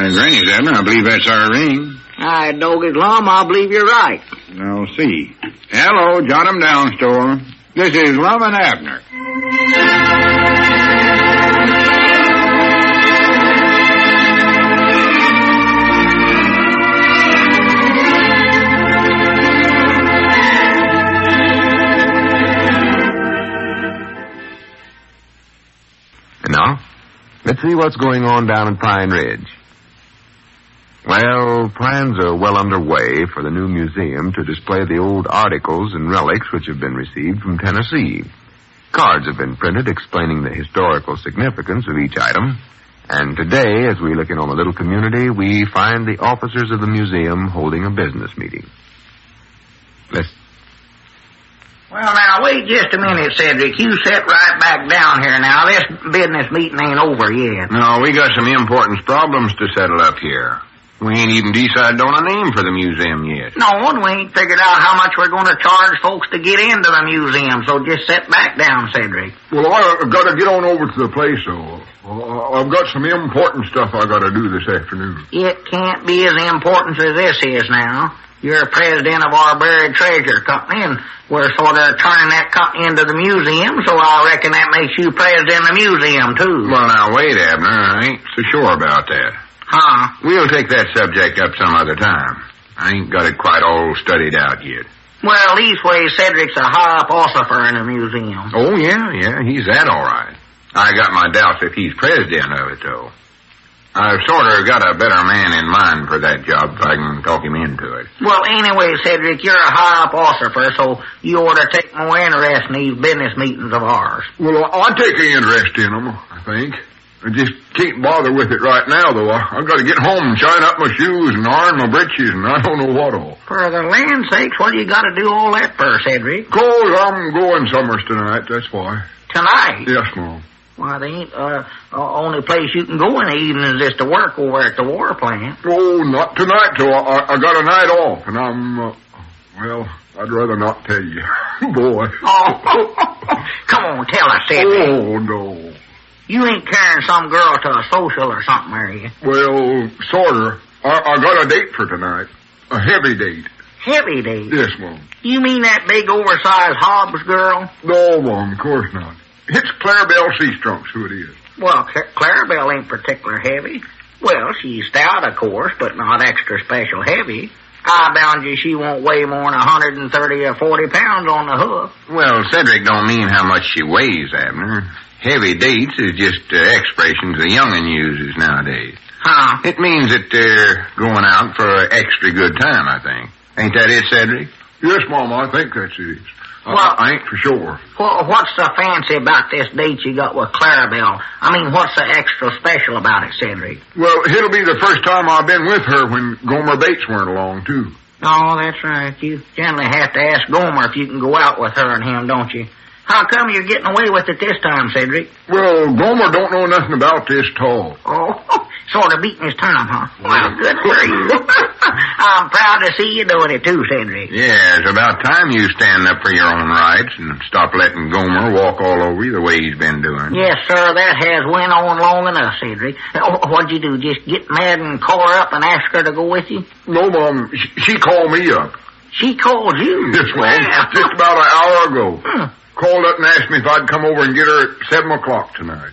Granny's, Abner. I believe that's our ring. I dog it, Lum. I believe you're right. I'll see. Hello, jot 'em down, store. This is Lum and Abner. And now, let's see what's going on down in Pine Ridge. Well, plans are well underway for the new museum to display the old articles and relics which have been received from Tennessee. Cards have been printed explaining the historical significance of each item. And today, as we look in on the little community, we find the officers of the museum holding a business meeting. Listen. Well, now, wait just a minute, Cedric. You sit right back down here now. This business meeting ain't over yet. No, we got some important problems to settle up here. We ain't even decided on a name for the museum yet. No, and we ain't figured out how much we're going to charge folks to get into the museum, so just sit back down, Cedric. Well, I've got to get on over to the place, though. I've got some important stuff I got to do this afternoon. It can't be as important as this is now. You're president of our buried treasure company, and we're sort of turning that company into the museum, so I reckon that makes you president of the museum, too. Well, now, wait, Abner. I ain't so sure about that. Huh? We'll take that subject up some other time. I ain't got it quite all studied out yet. Well, leastways, Cedric's a high-up officer in the museum. Oh, yeah, he's that all right. I got my doubts if he's president of it, though. I've sort of got a better man in mind for that job if I can talk him into it. Well, anyway, Cedric, you're a high-up officer, so you ought to take more interest in these business meetings of ours. Well, I take an interest in them, I think. I just can't bother with it right now, though. I've got to get home and shine up my shoes and iron my breeches and I don't know what all. For the land's sakes, what do you got to do all that for, Cedric? 'Cause I'm going somewhere tonight, that's why. Tonight? Yes, Mom. Why, they ain't only place you can go in the evening is just to work over at the war plant. Oh, not tonight, though. I got a night off, and I'm, well, I'd rather not tell you. Boy. Oh, come on, tell us, Cedric. Oh, no. You ain't carrying some girl to a social or something, are you? Well, sort of. I got a date for tonight. A heavy date. Heavy date? Yes, Mom. You mean that big oversized Hobbs girl? No, Mom, of course not. It's Clarabelle Seastrunks who it is. Well, Clarabelle ain't particular heavy. Well, she's stout, of course, but not extra special heavy. I bound you she won't weigh more than 130 or 40 pounds on the hoof. Well, Cedric don't mean how much she weighs, Abner. Heavy dates is just expressions the young'un uses nowadays. Huh? It means that they're going out for an extra good time, I think. Ain't that it, Cedric? Yes, Mom, I think that's it. Well, I ain't for sure. What's the fancy about this date you got with Clarabelle? I mean, what's the extra special about it, Cedric? Well, it'll be the first time I've been with her when Gomer Bates weren't along, too. Oh, that's right. You generally have to ask Gomer if you can go out with her and him, don't you? How come you're getting away with it this time, Cedric? Well, Gomer don't know nothing about this tall. Oh, sort of beating his time, huh? Well, good for you. I'm proud to see you doing it too, Cedric. Yeah, it's about time you stand up for your own rights and stop letting Gomer walk all over you the way he's been doing. Yes, sir, that has went on long enough, Cedric. What'd you do, just get mad and call her up and ask her to go with you? No, Mom, she called me up. She called you? Yes, Mom, just about an hour ago. Called up and asked me if I'd come over and get her at 7 o'clock tonight.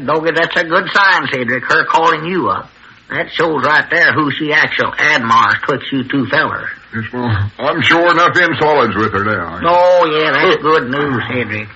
Doggy, that's a good sign, Cedric, her calling you up. That shows right there who she actually admires twixt you two fellers. Yes, Mom. I'm sure enough in solids with her now. Oh, yeah, that's good news, Cedric.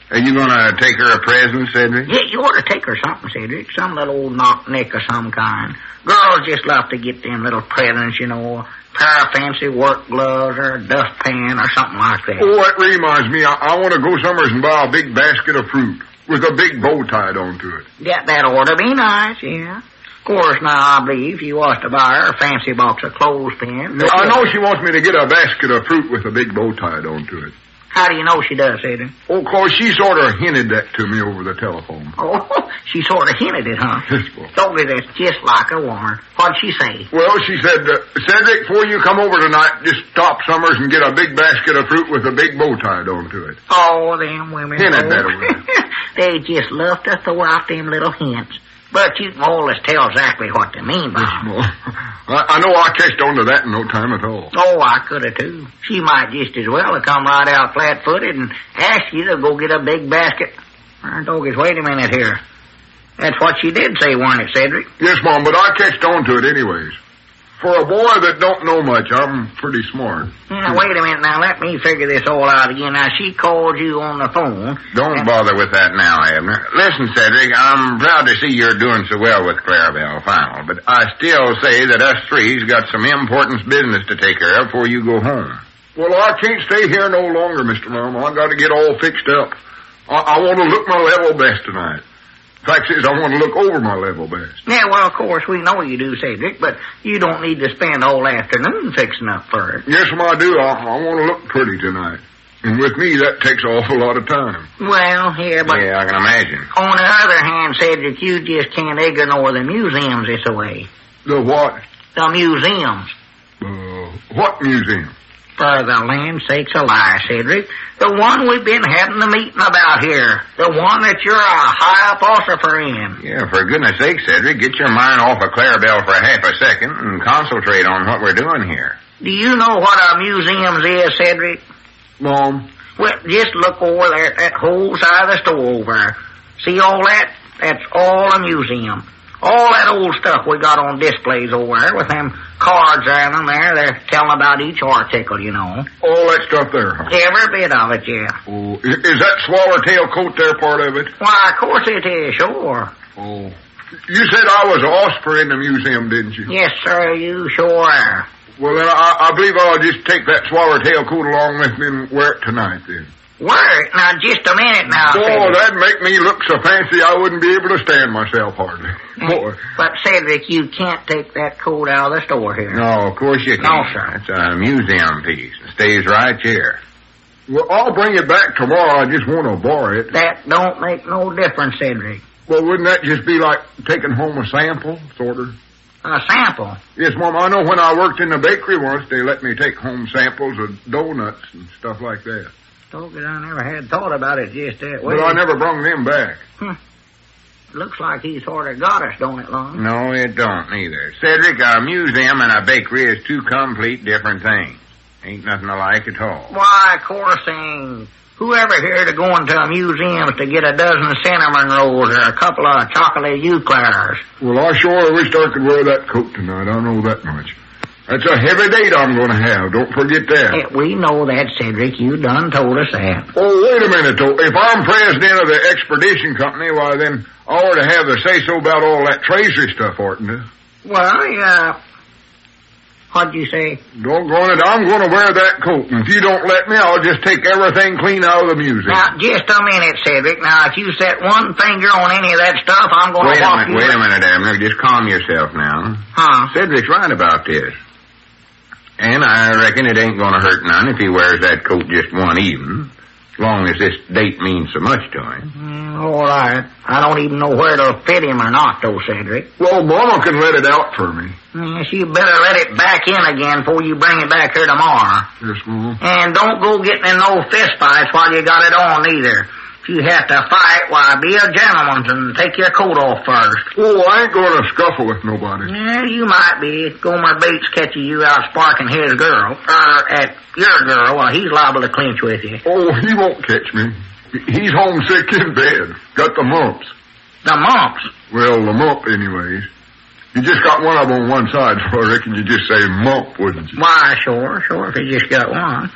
Are you going to take her a present, Cedric? Yeah, you ought to take her something, Cedric. Some little old knock-knick of some kind. Girls just love to get them little presents, you know. A pair of fancy work gloves or a dustpan or something like that. Oh, that reminds me. I want to go somewhere and buy a big basket of fruit with a big bow tied onto it. Yeah, that ought to be nice, yeah. Of course, now, I believe she wants to buy her a fancy box of clothespins. I know she wants me to get a basket of fruit with a big bow tied onto it. How do you know she does, Cedric? Oh, 'cause she sort of hinted that to me over the telephone. Oh, she sort of hinted it, huh? Yes, Boy. Doggy, that's just like a woman. What'd she say? Well, she said, Cedric, before you come over tonight, just stop Summers and get a big basket of fruit with a big bow tied onto it. Oh, them women. Hinted that over. They just love to throw out them little hints. But you can always tell exactly what they mean by Yes, Mom. I know I catched on to that in no time at all. Oh, I could have, too. She might just as well have come right out flat-footed and asked you to go get a big basket. Doggies, wait a minute here. That's what she did say, wasn't it, Cedric? Yes, Mom, but I catched on to it anyways. For a boy that don't know much, I'm pretty smart. Now, wait a minute. Now, let me figure this all out again. Now, she called you on the phone. Don't bother with that now, Abner. Listen, Cedric, I'm proud to see you're doing so well with Clarabelle Final, but I still say that us three's got some important business to take care of before you go home. Well, I can't stay here no longer, Mr. Lum. I got to get all fixed up. I want to look my level best tonight. Fact is, I want to look over my level best. Yeah, well, of course, we know you do, Cedric, but you don't need to spend all afternoon fixing up for it. Yes, I do. I want to look pretty tonight. And with me, that takes an awful lot of time. Well, yeah, but... Yeah, I can imagine. On the other hand, Cedric, you just can't ignore the museums this way. The what? The museums. What museum? For the land's sakes alive, Cedric. The one we've been having the meeting about here. The one that you're a high-up officer in. Yeah, for goodness sake, Cedric, get your mind off of Clarabelle for half a second and concentrate on what we're doing here. Do you know what a museum is, Cedric? Mom? Well, just look over there at that whole side of the store over there. See all that? That's all a museum. All that old stuff we got on displays over there with them cards on them there. They're telling about each article, you know. All that stuff there, huh? Every bit of it, yeah. Oh, is that swallertail coat there part of it? Why, of course it is, sure. Oh. You said I was an osprey in the museum, didn't you? Yes, sir, you sure are. Well, then I believe I'll just take that swallertail coat along with me and wear it tonight, then. Wear it? Now, just a minute now, Oh, Cedric. that'd make me look so fancy I wouldn't be able to stand myself hardly. Boy. But, Cedric, you can't take that coat out of the store here. No, of course you can't. No, sir. It's a museum piece. It stays right here. Well, I'll bring it back tomorrow. I just want to borrow it. That don't make no difference, Cedric. Well, wouldn't that just be like taking home a sample, sort of? A sample? Yes, Mom, I know when I worked in the bakery once, they let me take home samples of donuts and stuff like that. Told I never had thought about it just that way. But I never brung them back. Looks like he sort of got us, don't it, Lum? No, it don't either. Cedric, a museum and a bakery is two complete different things. Ain't nothing alike at all. Why, of course, ain't. Whoever here to go into a museum to get a dozen cinnamon rolls or a couple of chocolate eclairs? Well, I sure wished I could wear that coat tonight. I know that much. That's a heavy date I'm going to have. Don't forget that. Yeah, we know that, Cedric. You done told us that. Oh, wait a minute, though. If I'm president of the expedition company, why, then I ought to have the say-so about all that treasury stuff, oughtn't I? Well, what'd you say? Doggone it, I'm going to wear that coat. And if you don't let me, I'll just take everything clean out of the museum. Now, just a minute, Cedric. Now, if you set one finger on any of that stuff, I'm going to walk you... Wait a minute, Abner. Just calm yourself now. Huh? Cedric's right about this. And I reckon it ain't going to hurt none if he wears that coat just one evening, as long as this date means so much to him. All right. I don't even know where it'll fit him or not, though, Cedric. Well, Mama can let it out for me. Yes, you better let it back in again before you bring it back here tomorrow. Yes, Mama. And don't go getting in no fist fights while you got it on, either. If you have to fight, why, be a gentleman and take your coat off first. Oh, I ain't going to scuffle with nobody. Yeah, you might be. If Gomer Bates catches you out sparking his girl, at your girl, well, he's liable to clinch with you. Oh, he won't catch me. He's homesick in bed. Got the mumps. The mumps? Well, the mump, anyways. You just got one of them on one side, so I reckon you just say mump, wouldn't you? Why, sure, if you just got one.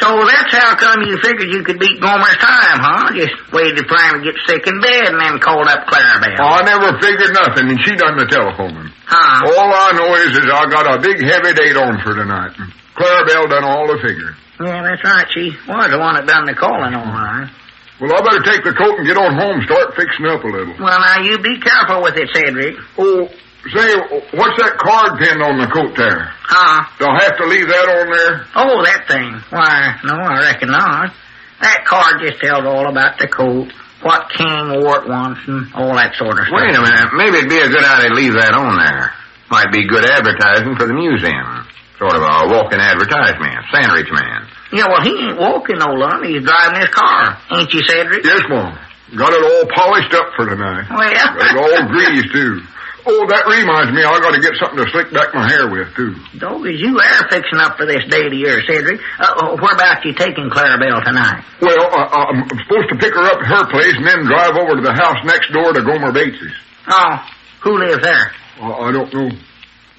So that's how come you figured you could beat Gomer's time, huh? Just waited for him to get sick in bed and then called up Clarabelle. Oh, I never figured nothing, and she done the telephoning. Huh? All I know is I got a big heavy date on for tonight, and Clarabelle done all the figuring. Yeah, that's right. She was the one that done the calling, all right. Well, I better take the coat and get on home, start fixing up a little. Well, now, you be careful with it, Cedric. Oh, say, what's that card pinned on the coat there? Huh? Do I have to leave that on there? Oh, that thing. Why, no, I reckon not. That card just tells all about the coat, what king wore it once, and all that sort of stuff. Wait a minute. Maybe it'd be a good idea to leave that on there. Might be good advertising for the museum. Sort of a walking advertisement, sandwich man. Yeah, well, he ain't walking no Lum. He's driving his car. Ain't you, Cedric? Yes, Mom. Got it all polished up for tonight. Well. Got it all greased, too. Oh, that reminds me, I got to get something to slick back my hair with, too. Doggies, you are fixing up for this date of yours, Cedric. Whereabouts you taking Clarabelle tonight? Well, I'm supposed to pick her up at her place and then drive over to the house next door to Gomer Bates's. Oh, who lives there? I don't know.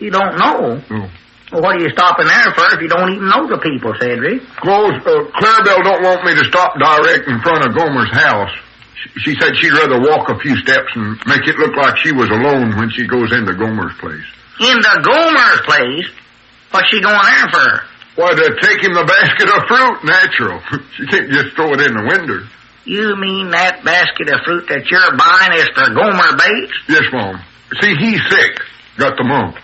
You don't know? No. Well, what are you stopping there for if you don't even know the people, Cedric? Clarabelle don't want me to stop direct in front of Gomer's house. She said she'd rather walk a few steps and make it look like she was alone when she goes into Gomer's place. Into Gomer's place? What's she going there for? Why, to take him the basket of fruit, natural. She can't just throw it in the window. You mean that basket of fruit that you're buying is for Gomer Bates? Yes, Mom. See, he's sick. Got the mump.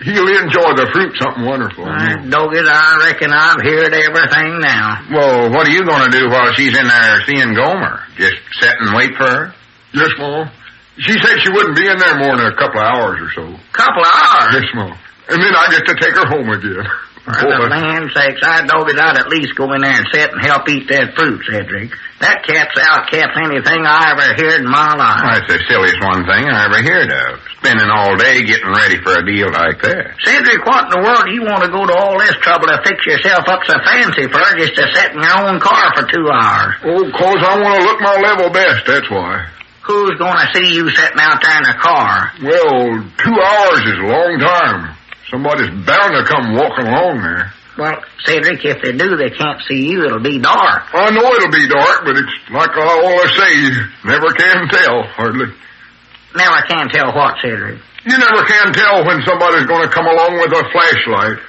He'll enjoy the fruit something wonderful. Doggies, I reckon I've heard everything now. Well, what are you going to do while she's in there seeing Gomer? Just sit and wait for her? Yes, Mom. She said she wouldn't be in there more than a couple of hours or so. Couple of hours? Yes, Mom. And then I get to take her home again. For the land's sakes, Doggies, I'd at least go in there and sit and help eat that fruit, Cedric. That cat's outcaps anything I ever heard in my life. Well, it's the silliest one thing I ever heard of. Spending all day getting ready for a deal like that. Cedric, what in the world do you want to go to all this trouble to fix yourself up so fancy for just to sit in your own car for 2 hours? Oh, 'cause I want to look my level best, that's why. Who's going to see you sitting out there in a car? Well, 2 hours is a long time. Somebody's bound to come walking along there. Well, Cedric, if they do, they can't see you. It'll be dark. I know it'll be dark, but it's like I always say, you never can tell, hardly. Never can tell what, Cedric? You never can tell when somebody's going to come along with a flashlight.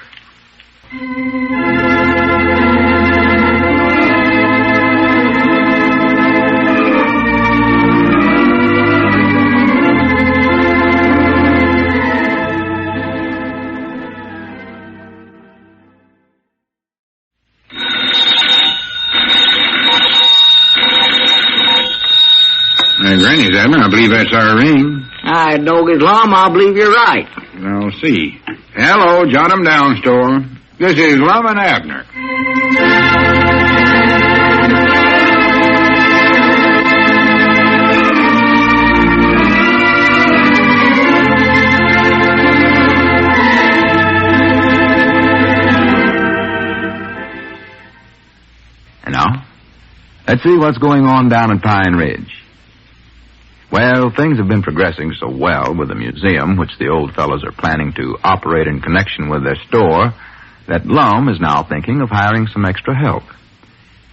Granny's, Abner. I believe that's our ring. Aye, Doggies, Lum, I believe you're right. I'll see. Hello, jot 'em down, store. This is Lum and Abner. And now, let's see what's going on down at Pine Ridge. Well, things have been progressing so well with the museum, which the old fellows are planning to operate in connection with their store, that Lum is now thinking of hiring some extra help.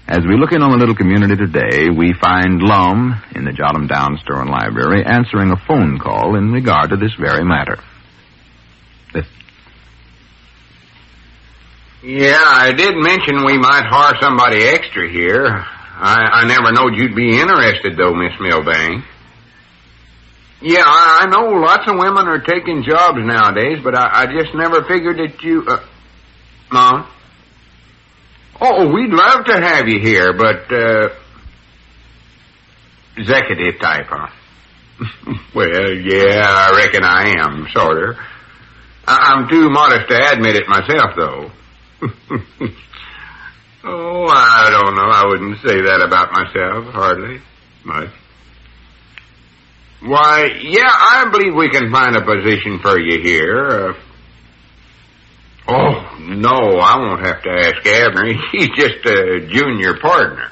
As we look in on the little community today, we find Lum in the Jot 'em Down store and library answering a phone call in regard to this very matter. Yeah, I did mention we might hire somebody extra here. I never knowed you'd be interested, though, Miss Milbank. Yeah, I know lots of women are taking jobs nowadays, but I just never figured that you... Mom? Oh, we'd love to have you here, but, executive type, huh? Well, yeah, I reckon I am, sort of. I'm too modest to admit it myself, though. Oh, I don't know. I wouldn't say that about myself, hardly. Much. Why, yeah, I believe we can find a position for you here. Oh, no, I won't have to ask Abner. He's just a junior partner.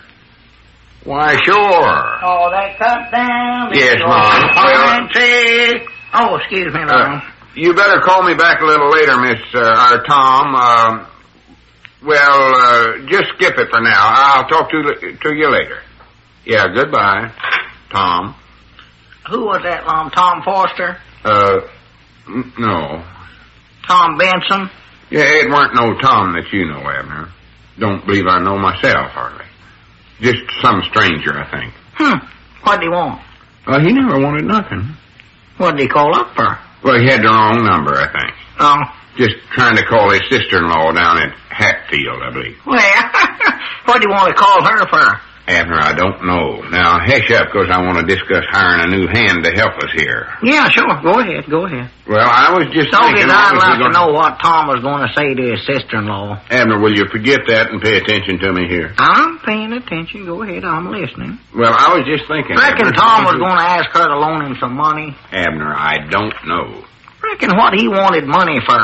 Why, sure. Oh, they cut down. Yes, Mom. Oh, excuse me, Mom. You better call me back a little later, Miss, Tom. Just skip it for now. I'll talk to you later. Yeah, goodbye, Tom. Who was that, Lum? Tom Foster? No. Tom Benson? Yeah, it weren't no Tom that you know, Abner. Don't believe I know myself, hardly. Just some stranger, I think. What'd he want? He never wanted nothing. What'd he call up for? Well, he had the wrong number, I think. Oh. Just trying to call his sister-in-law down at Hatfield, I believe. Well, what'd he want to call her for? Abner, I don't know. Now, hush up, because I want to discuss hiring a new hand to help us here. Yeah, sure. Go ahead. Well, I was just thinking... I'd like to know what Tom was going to say to his sister-in-law. Abner, will you forget that and pay attention to me here? I'm paying attention. Go ahead. I'm listening. Well, I was just thinking... Reckon Tom was going to ask her to loan him some money? Abner, I don't know. Reckon what he wanted money for.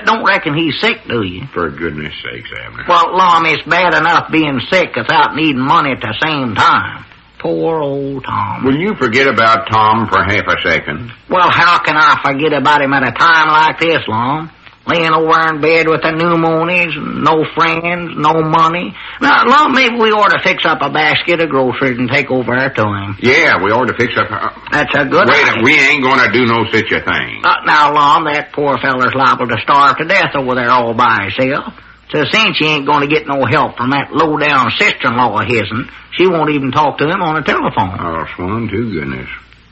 Don't reckon he's sick, do you? For goodness sakes, Abner. Well, Lum, it's bad enough being sick without needing money at the same time. Poor old Tom. Will you forget about Tom for half a second? Well, how can I forget about him at a time like this, Lum? Laying over in bed with the pneumonias, no friends, no money. Now, Lum, maybe we ought to fix up a basket of groceries and take over there to him. Yeah, we ought to fix up... That's a good idea. We ain't going to do no such a thing. Now, Lum, that poor feller's liable to starve to death over there all by himself. So since he ain't going to get no help from that low-down sister-in-law of his'n, she won't even talk to him on the telephone. Oh, Swan, to goodness.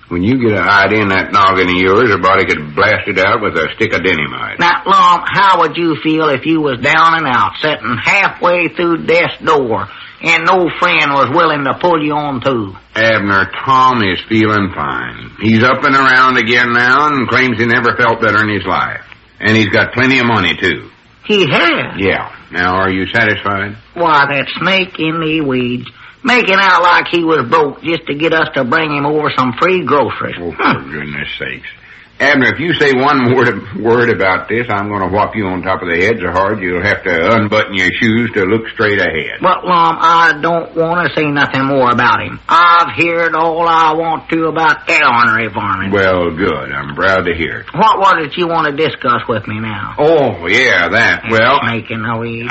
When you get an idea in that noggin of yours, a body could blast it out with a stick of dynamite. Now, Lum, how would you feel if you was down and out, sitting halfway through death's door, and no friend was willing to pull you on too? Abner, Tom is feeling fine. He's up and around again now and claims he never felt better in his life. And he's got plenty of money, too. He has? Yeah. Now, are you satisfied? Why, that snake in the weeds. Making out like he was broke just to get us to bring him over some free groceries. Oh, for goodness sakes. Abner, if you say one word about this, I'm going to whop you on top of the head so hard you'll have to unbutton your shoes to look straight ahead. But, Lum, I don't want to say nothing more about him. I've heard all I want to about that ornery varmint. Well, good. I'm proud to hear it. What was it you want to discuss with me now? Oh, yeah, that. Well... Making no ease.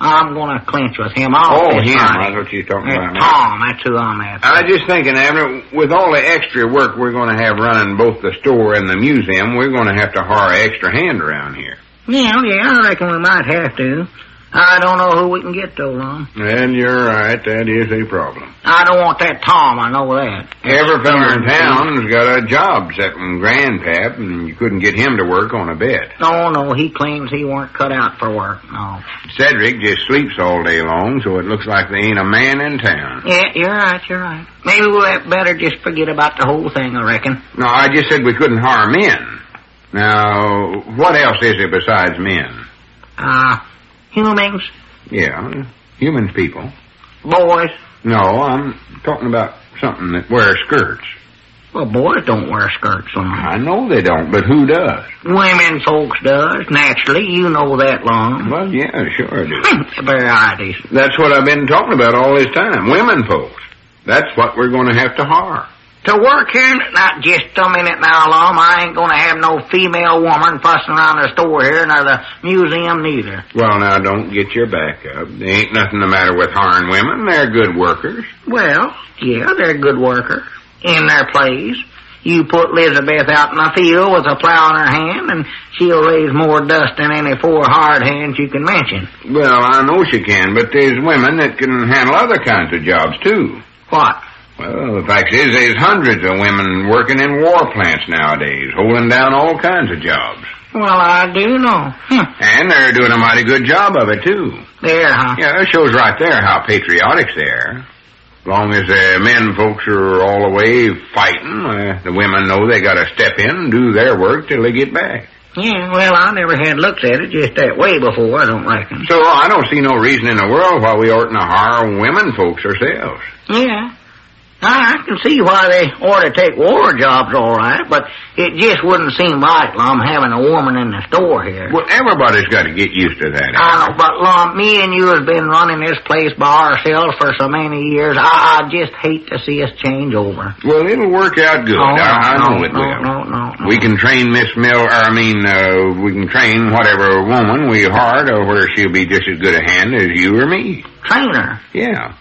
I'm going to clinch with him. Him. I thought you were talking about Tom, that's who I'm after. I was just thinking, Abner, with all the extra work we're going to have running both the store and the museum, we're going to have to hire an extra hand around here. Yeah, I reckon we might have to. I don't know who we can get, though, Lum. And you're right, that is a problem. I don't want that Tom, I know that. Every fella in town's got a job excepting Grandpap, and you couldn't get him to work on a bet. No, he claims he weren't cut out for work, no. Cedric just sleeps all day long, so it looks like there ain't a man in town. Yeah, you're right. Maybe we'll better just forget about the whole thing, I reckon. No, I just said we couldn't hire men. Now, what else is there besides men? Humans. Yeah, humans people. Boys. No, I'm talking about something that wears skirts. Well, boys don't wear skirts, Lum. I know they don't, but who does? Women folks does, naturally. You know that, Lum. Well, yeah, sure I do. Varieties. That's what I've been talking about all this time. Women folks. That's what we're going to have to hire. To work here? Not just a minute now, Lum. I ain't going to have no female woman fussing around the store here, nor the museum neither. Well, now, don't get your back up. There ain't nothing the matter with hiring women. They're good workers. Well, yeah, they're good workers. In their place. You put Elizabeth out in the field with a plow in her hand, and she'll raise more dust than any 4 hard hands you can mention. Well, I know she can, but there's women that can handle other kinds of jobs, too. What? Well, the fact is, there's hundreds of women working in war plants nowadays, holding down all kinds of jobs. Well, I do know. And they're doing a mighty good job of it, too. There, huh? Yeah, it shows right there how patriotic they are. As long as the men folks are all the way fighting, the women know they got to step in and do their work till they get back. Yeah, well, I never had looked at it just that way before, I don't reckon. So I don't see no reason in the world why we oughtn't to hire women folks ourselves. Yeah. I can see why they ought to take war jobs all right, but it just wouldn't seem right, Lum, having a woman in the store here. Well, everybody's got to get used to that. I know, but Lum, me and you has been running this place by ourselves for so many years. I just hate to see us change over. Well, it'll work out good. I know it will. No. We can train Miss we can train whatever woman we hire to where she'll be just as good a hand as you or me. Train her? Yeah.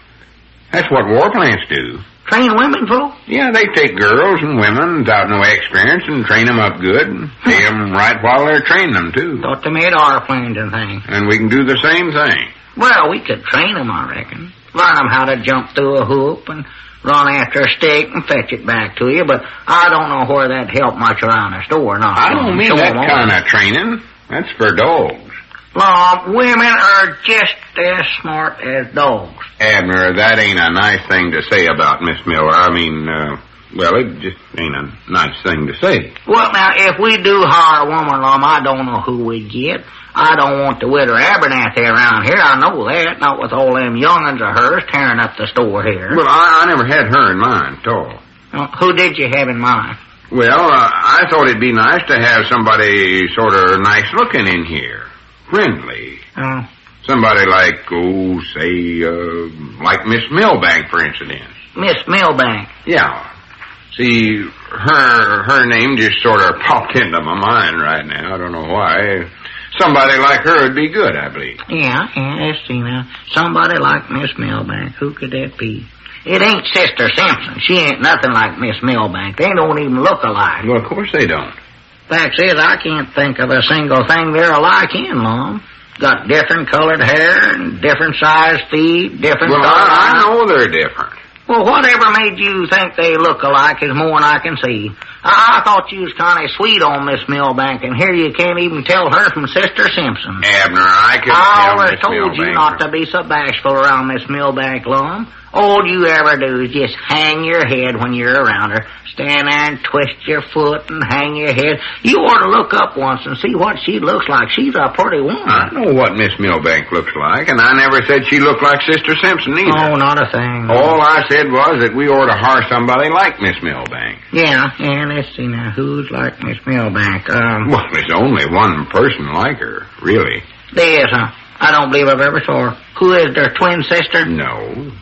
That's what war plants do. Train women, folks? Yeah, they take girls and women without no experience and train them up good and pay them right while they're training them, too. Thought they made airplanes and things. And we can do the same thing. Well, we could train them, I reckon. Learn them how to jump through a hoop and run after a stick and fetch it back to you, but I don't know where that'd help much around the store. No, I don't mean that kind of training. That's for dogs. Lum, women are just as smart as dogs. Abner, that ain't a nice thing to say about Miss Miller. I mean, well, it just ain't a nice thing to say. Well, now, if we do hire a woman, Lum, I don't know who we'd get. I don't want the widow Abernathy around here. I know that. Not with all them young'uns of hers tearing up the store here. Well, I never had her in mind at all. Who did you have in mind? Well, I thought it'd be nice to have somebody sort of nice looking in here. Friendly. Oh. Somebody like, say, like Miss Milbank, for instance. Miss Milbank? Yeah. See, her name just sort of popped into my mind right now. I don't know why. Somebody like her would be good, I believe. Yeah, let's see now. Somebody like Miss Milbank. Who could that be? It ain't Sister Simpson. She ain't nothing like Miss Milbank. They don't even look alike. Well, of course they don't. Fact is, I can't think of a single thing they're alike in, Lum. Got different colored hair and different sized feet, different... Well, I know they're different. Well, whatever made you think they look alike is more than I can see. I thought you was kind of sweet on Miss Milbank, and here you can't even tell her from Sister Simpson. Abner, I could I tell always Miss told Milbank. you not to be so bashful around Miss Milbank, Lum. All you ever do is just hang your head when you're around her. Stand there and twist your foot and hang your head. You ought to look up once and see what she looks like. She's a pretty woman. I know what Miss Milbank looks like, and I never said she looked like Sister Simpson either. Oh, not a thing. All I said was that we ought to hire somebody like Miss Milbank. Yeah, let's see now. Who's like Miss Milbank? Well, there's only one person like her, really. There is, huh? I don't believe I've ever saw her. Who is their twin sister? No.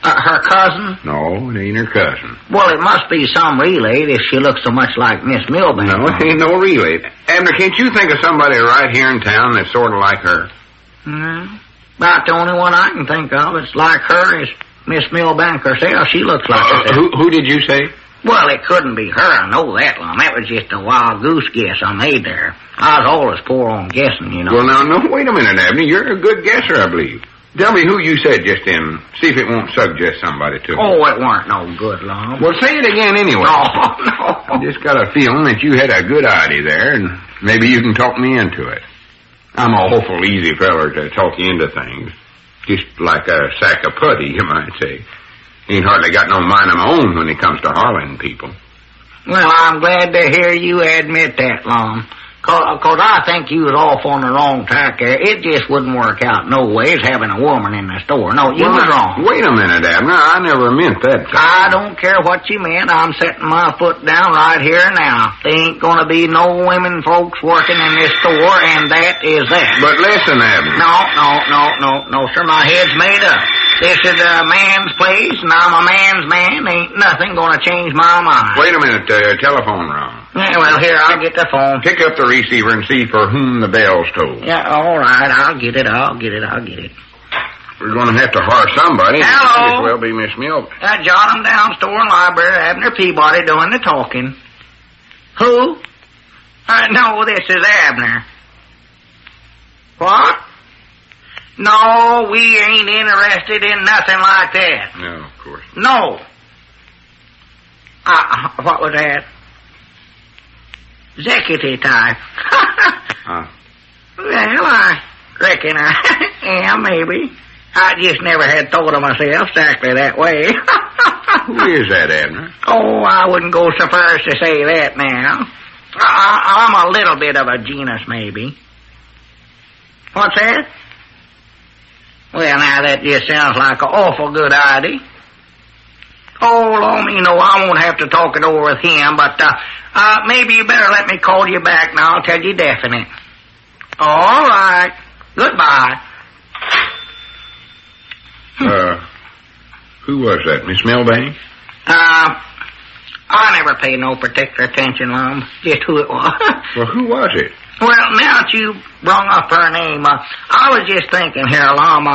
Her cousin? No, it ain't her cousin. Well, it must be some relay if she looks so much like Miss Milbank. No, it ain't no relay. Abner, can't you think of somebody right here in town that's sort of like her? No. About the only one I can think of that's like her is Miss Milbank herself. She looks like herself. Who did you say? Well, it couldn't be her. I know that, Lum. That was just a wild goose guess I made there. I was always poor on guessing, you know. Well, now, no, wait a minute, Abner. You're a good guesser, I believe. Tell me who you said just then. See if it won't suggest somebody to me. Oh, it weren't no good, Lum. Well, say it again anyway. No. I just got a feeling that you had a good idea there, and maybe you can talk me into it. I'm a awful easy feller to talk you into things. Just like a sack of putty, you might say. Ain't hardly got no mind of my own when it comes to hollering people. Well, I'm glad to hear you admit that, Lum. Cause I think you was off on the wrong track there. It just wouldn't work out no ways having a woman in the store. No, you was wrong. Wait a minute, Abner. I never meant that. I don't care what you meant. I'm setting my foot down right here now. There ain't gonna be no women folks working in this store, and that is that. But listen, Abner. No, sir. My head's made up. This is a man's place, and I'm a man's man. Ain't nothing gonna change my mind. Wait a minute. Telephone rung. Yeah, well, here, I'll get the phone. Pick up the receiver and see for whom the bell's tolled. Yeah, all right. I'll get it. We're going to have to hire somebody. Hello? Might as well be Miss Milk. Jot 'em down, store and library. Abner Peabody doing the talking. Who? No, this is Abner. What? No, we ain't interested in nothing like that. No, of course. No. What was that? Executive type. Well, I reckon I am, maybe. I just never had thought of myself exactly that way. Who is that, Abner? Oh, I wouldn't go so far as to say that now. I'm a little bit of a genius, maybe. What's that? Well, now, that just sounds like an awful good idea. Oh, Lord, I won't have to talk it over with him, but maybe you better let me call you back, and I'll tell you definite. All right. Goodbye. Who was that, Miss Milbank? I never paid no particular attention, Lum. Just who it was. Well, who was it? Well, now that you brung up her name, I was just thinking here, Lum,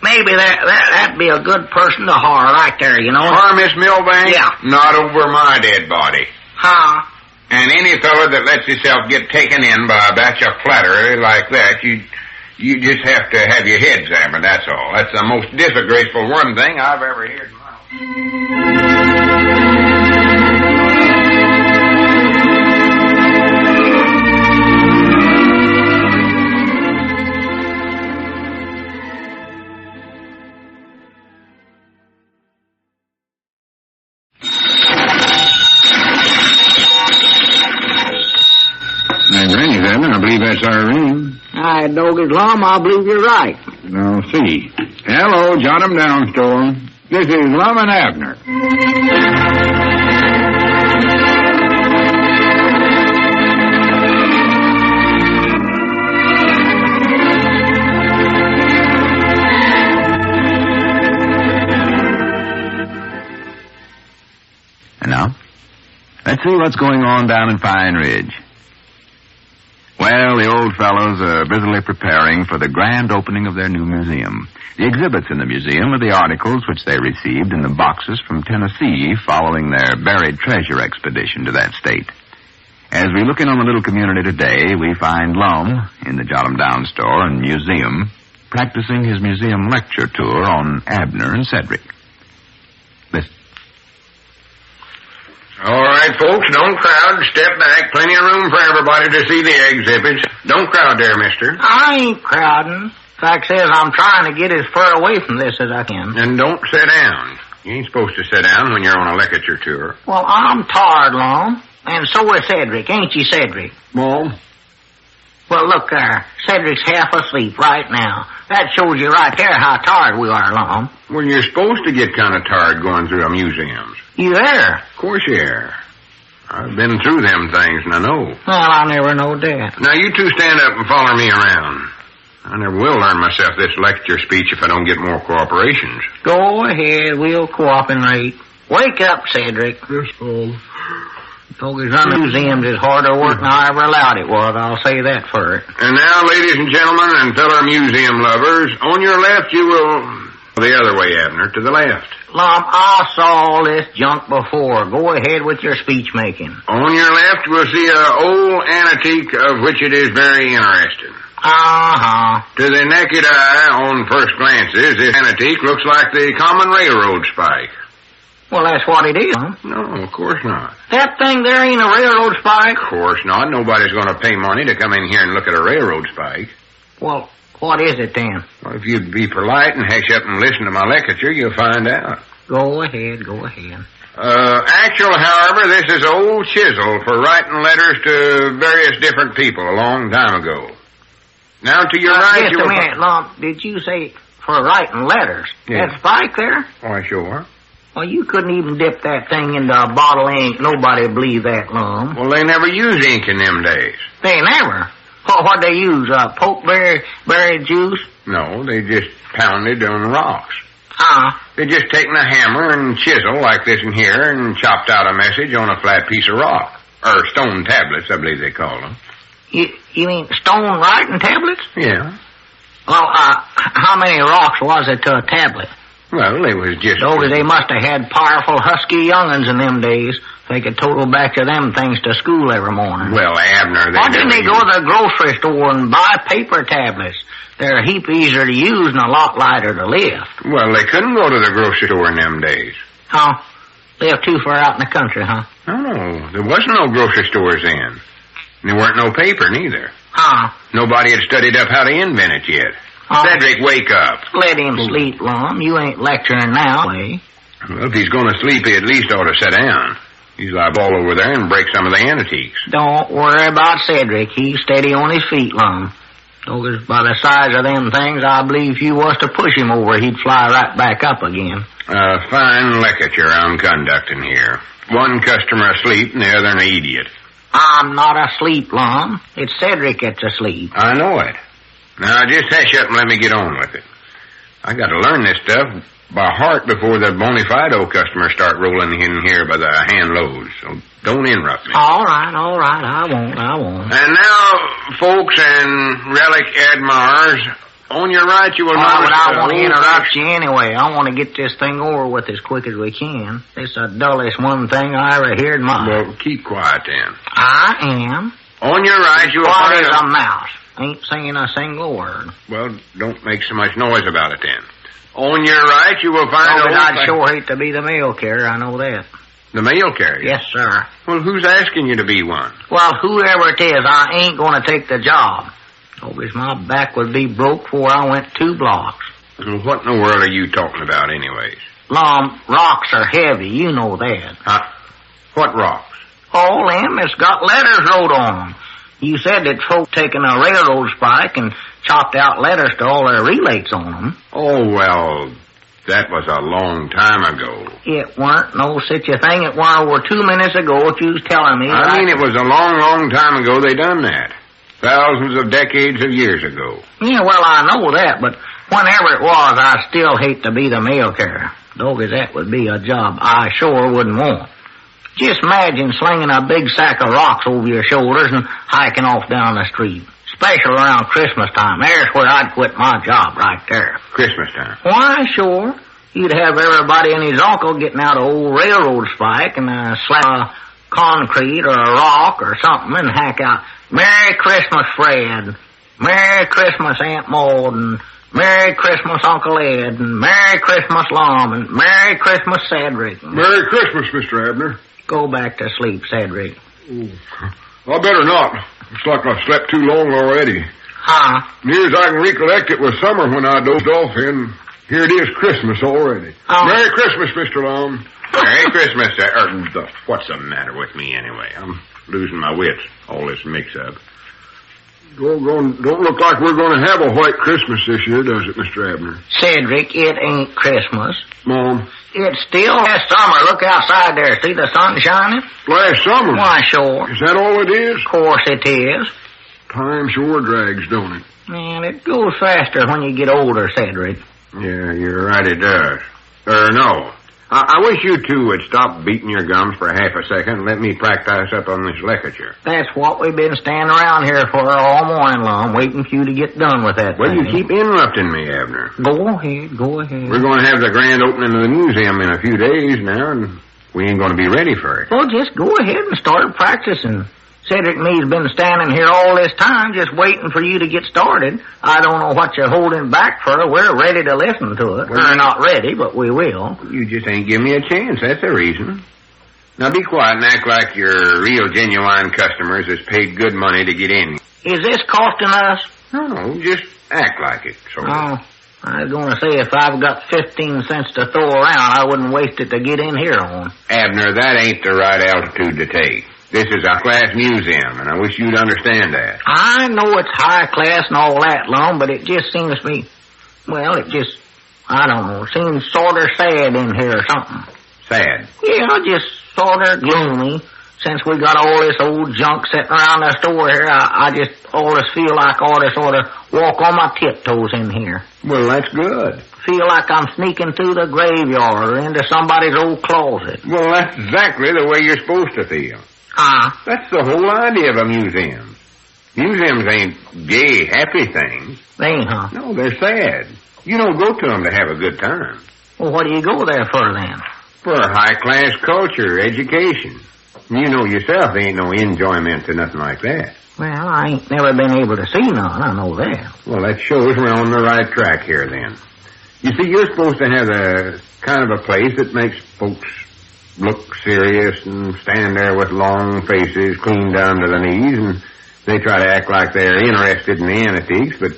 maybe that'd be a good person to hire right there, you know. Hire Miss Milbank? Yeah. Not over my dead body. Huh? And any fella that lets himself get taken in by a batch of flattery like that, you just have to have your head examined, that's all. That's the most disgraceful one thing I've ever heard in my life. that's our ring. I Doggett Lum, I believe you're right. Now, see. Hello, Jot 'em down store. This is Lum and Abner. And now, let's see what's going on down in Pine Ridge. Well, the old fellows are busily preparing for the grand opening of their new museum. The exhibits in the museum are the articles which they received in the boxes from Tennessee following their buried treasure expedition to that state. As we look in on the little community today, we find Lum in the Jot 'em Down store and museum practicing his museum lecture tour on Abner and Cedric. Listen. All right, folks, don't crowd. Step back. Plenty of room for everybody to see the exhibits. Don't crowd there, mister. I ain't crowding. Fact says I'm trying to get as far away from this as I can. And don't sit down. You ain't supposed to sit down when you're on a lecture tour. Well, I'm tired, Lum. And so is Cedric, ain't you, Cedric? Mom? Well, look there. Cedric's half asleep right now. That shows you right there how tired we are, Lum. Well, you're supposed to get kind of tired going through a museum. You there? Of course you are. I've been through them things, and I know. Well, I never knowed that. Now, you two stand up and follow me around. I never will learn myself this lecture speech if I don't get more cooperations. Go ahead. We'll cooperate. Wake up, Cedric. Yes, Paul. Focus on museums is harder work than I ever allowed it was. I'll say that for it. And now, ladies and gentlemen and fellow museum lovers, on your left you will... The other way, Abner, to the left. Lum, I saw all this junk before. Go ahead with your speech making. On your left we'll see an old antique of which it is very interesting. Uh-huh. To the naked eye, on first glances, this antique looks like the common railroad spike. Well, that's what it is, huh? No, of course not. That thing there ain't a railroad spike? Of course not. Nobody's going to pay money to come in here and look at a railroad spike. Well, what is it then? Well, if you'd be polite and hush up and listen to my lecture, you'll find out. Go ahead, go ahead. Actual, however, this is an old chisel for writing letters to various different people a long time ago. Now, to your right... Just a minute, Lum. Did you say for writing letters? Yeah. That spike there? Why, sure. Well, you couldn't even dip that thing into a bottle of ink. Nobody'd believe that, Lum. Well, they never used ink in them days. They never? What'd they use? Pokeberry juice? No, they just pounded on rocks. Uh-huh. They just taken a hammer and chisel like this in here and chopped out a message on a flat piece of rock. Or stone tablets, I believe they call them. You mean stone writing tablets? Yeah. Well, how many rocks was it to a tablet? Well, it was just... Oh, they must have had powerful husky young'uns in them days. They could total back to them things to school every morning. Well, Abner, why didn't they go to the grocery store and buy paper tablets? They're a heap easier to use and a lot lighter to lift. Well, they couldn't go to the grocery store in them days. Huh? Lived too far out in the country, huh? No, there wasn't no grocery stores then. There weren't no paper, neither. Huh? Nobody had studied up how to invent it yet. Cedric, wake up. Let him sleep, Lum. You ain't lecturing now, eh? Well, if he's going to sleep, he at least ought to sit down. He's liable all over there and break some of the antiques. Don't worry about Cedric. He's steady on his feet, Lum. Because by the size of them things, I believe if you was to push him over, he'd fly right back up again. A fine lecture I'm conducting here. One customer asleep and the other an idiot. I'm not asleep, Lum. It's Cedric that's asleep. I know it. Now, just hush up and let me get on with it. I got to learn this stuff by heart before the bona fide customers start rolling in here by the hand loads. So don't interrupt me. All right. I won't. And now, folks and relic admirers, on your right you will notice... But I want to interrupt you anyway. I want to get this thing over with as quick as we can. It's the dullest one thing I ever heard in my life. Well, keep quiet then. I am. On your right you will Quiet find... as a mouse. Ain't saying a single word. Well, don't make so much noise about it then. On your right, you will find... I'd sure hate to be the mail carrier, I know that. The mail carrier? Yes, sir. Well, who's asking you to be one? Well, whoever it is, I ain't going to take the job. Always my back would be broke before I went 2 blocks. Well, what in the world are you talking about anyways? Lum, rocks are heavy, you know that. What rocks? All them, it's got letters wrote on them. You said that folk taken a railroad spike and chopped out letters to all their relates on them. Oh, well, that was a long time ago. It weren't no such a thing. It weren't over 2 minutes ago what you was telling me. I mean, it was a long, long time ago they done that. Thousands of decades of years ago. Yeah, well, I know that, but whenever it was, I still hate to be the mail carrier. Doggy, that would be a job I sure wouldn't want. Just imagine slinging a big sack of rocks over your shoulders and hiking off down the street. Especially around Christmas time. There's where I'd quit my job right there. Christmas time? Why, sure. You'd have everybody and his uncle getting out an old railroad spike and slap a concrete or a rock or something and hack out, Merry Christmas, Fred. Merry Christmas, Aunt Maud. And Merry Christmas, Uncle Ed. And Merry Christmas, Lum. And Merry Christmas, Cedric. Merry Christmas, Mr. Abner. Go back to sleep, Cedric. Ooh. I better not. Looks like I've slept too long already. Huh? Near as I can recollect, it was summer when I dozed off in. Here it is Christmas already. Oh. Merry Christmas, Mr. Lum. Merry Christmas, sir. What's the matter with me anyway? I'm losing my wits. All this mix-up. Don't look like we're going to have a white Christmas this year, does it, Mr. Abner? Cedric, it ain't Christmas. Mom? It's still last summer. Look outside there. See the sun shining? Last summer? Why, sure. Is that all it is? Of course it is. Time sure drags, don't it? Man, it goes faster when you get older, Cedric. Yeah, you're right, it does. No. I wish you two would stop beating your gums for half a second and let me practice up on this lecture. That's what we've been standing around here for all morning long, waiting for you to get done with that. Well, thing. you keep interrupting me, Abner. Go ahead. We're going to have the grand opening of the museum in a few days now, and we ain't going to be ready for it. Well, just go ahead and start practicing. Cedric and me's been standing here all this time just waiting for you to get started. I don't know what you're holding back for. We're ready to listen to it. We're not ready, but we will. You just ain't giving me a chance. That's the reason. Now be quiet and act like your real genuine customers has paid good money to get in. Is this costing us? No, just act like it, sort of. Oh, I was going to say if I've got 15 cents to throw around, I wouldn't waste it to get in here on. Abner, that ain't the right altitude to take. This is a class museum, and I wish you'd understand that. I know it's high class and all that, Lum, but it just seems to me, well, I don't know, seems sort of sad in here or something. Sad? Yeah, just sort of gloomy. Since we got all this old junk sitting around the store here, I just always feel like I ought to sort of walk on my tiptoes in here. Well, that's good. Feel like I'm sneaking through the graveyard or into somebody's old closet. Well, that's exactly the way you're supposed to feel. That's the whole idea of a museum. Museums ain't gay, happy things. They ain't, huh? No, they're sad. You don't go to them to have a good time. Well, what do you go there for, then? For high-class culture, education. You know yourself there ain't no enjoyment to nothing like that. Well, I ain't never been able to see none, I know that. Well, that shows we're on the right track here, then. You see, you're supposed to have the kind of a place that makes folks look serious and stand there with long faces clean down to the knees, and they try to act like they're interested in the antiques, but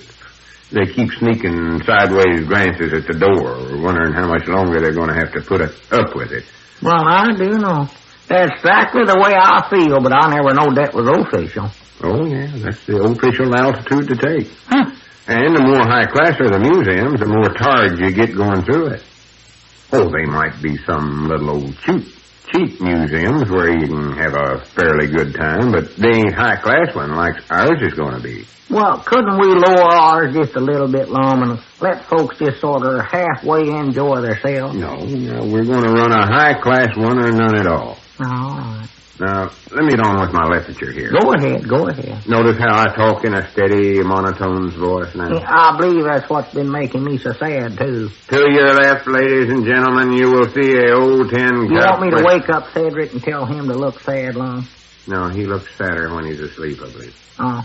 they keep sneaking sideways glances at the door, wondering how much longer they're going to have to put up with it. Well, I do know. That's exactly the way I feel, but I never knowed that was official. Oh, yeah, that's the official altitude to take. Huh. And the more high-class are the museums, the more tired you get going through it. Oh, they might be some little old cheap museums where you can have a fairly good time, but they ain't high-class one like ours is going to be. Well, couldn't we lower ours just a little bit, Lum, and let folks just sort of halfway enjoy themselves? No, we're going to run a high-class one or none at all. All right. Now, let me get on with my literature here. Go ahead. Notice how I talk in a steady, monotone voice now? Yeah, I believe that's what's been making me so sad, too. To your left, ladies and gentlemen, you will see a old tin cup. You want me to wake up Cedric and tell him to look sad, Lum? No, he looks sadder when he's asleep, I believe. Oh.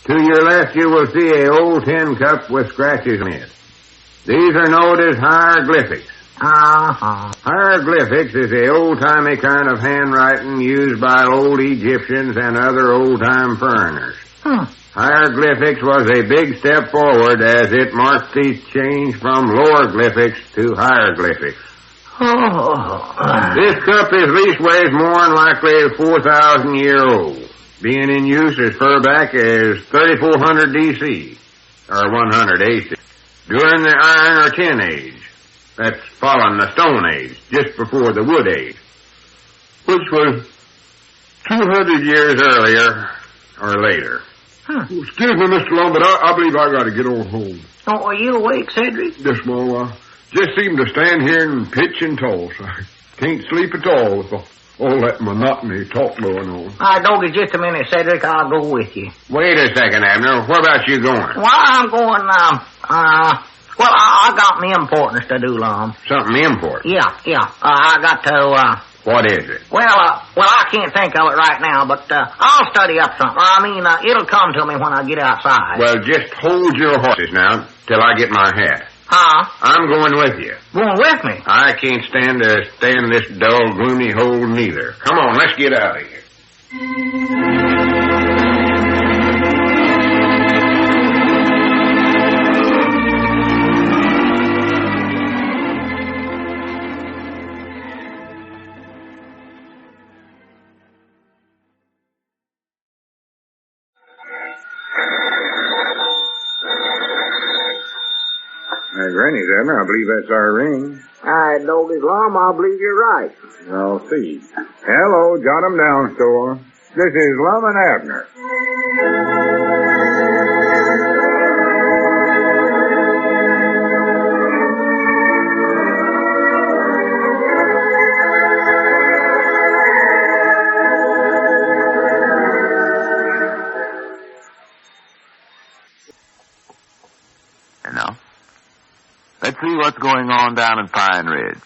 To your left, you will see a old tin cup with scratches in it. These are known as hieroglyphics. Uh-huh. Hieroglyphics is the old-timey kind of handwriting used by old Egyptians and other old-time foreigners. Hieroglyphics was a big step forward as it marked the change from lowerglyphics to hieroglyphics. Oh. This cup is leastways more than likely 4,000 years old. being in use as far back as 3400 DC, or 100 AC, during the Iron or Tin Age. That's following the Stone Age, just before the Wood Age, which was 200 years earlier or later. Excuse me, Mr. Lum, but I believe I got to get on home. Oh, are you awake, Cedric? Just a while. Just seem to stand here and pitch and toss. I can't sleep at all with all that monotony talk going on. All right, Doggy, just a minute, Cedric. I'll go with you. Wait a second, Abner. Where about you going? Well, I'm going, I got me importance to do, Lum. Something important? Yeah. I got to, What is it? Well, I can't think of it right now, but, I'll study up something. It'll come to me when I get outside. Well, just hold your horses now till I get my hat. Huh? I'm going with you. Going with me? I can't stand this dull, gloomy hole neither. Come on, let's get out of here. Granny's, Abner. I believe that's our ring. All right, Doggy, Lum, I believe you're right. I'll see. Hello, jot 'em down, store. This is Lum and Abner. And now, let's see what's going on down at Pine Ridge.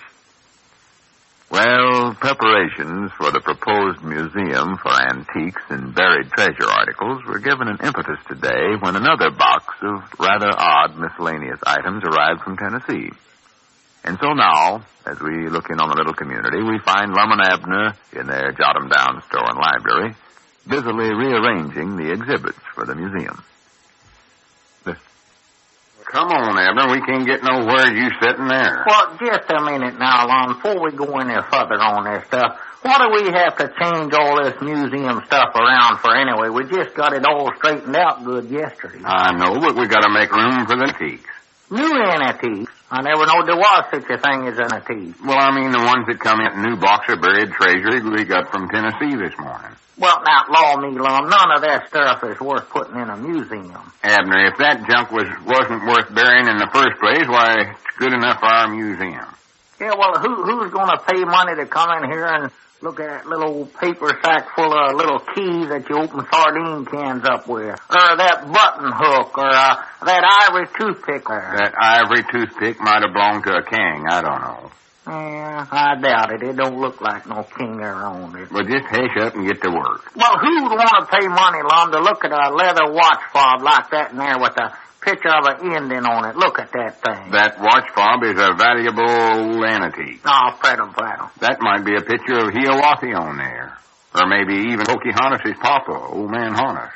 Well, preparations for the proposed museum for antiques and buried treasure articles were given an impetus today when another box of rather odd miscellaneous items arrived from Tennessee. And so now, as we look in on the little community, we find Lum and Abner in their jot-em-down store and library, busily rearranging the exhibits for the museum. Come on, Abner. We can't get nowhere you sitting there. Well, just a minute now, Lum, before we go any further on this stuff. Why do we have to change all this museum stuff around for anyway? We just got it all straightened out good yesterday. I know, but we got to make room for the antiques. New antiques? I never knowed there was such a thing as an antique. Well, I mean the ones that come in a new box of buried treasure we got from Tennessee this morning. Well, now, law me, Lum, none of that stuff is worth putting in a museum. Abner, if that junk wasn't worth burying in the first place, why, it's good enough for our museum. Yeah, well, who's going to pay money to come in here and look at that little paper sack full of little keys that you open sardine cans up with? Or that button hook, or that ivory toothpick there? That ivory toothpick might have belonged to a king, I don't know. Yeah, I doubt it. It don't look like no king ever owned it. Well, just hush up and get to work. Well, who would want to pay money, Lum, to look at a leather watch fob like that in there with a picture of an Indian on it? Look at that thing. That watch fob is a valuable antique. Oh, prattle. That might be a picture of Hiawatha on there. Or maybe even Pocahontas' papa, old man Harness.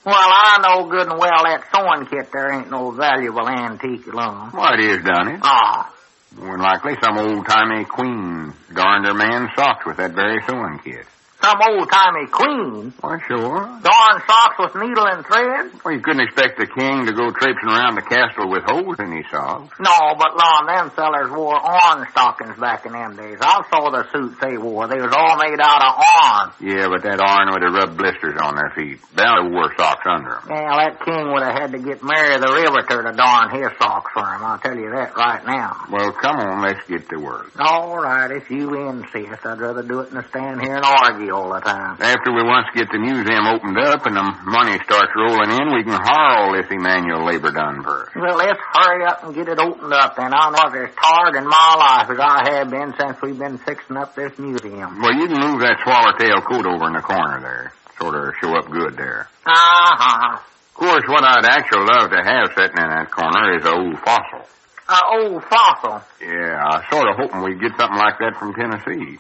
Well, I know good and well that sewing kit there ain't no valuable antique, Lum. Why, it is, done it. Ah. More than likely, some old-timey queen darned her man's socks with that very sewing kit. Some old-timey queen? Why, sure. Darn socks with needle and thread? Well, you couldn't expect the king to go traipsing around the castle with holes in his socks. No, but, Lum, them fellers wore orange stockings back in them days. I saw the suits they wore. They was all made out of orange. Yeah, but that iron would have rubbed blisters on their feet. They wore socks under them. Yeah, that king would have had to get Mary the Riveter to darn his socks for him. I'll tell you that right now. Well, come on, let's get to work. All right, if you insist. I'd rather do it than to stand here and argue all the time. After we once get the museum opened up and the money starts rolling in, we can hire all this Emmanuel labor done first. Well, let's hurry up and get it opened up then. I'm as tired in my life as I have been since we've been fixing up this museum. Well, you can move that swallowtail coat over in the corner there. Sort of show up good there. Uh-huh. Of course, what I'd actually love to have sitting in that corner is an old fossil. Old fossil? Yeah, I was sort of hoping we'd get something like that from Tennessee.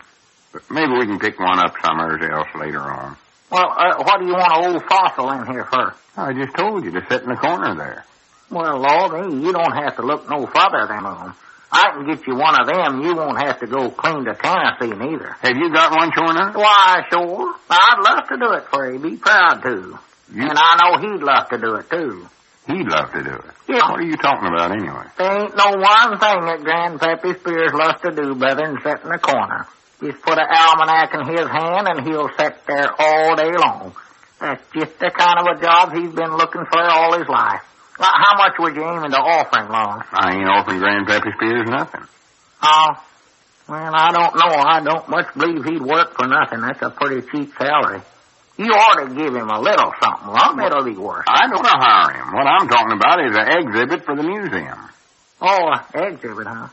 But maybe we can pick one up somewhere else later on. Well, what do you want an old fossil in here for? I just told you to sit in the corner there. Well, Lord, you don't have to look no further than them. I can get you one of them. You won't have to go clean to Tennessee neither. Have you got one showing up? Why, sure. I'd love to do it for you. Be proud to. And I know he'd love to do it, too. He'd love to do it. Yeah. What are you talking about anyway? There ain't no one thing that Grandpappy Spears loves to do better than sit in the corner. Just put an almanac in his hand and he'll sit there all day long. That's just the kind of a job he's been looking for all his life. Well, how much would you aim into offering, Lum? I ain't offering Grandpappy Spears nothing. Oh, well, I don't know. I don't much believe he'd work for nothing. That's a pretty cheap salary. You ought to give him a little something, Lum. It'll be worth it. I don't want to hire him. What I'm talking about is an exhibit for the museum. Oh, an exhibit, huh?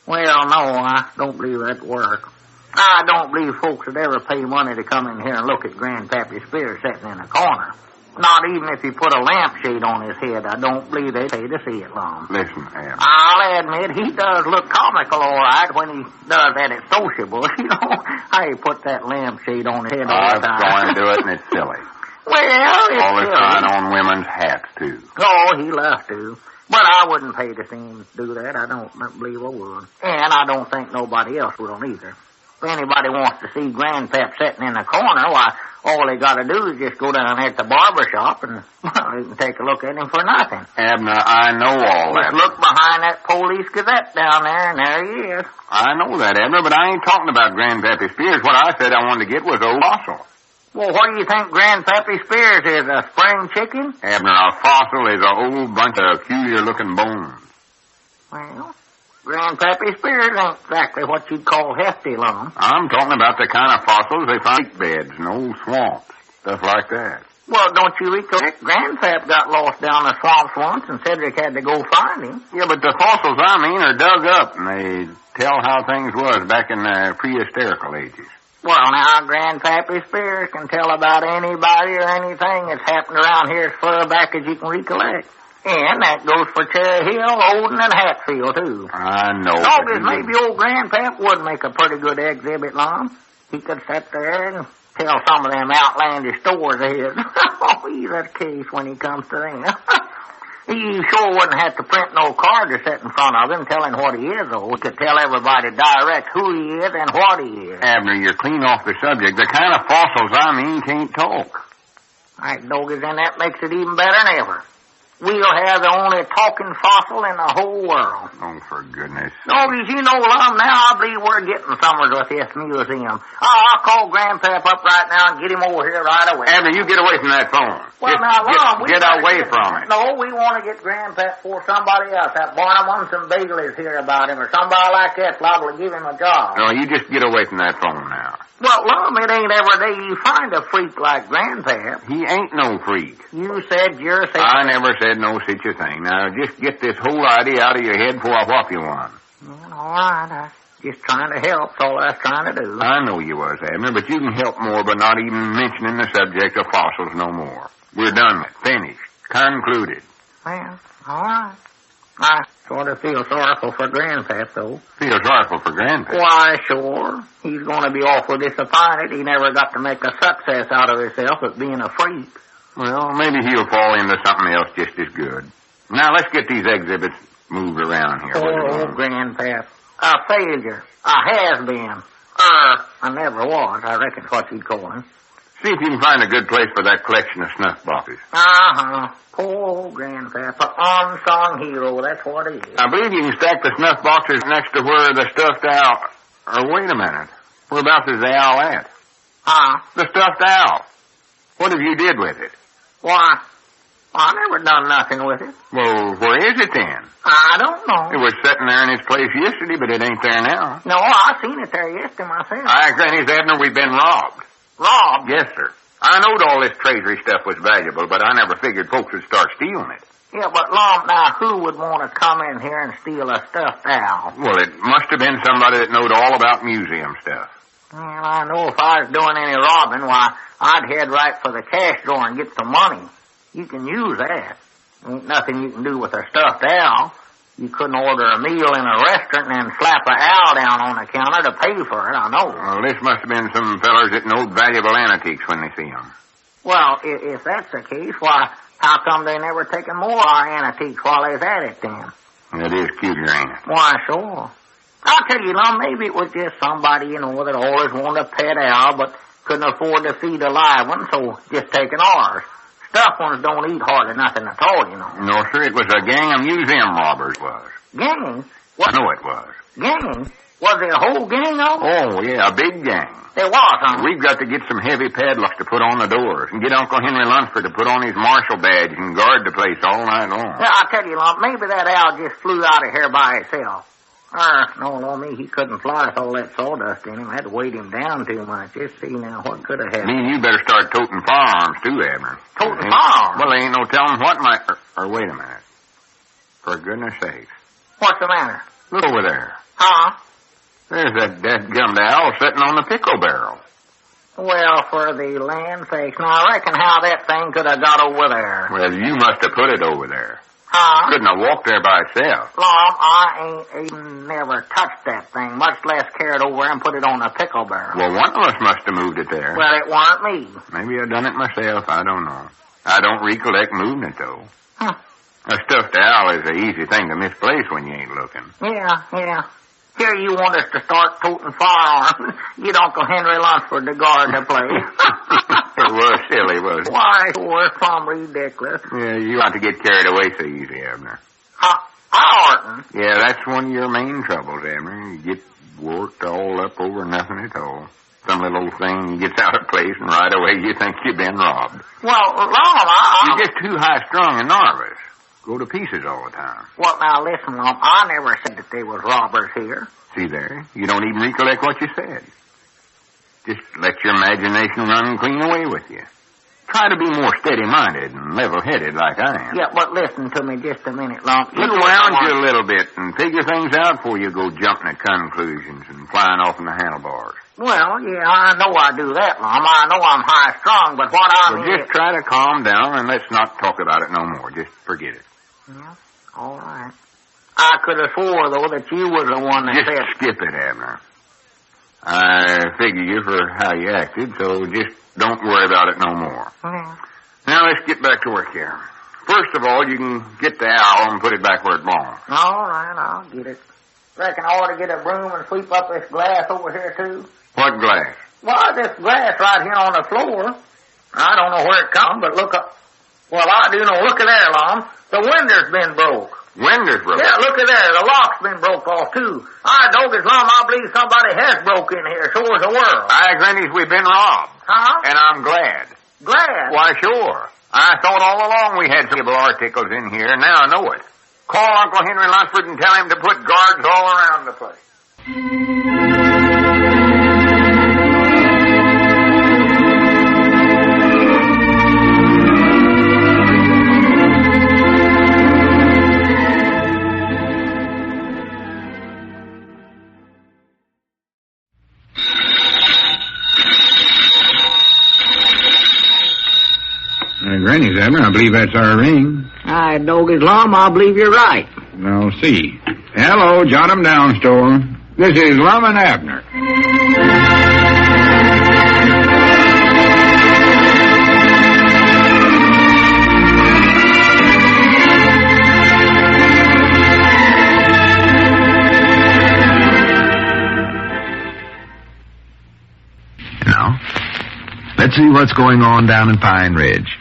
Well, no, I don't believe that'd work. I don't believe folks would ever pay money to come in here and look at Grandpappy Spears sitting in a corner. Not even if he put a lampshade on his head. I don't believe they'd pay to see it, Lum. Listen, Ab. I'll admit he does look comical, all right, when he does that at sociable. You know, how he put that lampshade on his head all the time. I saw him do it, and it's silly. Well, it's all this silly. time on women's hats, too. Oh, he loves to. But I wouldn't pay to see him do that. I don't believe I would. And I don't think nobody else will either. If anybody wants to see Grandpap sitting in the corner, why, all they got to do is just go down there at the barber shop and, well, you can take a look at him for nothing. Abner, I know all that. Just look behind that Police Gazette down there, and there he is. I know that, Abner, but I ain't talking about Grandpappy Spears. What I said I wanted to get was old fossil. Well, what do you think Grandpappy Spears is, a spring chicken? Abner, a fossil is a whole bunch of peculiar-looking bones. Well, Grandpappy Spears ain't exactly what you'd call hefty, Lum. I'm talking about the kind of fossils they find in beds and old swamps, stuff like that. Well, don't you recollect? Grandpap got lost down the swamps once, and Cedric had to go find him. Yeah, but the fossils, I mean, are dug up, and they tell how things was back in the prehistorical ages. Well, now, Grandpappy Spears can tell about anybody or anything that's happened around here as far back as you can recollect. And that goes for Cherry Hill, Olden, and Hatfield, too. I know. Because maybe old Grandpap would make a pretty good exhibit, Lum. He could sit there and tell some of them outlandish stories of his. Oh, he's a case when he comes to them. He sure wouldn't have to print no card to sit in front of him telling what he is, though. He could tell everybody direct who he is and what he is. Abner, you're clean off the subject. The kind of fossils I mean can't talk. Right, Doggies, and that makes it even better than ever. We'll have the only talking fossil in the whole world. Oh, for goodness. Doggies, you know, Lum, now I believe we're getting somewhere with this museum. I'll call Grandpap up right now and get him over here right away. Abner, you get away from that phone. Well, now, Lum, get away from it. No, we want to get Grandpap for somebody else. That Barnum and Bagel is here about him, or somebody like that's liable to give him a job. No, you just get away from that phone now. Well, Lum, it ain't every day you find a freak like Grandpap. He ain't no freak. You said you're saying... I never said no such a thing. Now, just get this whole idea out of your head before I whop you one. Well, all right. Just trying to help. That's all I was trying to do. I know you was, Abner, but you can help more by not even mentioning the subject of fossils no more. We're done with. Finished. Concluded. Well, all right. I sort of feel sorrowful for Grandpap, though. Feel sorrowful for Grandpap? Why, sure. He's going to be awful disappointed. He never got to make a success out of himself at being a freak. Well, maybe he'll fall into something else just as good. Now, let's get these exhibits moved around here. Oh, Grandpap. A failure. A has-been. I never was. I reckon's what you'd call him. See if you can find a good place for that collection of snuff boxes. Uh-huh. Poor Grandpap. An unsung hero. That's what he is. I believe you can stack the snuff boxes next to where the stuffed owl... Or wait a minute. Whereabouts is the owl at? Huh? The stuffed owl. What have you did with it? Why, I never done nothing with it. Well, where is it then? I don't know. It was sitting there in its place yesterday, but it ain't there now. No, I seen it there yesterday myself. I Granny's Abner, we've been robbed. Robbed? Yes, sir. I knowed all this treasury stuff was valuable, but I never figured folks would start stealing it. Yeah, but Lum, now who would want to come in here and steal a stuffed owl? Well, it must have been somebody that knowed all about museum stuff. Well, I know if I was doing any robbing, why, I'd head right for the cash drawer and get some money. You can use that. Ain't nothing you can do with a stuffed owl. You couldn't order a meal in a restaurant and then slap an owl down on the counter to pay for it, I know. Well, this must have been some fellers that knowed valuable antiques when they see them. Well, if that's the case, why, how come they never taken more antiques while they was at it then? That is cuter, ain't it? Why, sure. I'll tell you, Lum, maybe it was just somebody, that always wanted a pet owl, but couldn't afford to feed a live one, so just taking ours. Stuffed ones don't eat hardly nothing at all, No, sir, it was a gang of museum robbers, was. Gang? What? I know it was. Gang? Was there a whole gang of them? Oh, yeah, a big gang. There was, huh? We've got to get some heavy padlocks to put on the doors and get Uncle Henry Lunsford to put on his marshal badge and guard the place all night long. Yeah, I'll tell you, Lum, maybe that owl just flew out of here by itself. No, me, he couldn't fly with all that sawdust in him. I had to weight him down too much. Just see now, what could have happened? You better start toting firearms too, Abner. Toting firearms? Well, there ain't no telling what might... Or wait a minute. For goodness sakes. What's the matter? Look over there. Huh? There's that dead-gummed owl sitting on the pickle barrel. Well, for the land sakes. Now, I reckon how that thing could have got over there. Well, you must have put it over there. Huh? Couldn't have walked there by itself. Lum, I ain't even never touched that thing, much less carried over and put it on a pickle barrel. Well, one of us must have moved it there. Well, it weren't me. Maybe I done it myself. I don't know. I don't recollect moving it, though. Huh. A stuffed owl is an easy thing to misplace when you ain't looking. Yeah. Here you want us to start toting firearms. Get Uncle Henry Lunsford to guard the place. It was silly, wasn't it? Why, it was plumb ridiculous. Yeah, you ought to get carried away so easy, Abner. I oughtn't. Yeah, that's one of your main troubles, Abner. You get worked all up over nothing at all. Some little old thing gets out of place, and right away you think you've been robbed. Well, Lum, You're just too high-strung and nervous. Go to pieces all the time. Well, now, listen, Lum, I never said that there was robbers here. See there? You don't even recollect what you said. Just let your imagination run clean away with you. Try to be more steady-minded and level-headed like I am. Yeah, but listen to me just a minute, Lum. Look around you a little bit and figure things out before you go jumping at conclusions and flying off in the handlebars. Well, yeah, I know I do that, Lum. I know I'm high-strung, but what I mean just try to calm down and let's not talk about it no more. Just forget it. Yeah, all right. I could have swore, though, that you was the one that just said... skip it, Abner. I figure you for how you acted, so just don't worry about it no more. Yeah. Now, let's get back to work here. First of all, you can get the owl and put it back where it belongs. All right, I'll get it. Reckon I ought to get a broom and sweep up this glass over here, too. What glass? Well, this glass right here on the floor. I don't know where it come, but look up. Well, I do know. Look at there, Lum. The window's been broke. Window's broke? Yeah, look at there. The lock's been broke off, too. I dog as Lum, I believe somebody has broke in here. So is the world. I grannies we've been robbed. Huh? And I'm glad. Glad? Why, sure. I thought all along we had valuable articles in here, and now I know it. Call Uncle Henry Lunsford and tell him to put guards all around the place. Granny's, Abner. I believe that's our ring. I dog as Lum, I believe you're right. Now, see. Hello, jot 'em down, store. This is Lum and Abner. Now, let's see what's going on down in Pine Ridge.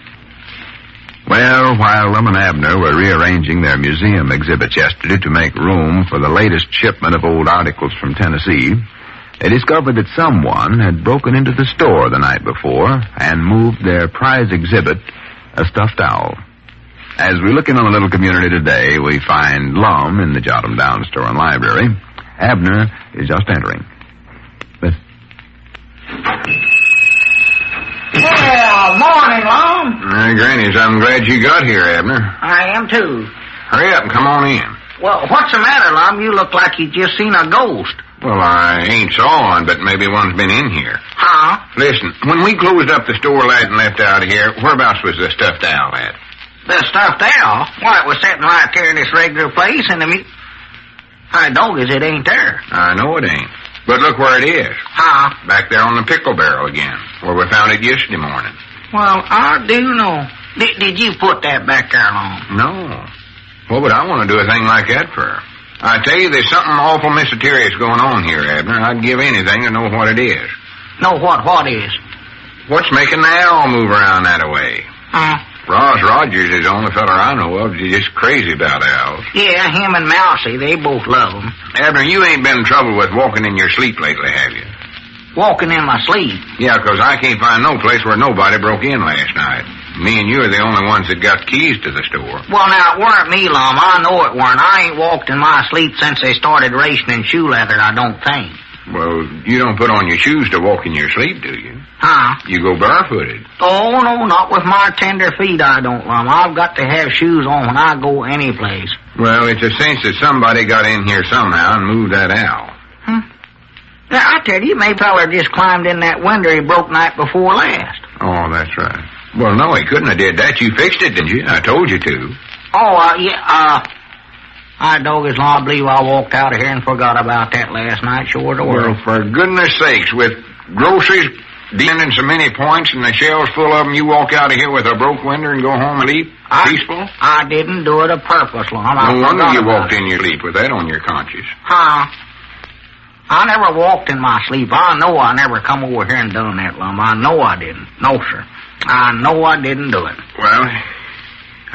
Well, while Lum and Abner were rearranging their museum exhibits yesterday to make room for the latest shipment of old articles from Tennessee, they discovered that someone had broken into the store the night before and moved their prize exhibit, a stuffed owl. As we look in on the little community today, we find Lum in the Jot 'em Down store and library. Abner is just entering. Well, morning, Lum. Grannies, I'm glad you got here, Abner. I am, too. Hurry up and come on in. Well, what's the matter, Lum? You look like you just seen a ghost. Well, I ain't saw one, but maybe one's been in here. Huh? Listen, when we closed up the store lad and left out of here, whereabouts was the stuffed owl at? The stuffed owl? Why, it was sitting right there in this regular place, and I dog as it ain't there. I know it ain't. But look where it is. Huh? Back there on the pickle barrel again, where we found it yesterday morning. Well, I do know. Did you put that back there, Lum? No. What would I want to do a thing like that for? I tell you, there's something awful mysterious going on here, Abner. I'd give anything to know what it is. Know what? What is? What's making the owl move around that way? Ross Rogers is the only feller I know of that's just crazy about owls. Yeah, him and Mousy, they both love them. Abner, you ain't been in trouble with walking in your sleep lately, have you? Walking in my sleep? Yeah, 'cause I can't find no place where nobody broke in last night. Me and you are the only ones that got keys to the store. Well, now, it weren't me, Lum. I know it weren't. I ain't walked in my sleep since they started rationing shoe leather, I don't think. Well, you don't put on your shoes to walk in your sleep, do you? Huh? You go barefooted. Oh, no, not with my tender feet, I don't, Lum. I've got to have shoes on when I go any place. Well, it's a cinch that somebody got in here somehow and moved that owl. Now, I tell you, maybe feller just climbed in that window he broke night before last. Oh, that's right. Well, no, he couldn't have did that. You fixed it, didn't you? I told you to. Oh, yeah, I dog as long I believe I walked out of here and forgot about that last night, sure to Well, for goodness sakes, with groceries dealing in so many points and the shelves full of them, you walk out of here with a broke window and go home and sleep peaceful? I didn't do it a purpose, Lum. No wonder you walked in your sleep with that on your conscience. Huh? I never walked in my sleep. I know I never come over here and done that, Lum. I know I didn't. No, sir. I know I didn't do it. Well,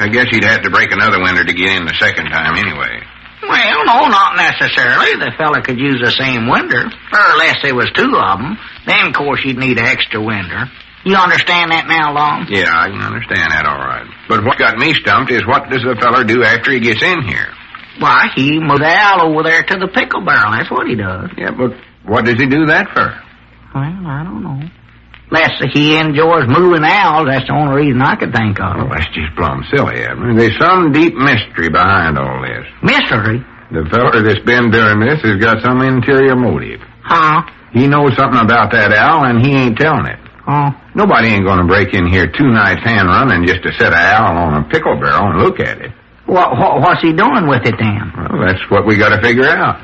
I guess he'd have to break another window to get in the second time anyway. Well, no, not necessarily. The fella could use the same window, or unless there was two of them. Then, of course, you'd need an extra window. You understand that now, Lum? Yeah, I can understand that all right. But what got me stumped is what does the feller do after he gets in here? Why, he moved the owl over there to the pickle barrel. That's what he does. Yeah, but what does he do that for? Well, I don't know. Unless he enjoys moving owls, that's the only reason I could think of. Oh, that's just plumb silly, Abner. There's some deep mystery behind all this. Mystery? The feller that's been doing this has got some interior motive. Huh? He knows something about that owl, and he ain't telling it. Oh. Nobody ain't going to break in here 2 nights hand-running just to set an owl on a pickle barrel and look at it. What's he doing with it, then? Well, that's what we got to figure out.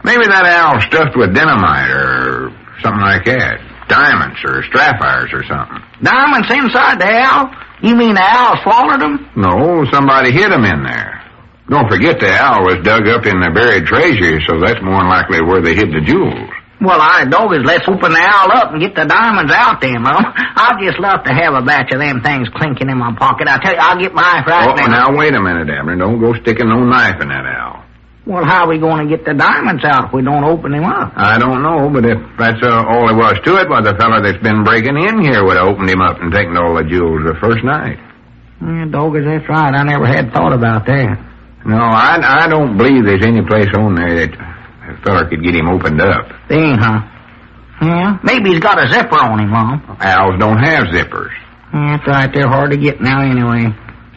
Maybe that owl's stuffed with dynamite or something like that. Diamonds or sapphires or something. Diamonds inside the owl? You mean the owl swallowed them? No, somebody hid them in there. Don't forget the owl was dug up in the buried treasure, so that's more than likely where they hid the jewels. Well, let's open the owl up and get the diamonds out there, Mom. I'd just love to have a batch of them things clinking in my pocket. I tell you, I'll get my knife right now. Now, wait a minute, Abner. Don't go sticking no knife in that owl. Well, how are we going to get the diamonds out if we don't open them up? I don't know, but if that's all there was to it, well, the fellow that's been breaking in here would have opened him up and taken all the jewels the first night. Yeah, doggers, that's right. I never had thought about that. No, I don't believe there's any place on there that a fella could get him opened up. They ain't, huh? Yeah, maybe he's got a zipper on him, Mom. Owls don't have zippers. Yeah, that's right. They're hard to get now anyway.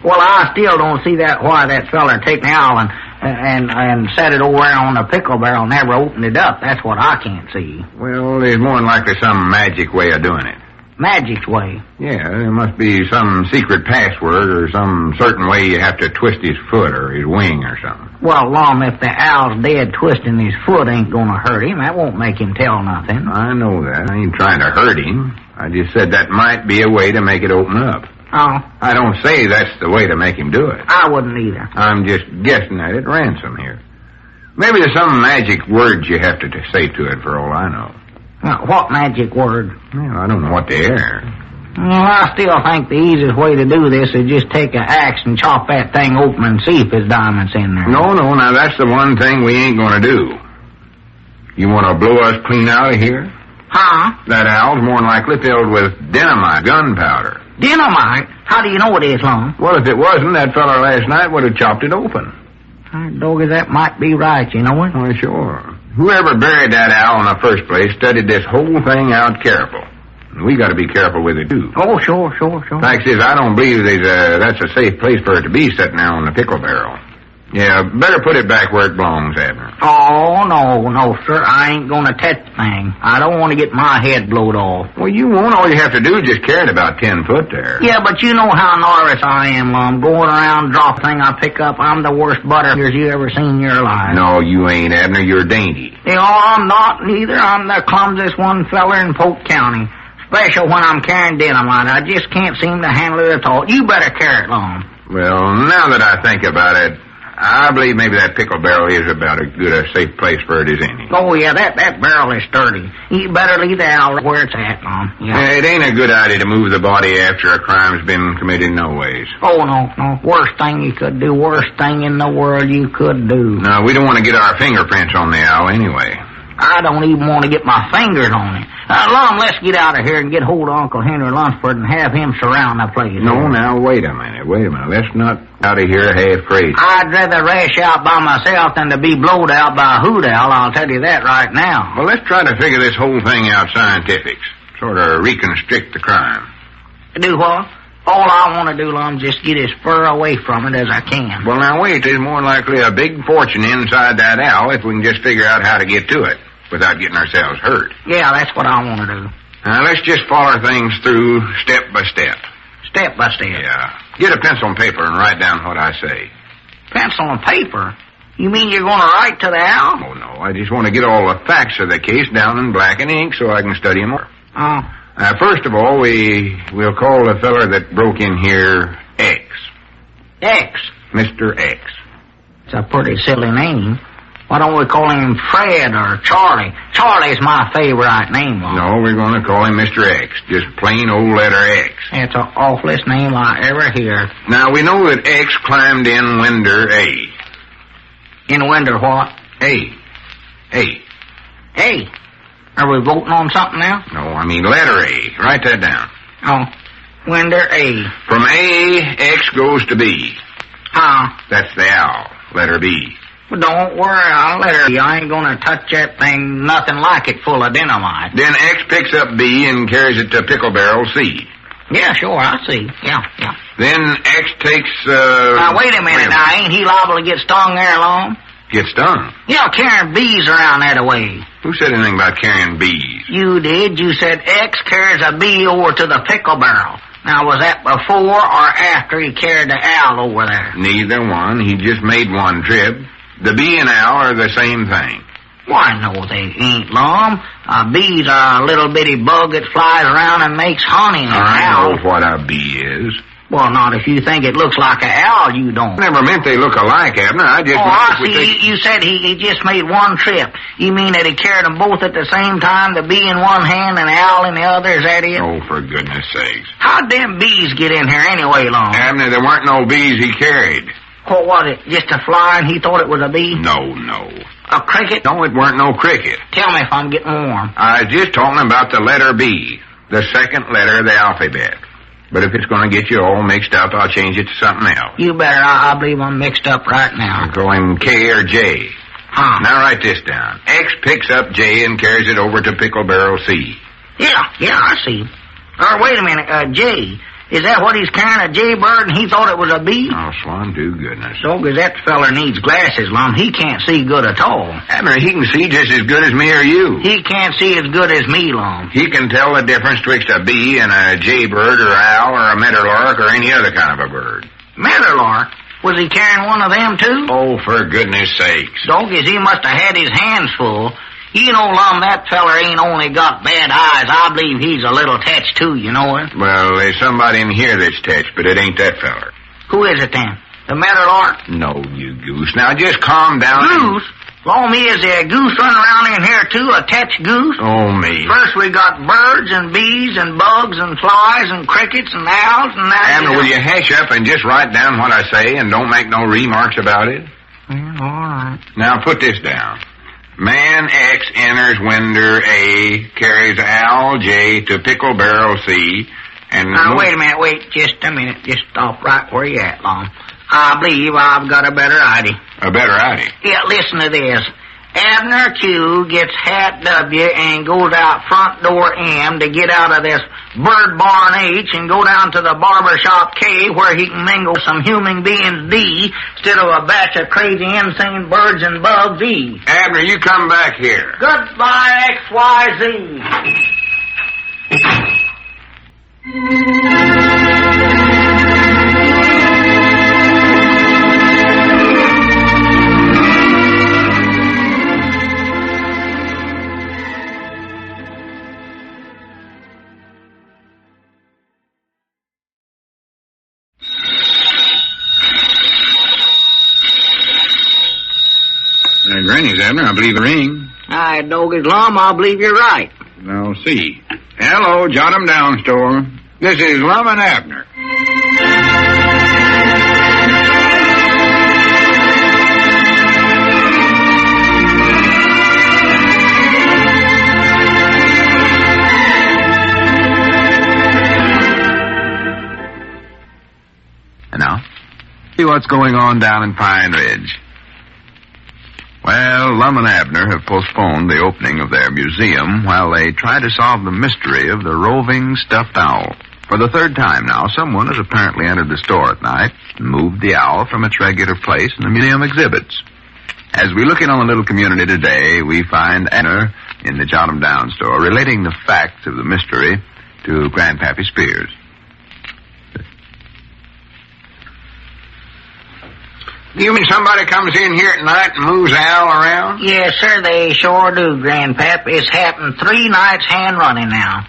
Well, I still don't see why that fella take the owl and set it over there on the pickle barrel and never opened it up. That's what I can't see. Well, there's more than likely some magic way of doing it. Magic way? Yeah, there must be some secret password or some certain way you have to twist his foot or his wing or something. Well, Lum, if the owl's dead, twisting his foot ain't gonna hurt him. That won't make him tell nothing. I know that. I ain't trying to hurt him. I just said that might be a way to make it open up. Oh. I don't say that's the way to make him do it. I wouldn't either. I'm just guessing at it ransom here. Maybe there's some magic words you have to say to it for all I know. What magic word? Well, I don't know what they are. Well, I still think the easiest way to do this is just take an axe and chop that thing open and see if there's diamonds in there. No, now that's the one thing we ain't gonna do. You wanna blow us clean out of here? Huh? That owl's more than likely filled with dynamite, gunpowder. Dynamite? How do you know it is, Lum? Well, if it wasn't, that fella last night would have chopped it open. Doggy, that might be right, you know it? Well, sure. Whoever buried that owl in the first place studied this whole thing out careful. And we got to be careful with it, too. Oh, sure. Fact is, I don't believe that's a safe place for it to be sitting there on the pickle barrel. Yeah, better put it back where it belongs, Abner. Oh, no, sir. I ain't gonna touch the thing. I don't want to get my head blowed off. Well, you won't. All you have to do is just carry it about 10 foot there. Yeah, but you know how Norris I am, Lum. Going around, drop thing I pick up. I'm the worst butterbeers you ever seen in your life. No, you ain't, Abner. You're dainty. Yeah, I'm not neither. I'm the clumsiest one feller in Polk County. Special when I'm carrying dynamite. I just can't seem to handle it at all. You better carry it, Lum. Well, now that I think about it, I believe maybe that pickle barrel is about as good a safe place for it as any. Oh, yeah, that barrel is sturdy. You better leave the owl where it's at, Lum. Yeah. It ain't a good idea to move the body after a crime's been committed, no ways. Oh, no. Worst thing you could do. Worst thing in the world you could do. No, we don't want to get our fingerprints on the owl anyway. I don't even want to get my fingers on it. Lum, let's get out of here and get hold of Uncle Henry Lunsford and have him surround the place. No, now, wait a minute. Let's not out of here half-crazy. I'd rather rash out by myself than to be blowed out by a hoot owl, I'll tell you that right now. Well, let's try to figure this whole thing out scientific. Sort of reconstruct the crime. Do what? All I want to do, Lum, just get as far away from it as I can. Well, now, wait. There's more likely a big fortune inside that owl if we can just figure out how to get to it without getting ourselves hurt. Yeah, that's what I want to do. Now, let's just follow things through step by step. Step by step? Yeah. Get a pencil and paper and write down what I say. Pencil and paper? You mean you're going to write to the owl? Oh, no. I just want to get all the facts of the case down in black and ink so I can study them more. Oh. First of all, we'll call the feller that broke in here X. X? Mr. X. It's a pretty silly name. Why don't we call him Fred or Charlie? Charlie's my favorite name, Lum. No, we're going to call him Mr. X. Just plain old letter X. It's the awfulest name I ever hear. Now, we know that X climbed in window A. In window what? A. A. Are we voting on something now? No, I mean letter A. Write that down. Oh, window A. From A, X goes to B. Huh? That's the owl. Letter B. Well, don't worry, I'll let her. I ain't gonna touch that thing, nothing like it, full of dynamite. Then X picks up B and carries it to pickle barrel C. Yeah, sure, I see. Yeah. Then X takes, Now, wait a minute, now, ain't he liable to get stung there, Lum? Get stung? Yeah, carrying bees around that way. Who said anything about carrying bees? You did. You said X carries a bee over to the pickle barrel. Now, was that before or after he carried the owl over there? Neither one. He just made one trip. The bee and owl are the same thing. Why, no, they ain't, Lum. Bees are a little bitty bug that flies around and makes honey. I know what a bee is. Well, not if you think it looks like an owl, you don't. I never meant they look alike, Abner. I just... I see. You said he just made one trip. You mean that he carried them both at the same time, the bee in one hand and the owl in the other? Is that it? Oh, for goodness sakes. How'd them bees get in here anyway, Lum? Abner, there weren't no bees he carried. What was it? Just a fly and he thought it was a bee? No. A cricket? No, it weren't no cricket. Tell me if I'm getting warm. I was just talking about the letter B, the second letter of the alphabet. But if it's going to get you all mixed up, I'll change it to something else. You better. I believe I'm mixed up right now. I'll call him K or J. Huh. Now write this down. X picks up J and carries it over to pickle barrel C. Yeah, I see. Wait a minute, J. Is that what he's carrying, a jaybird, and he thought it was a bee? Oh, Swan, do goodness. So, because that feller needs glasses, Lum. He can't see good at all. Abner, he can see just as good as me or you. He can't see as good as me, Lum. He can tell the difference twixt a bee and a jaybird or owl or a meadowlark or any other kind of a bird. Meadowlark? Was he carrying one of them, too? Oh, for goodness sakes. Doggies, he must have had his hands full. You know, Lum, that feller ain't only got bad eyes. I believe he's a little touched, too, you know it? Well, there's somebody in here that's touched, but it ain't that feller. Who is it, then? The meadowlark? No, you goose. Now, just calm down. Goose? Law me, is there a goose running around in here, too? A touched goose? Oh, me. First we got birds and bees and bugs and flies and crickets and owls and that. Abner, will you hash up and just write down what I say and don't make no remarks about it? All right. Now, put this down. Man X enters window A, carries owl J to pickle barrel C, and... Now, wait a minute, just a minute. Just stop right where you at, Lum. I believe I've got a better idea. A better idea? Yeah, listen to this. Abner Q gets hat W and goes out front door M to get out of this bird barn H and go down to the barber shop K where he can mingle some human beings D instead of a batch of crazy insane birds and bugs E. Abner, you come back here. Goodbye, XYZ. Granny's, Abner. I believe the ring. I doggies Lum, I believe you're right. Now, see. Hello, jot 'em down, store. This is Lum and Abner. And now, see what's going on down in Pine Ridge. Well, Lum and Abner have postponed the opening of their museum while they try to solve the mystery of the roving stuffed owl. For the third time now, someone has apparently entered the store at night and moved the owl from its regular place in the museum exhibits. As we look in on the little community today, we find Abner in the Jot 'em Down store relating the facts of the mystery to Grandpappy Spears. You mean somebody comes in here at night and moves the owl around? Yes, sir, they sure do, Grandpap. It's happened 3 nights hand running now.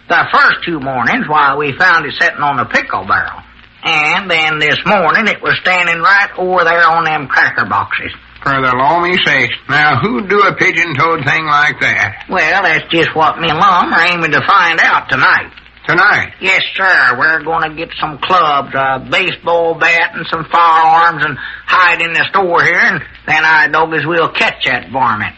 The first 2 mornings while we found it sitting on the pickle barrel. And then this morning it was standing right over there on them cracker boxes. For the loamy sakes. Now, who'd do a pigeon-toed thing like that? Well, that's just what me and Lum are aiming to find out tonight. Tonight? Yes, sir. We're going to get some clubs, a baseball bat, and some firearms and hide in the store here, and then I doggies will catch that varmint.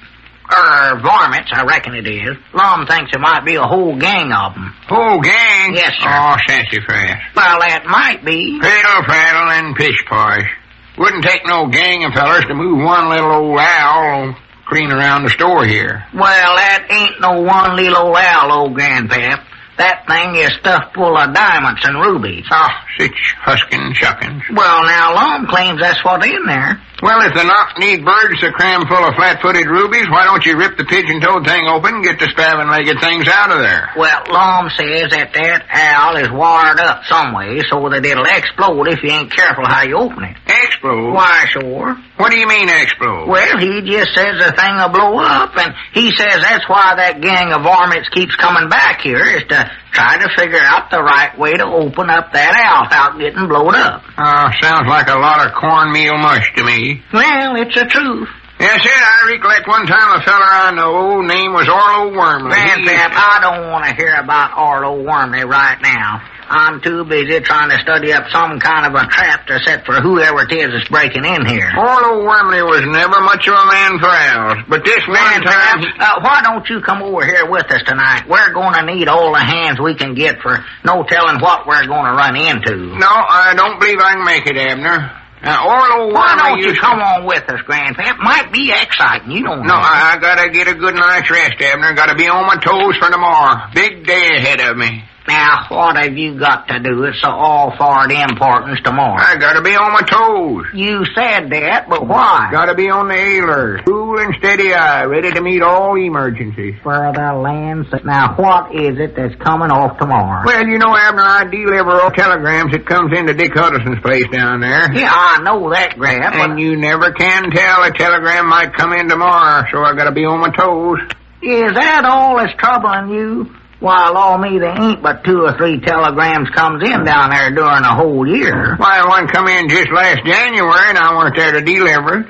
Varmints, I reckon it is. Lum thinks it might be a whole gang of them. Whole gang? Yes, sir. Oh, sassafras. Well, that might be. Prattle, prattle, and pish-posh. Wouldn't take no gang of fellers to move one little old owl clean around the store here. Well, that ain't no one little old owl, old Grandpap. That thing is stuffed full of diamonds and rubies. Oh, such huskin' shuckins. Well, now, Lum claims that's what's in there. Well, if the knock-kneed birds are crammed full of flat-footed rubies, why don't you rip the pigeon-toed thing open and get the spavined-legged things out of there? Well, Lum says that owl is wired up some way so that it'll explode if you ain't careful how you open it. Explode? Why, sure. What do you mean, explode? Well, he just says the thing will blow up, and he says that's why that gang of varmints keeps coming back here, is to try to figure out the right way to open up that owl without getting blown up. Oh, sounds like a lot of cornmeal mush to me. Well, it's the truth. Yes, sir, I recollect one time a feller I know, name was Orlo Wormley. Grandpap, I don't want to hear about Orlo Wormley right now. I'm too busy trying to study up some kind of a trap to set for whoever it is that's breaking in here. Orlo Wormley was never much of a man for owls, but this one time... why don't you come over here with us tonight? We're going to need all the hands we can get for no telling what we're going to run into. No, I don't believe I can make it, Abner. Orlo Wormley... Why don't you come on with us, Grandpap? Might be exciting, you don't know. No, I gotta get a good night's rest, Abner. Gotta be on my toes for tomorrow. Big day ahead of me. Now, what have you got to do? It's all for the importance tomorrow. I gotta be on my toes. You said that, but why? Gotta be on the ailers. Cool and steady eye, ready to meet all emergencies. For the land. Now, what is it that's coming off tomorrow? Well, you know, Abner, I deliver all telegrams that comes into Dick Huddleston's place down there. Yeah, I know that, Grab. And you never can tell. A telegram might come in tomorrow, so I gotta be on my toes. Is that all that's troubling you? Why, law me, there ain't but 2 or 3 telegrams comes in down there during a whole year. Why, one come in just last January, and I weren't there to deliver it.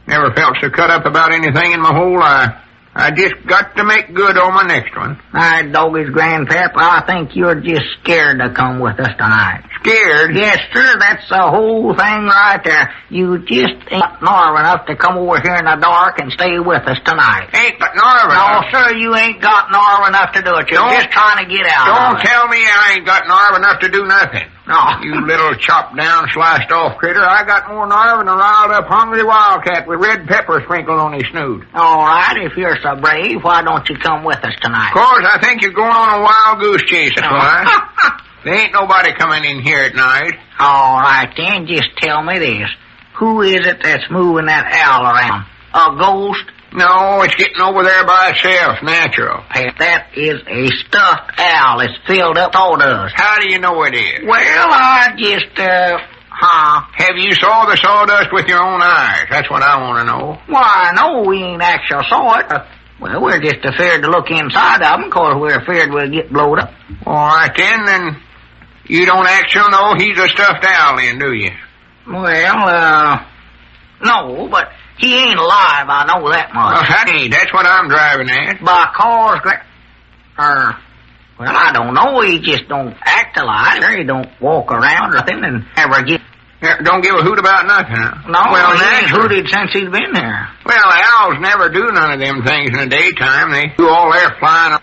Never felt so cut up about anything in my whole life. I just got to make good on my next one. All right, doggies, Grandpap, I think you're just scared to come with us tonight. Scared? Yes, sir, that's the whole thing right there. You just ain't narve enough to come over here in the dark and stay with us tonight. Ain't but narve enough? No, sir, you ain't got narve enough to do it. You're just trying to get out Don't tell me I ain't got narve enough to do nothing. No. You little chopped down, sliced off critter. I got more narve than a riled up hungry wildcat with red pepper sprinkled on his snoot. All right, if you're so brave, why don't you come with us tonight? Of course, I think you're going on a wild goose chase, that's why. There ain't nobody coming in here at night. All right, then, just tell me this. Who is it that's moving that owl around? A ghost? No, it's getting over there by itself, natural. That is a stuffed owl. It's filled up sawdust. How do you know it is? Well, I just, Have you saw the sawdust with your own eyes? That's what I want to know. Why, no, we ain't actually saw it. Well, we're just afraid to look inside of them because we're afraid we'll get blowed up. All right, then you don't actually know he's a stuffed owl then, do you? Well, no, but He ain't alive, I know that much. Well, honey, that's what I'm driving at. Because, well, I don't know. He just don't act alive. He don't walk around or anything and ever get... Don't give a hoot about nothing, huh? No, well, he ain't hooted since he's been there. Well, owls never do none of them things in the daytime. They do all their flying.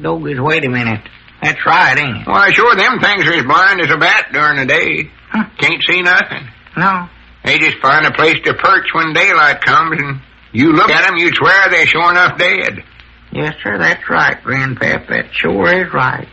Dogies, wait a minute. That's right, ain't it? Why, sure, them things are as blind as a bat during the day. Huh? Can't see nothing. No. They just find a place to perch when daylight comes, and you look at them, you swear they're sure enough dead. Yes, sir, that's right, Grandpap. That sure is right.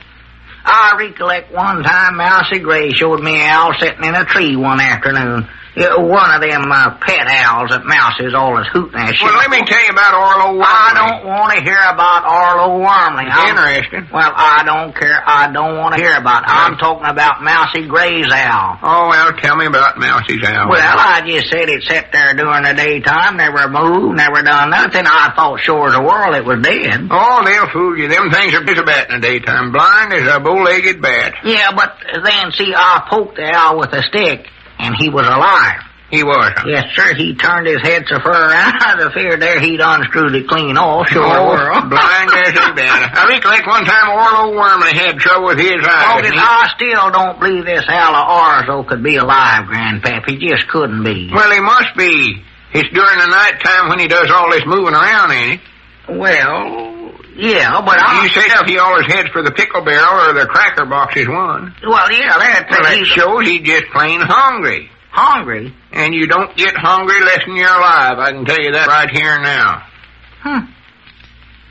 I recollect one time Mousy Gray showed me an owl sitting in a tree one afternoon. One of them pet owls that Mousie's always hooting at. Well, let me tell you about Orlo Wormley. I don't want to hear about Orlo Wormley. Interesting. Well, I don't care. I don't want to hear about it. I'm talking about Mousy Gray's owl. Oh, well, tell me about Mousy's owl. Well, I just said it sat there during the daytime, never moved, never done nothing. I thought sure as the world it was dead. Oh, they'll fool you. Them things are just a bat in the daytime. Blind as a bow-legged bat. Yeah, but then, see, I poked the owl with a stick, and he was alive. He was, huh? Yes, sir. He turned his head so far around, I feared there he'd unscrewed it clean off. Sure. Blind as a bat. I recollect one time Orlo Wormley had trouble with his eyes. Oh, I still don't believe this owl of ours, though, could be alive, Grandpap. He just couldn't be. Well, he must be. It's during the night time when he does all this moving around, ain't he? Well... Yeah, but you say he always heads for the pickle barrel or the cracker box is one. Well, yeah, that shows he's just plain hungry. Hungry? And you don't get hungry less than you're alive. I can tell you that right here and now.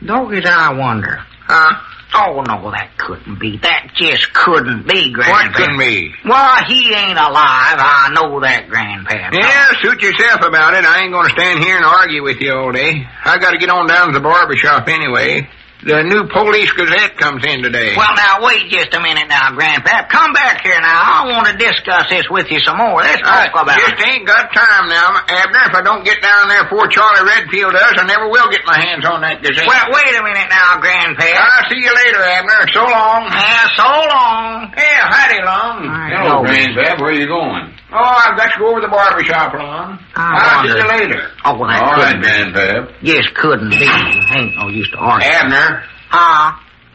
Dogies, I wonder. Huh? Oh, no, that couldn't be. That just couldn't be, Grandpap. What couldn't be? Well, he ain't alive. I know that, Grandpap. Yeah, suit yourself about it. I ain't going to stand here and argue with you all day. I got to get on down to the barber shop anyway. The new Police Gazette comes in today. Well, now, wait just a minute now, Grandpap. Come back here now. I want to discuss this with you some more. Let's talk about it. Just ain't got time now, Abner. If I don't get down there before Charlie Redfield does, I never will get my hands on that Gazette. Well, wait a minute now, Grandpap. I'll see you later, Abner. So long. Yeah, so long. Yeah, howdy, Lum. Hello, Grandpap. Where are you going? Oh, I've got to go over to the barber shop, Lum. I'll see you later. Oh, well, that all right, couldn't Grandpap. Just couldn't be. Ain't no use to argue. Abner.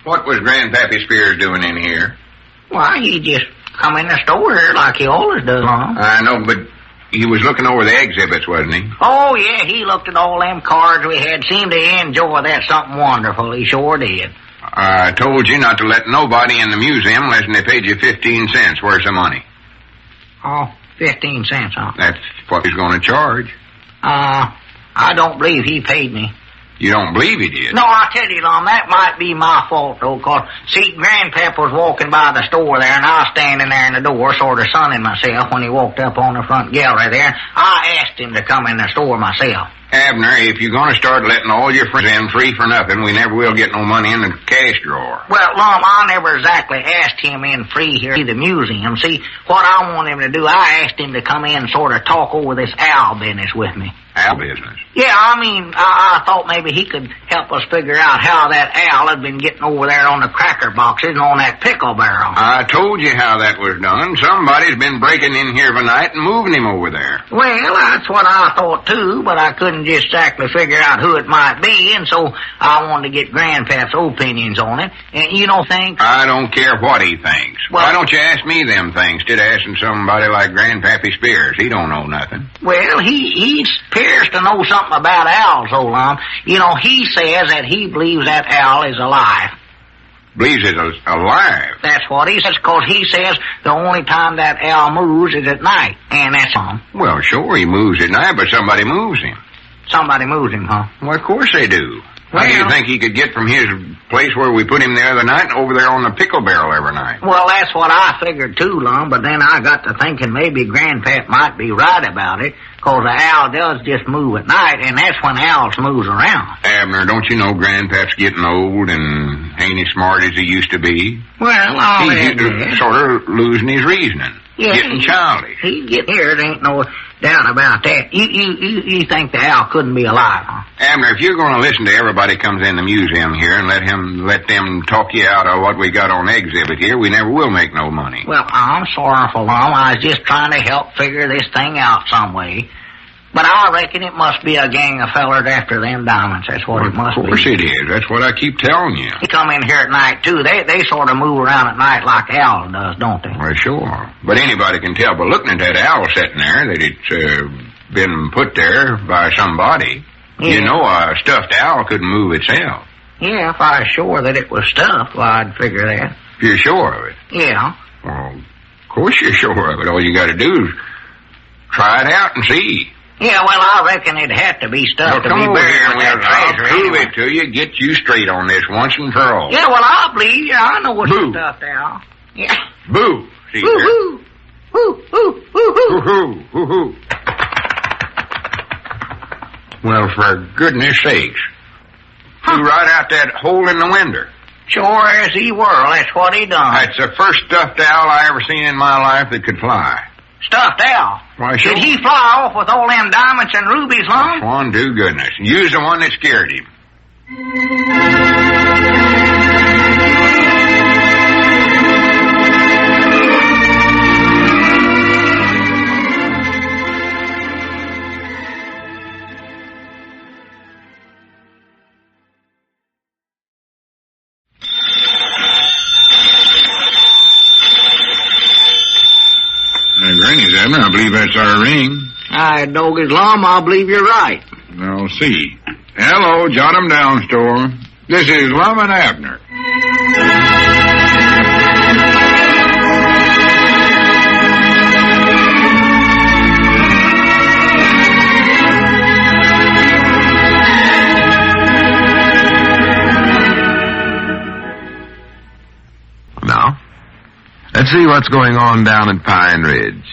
What was Grandpappy Spears doing in here? Why, he just come in the store here like he always does, huh? I know, but he was looking over the exhibits, wasn't he? Oh, yeah, he looked at all them cards we had. Seemed to enjoy that something wonderful. He sure did. I told you not to let nobody in the museum unless they paid you 15 cents. Where's the money? Oh, 15 cents, huh? That's what he's going to charge. I don't believe he paid me. You don't believe he did? No, I tell you, Lum, that might be my fault, though, 'cause, see, Grandpap was walking by the store there, and I was standing there in the door, sort of sunning myself when he walked up on the front gallery there. I asked him to come in the store myself. Abner, if you're going to start letting all your friends in free for nothing, we never will get no money in the cash drawer. Well, Lum, I never exactly asked him in free here to the museum. See, what I want him to do, I asked him to come in and sort of talk over this owl business with me. Owl business? Yeah, I mean, I thought maybe he could help us figure out how that owl had been getting over there on the cracker boxes and on that pickle barrel. I told you how that was done. Somebody's been breaking in here of a night and moving him over there. Well, that's what I thought, too, but I couldn't just exactly figure out who it might be, and so I wanted to get Grandpap's opinions on it. And you don't think... I don't care what he thinks. Well, why don't you ask me them things instead of asking somebody like Grandpappy Spears? He don't know nothing. Well, he appears to know something about owls, old Lum. You know, he says that he believes that owl is alive. Believes it's alive? That's what he says, 'cause he says the only time that owl moves is at night, and that's all. Well, sure, he moves at night, but somebody moves him. Somebody moves him, huh? Well, of course they do. Well, how do you think he could get from his place where we put him the other night and over there on the pickle barrel every night? Well, that's what I figured too, Lum, but then I got to thinking maybe Grandpap might be right about it, 'cause the owl does just move at night, and that's when owls moves around. Abner, don't you know Grandpap's getting old and ain't as smart as he used to be? Well, he's sort of losing his reasoning. Yeah, getting childish. He's getting here. There ain't no doubt about that. You think the owl couldn't be alive, huh? Abner, if you're going to listen to everybody comes in the museum here and let them talk you out of what we got on exhibit here, we never will make no money. Well, I'm sorry for Lum. I was just trying to help figure this thing out some way. But I reckon it must be a gang of fellers after them diamonds. That's what it must be. Of course it is. That's what I keep telling you. They come in here at night, too. They sort of move around at night like owls does, don't they? Well, sure. But anybody can tell by looking at that owl sitting there that it's been put there by somebody. Yeah. You know, a stuffed owl couldn't move itself. Yeah, if I was sure that it was stuffed, well, I'd figure that. If you're sure of it. Yeah. Well, of course you're sure of it. All you got to do is try it out and see. Yeah, well, I reckon it'd have to be stuffed to come be over buried here and with that I'll treasure. prove Anyway. it to you. Get you straight on this once and for all. Yeah, well, I'll believe you. I know what's a Boo. stuffed owl. Yeah. Boo. See there. Woo-hoo. Woo-hoo. Woo-hoo. Hoo-hoo. Hoo-hoo. Well, for goodness sakes. Flew right out that hole in the window. Sure as he were. That's what he done. That's the first stuffed owl I ever seen in my life that could fly. Stuffed owl. Why, sure. Did he fly off with all them diamonds and rubies, Lum? One, do goodness. Use the one that scared him. Granny's Abner, I believe that's our ring. I dog his Lum, I believe you're right. I'll see. Hello, jot 'em down, store. This is Lum and Abner. Now, let's see what's going on down at Pine Ridge.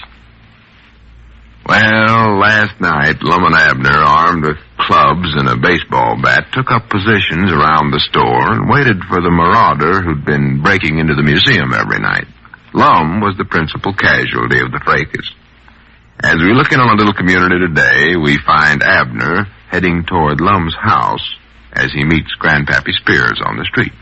Well, last night, Lum and Abner, armed with clubs and a baseball bat, took up positions around the store and waited for the marauder who'd been breaking into the museum every night. Lum was the principal casualty of the fracas. As we look in on a little community today, we find Abner heading toward Lum's house as he meets Grandpappy Spears on the street.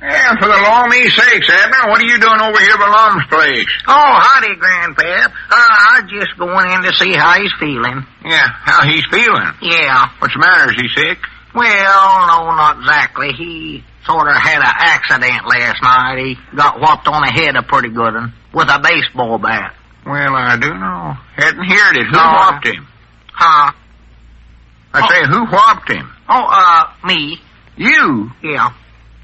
Yeah, for the Longme's sakes, Abner, what are you doing over here by Lum's place? Oh, howdy, Grandpap. I was just going in to see how he's feeling. Yeah, how he's feeling. Yeah. What's the matter? Is he sick? Well, no, not exactly. He sort of had an accident last night. He got whopped on the head a pretty good one with a baseball bat. Well, I do know. Hadn't heard it. Who No. whopped him? Huh? I say, who whopped him? Oh, me. You? Yeah.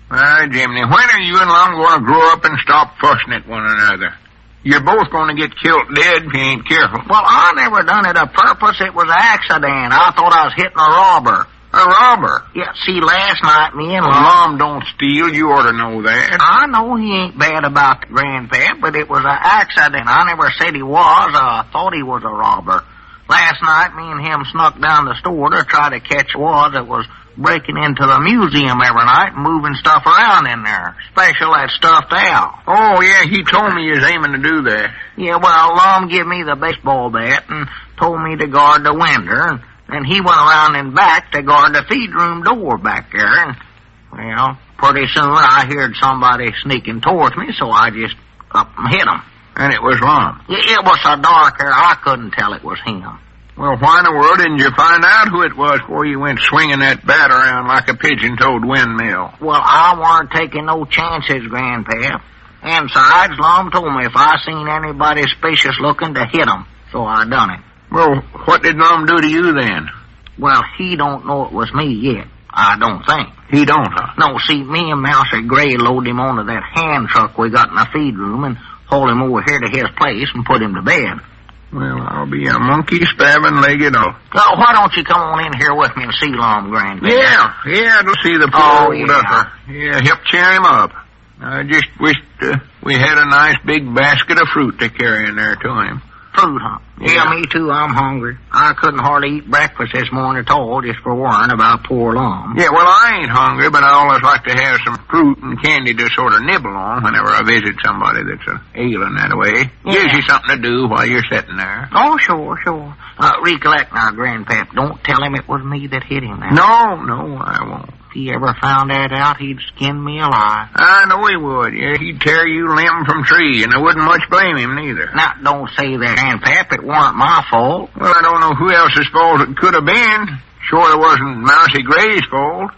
Jiminy, when are you and Lum going to grow up and stop fussing at one another? You're both going to get killed dead if you ain't careful. Well, I never done it a purpose. It was an accident. I thought I was hitting a robber. A robber? Yeah, see, last night me and Lum don't steal. You ought to know that. I know he ain't bad about the Grandpap, but it was an accident. I never said he was. I thought he was a robber. Last night, me and him snuck down the store to try to catch one that was breaking into the museum every night and moving stuff around in there, especially that stuffed owl. Oh, yeah, he told me he was aiming to do that. Yeah, well, Lum give me the baseball bat and told me to guard the window, and he went around in back to guard the feed room door back there, and, well, pretty soon I heard somebody sneaking towards me, so I just up and hit him. And it was Lum. It was so dark there, I couldn't tell it was him. Well, why in the world didn't you find out who it was before you went swinging that bat around like a pigeon-toed windmill? Well, I weren't taking no chances, Grandpap. And besides, Lum told me if I seen anybody suspicious looking to hit 'em, so I done it. Well, what did Lum do to you then? Well, he don't know it was me yet. I don't think. He don't, huh? No, see, me and Mouser Gray loaded him onto that hand truck we got in the feed room and hauled him over here to his place and put him to bed. Well, I'll be a monkey stabbing legged off. Well, why don't you come on in here with me and see Lum, Grandpap? Yeah, to see the poor Oh, old yeah. duffer. Yeah, help cheer him up. I just wished we had a nice big basket of fruit to carry in there to him. Fruit, huh? Yeah. Yeah, me too. I'm hungry. I couldn't hardly eat breakfast this morning at all just for worrying about poor Lum. Yeah, well, I ain't hungry, but I always like to have some fruit and candy to sort of nibble on whenever I visit somebody that's ailing that way. Yeah. Gives you something to do while you're sitting there. Oh, sure. Recollect now, Grandpap. Don't tell him it was me that hit him now. No, I won't. If he ever found that out, he'd skin me alive. I know he would. Yeah, he'd tear you limb from tree, and I wouldn't much blame him neither. Now, don't say that, Grandpap. It weren't my fault. Well, I don't know who else's fault it could have been. Sure it wasn't Mousy Gray's fault.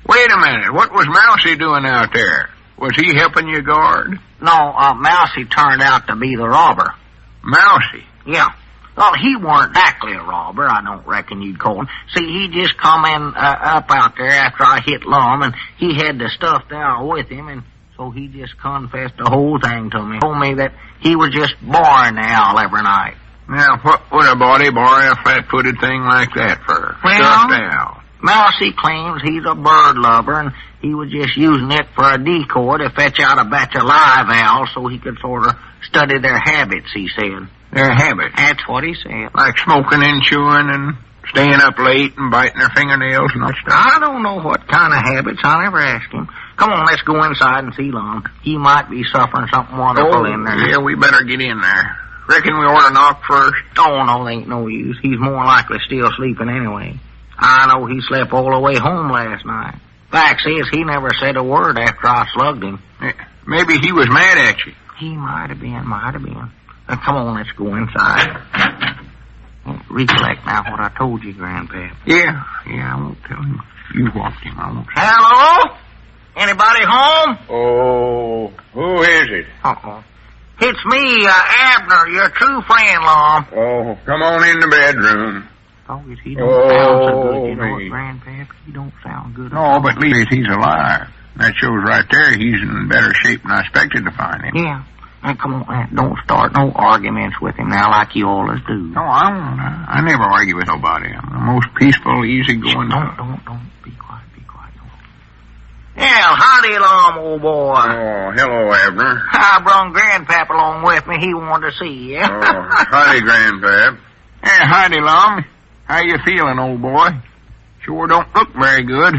Wait a minute. What was Mousy doing out there? Was he helping you guard? No, Mousy turned out to be the robber. Mousy? Yeah. Well, he weren't exactly a robber, I don't reckon you'd call him. See, he just come in up out there after I hit Lum, and he had the stuff there with him, and so he just confessed the whole thing to me. Told me that he was just boring the owl every night. Now, what would a body borrow a flat-footed thing like that for? Stuffed owl. Mousy claims he's a bird lover, and he was just using it for a decoy to fetch out a batch of live owls so he could sort of study their habits, he said. Their habits? That's what he said. Like smoking and chewing and staying up late and biting their fingernails and that stuff? I don't know what kind of habits. I never asked him. Come on, let's go inside and see Lum. He might be suffering something wonderful in there. Yeah, we better get in there. Reckon we ought to knock first? Oh, no, ain't no use. He's more likely still sleeping anyway. I know he slept all the way home last night. Fact is, he never said a word after I slugged him. Maybe he was mad at you. He might have been. Come on, let's go inside. Recollect now what I told you, Grandpap. Yeah, I won't tell him. You walked him, I won't. Hello? Anybody home? Oh, who is it? Uh-oh. It's me, Abner, your true friend, Lum. Oh, come on in the bedroom. Doggies, he don't sound so good, you know what, Grandpap? He don't sound good. No, but at least he's alive. That shows right there he's in better shape than I expected to find him. Yeah. Now, come on, don't start no arguments with him now like you always do. No, I won't. I never argue with nobody. I'm the most peaceful, easy-going... Don't. Be quiet. Yeah, howdy, Lum, old boy. Oh, hello, Abner. I brung Grandpap along with me. He wanted to see you. Oh, howdy, Grandpap. Hey, howdy, Lum. How you feeling, old boy? Sure don't look very good.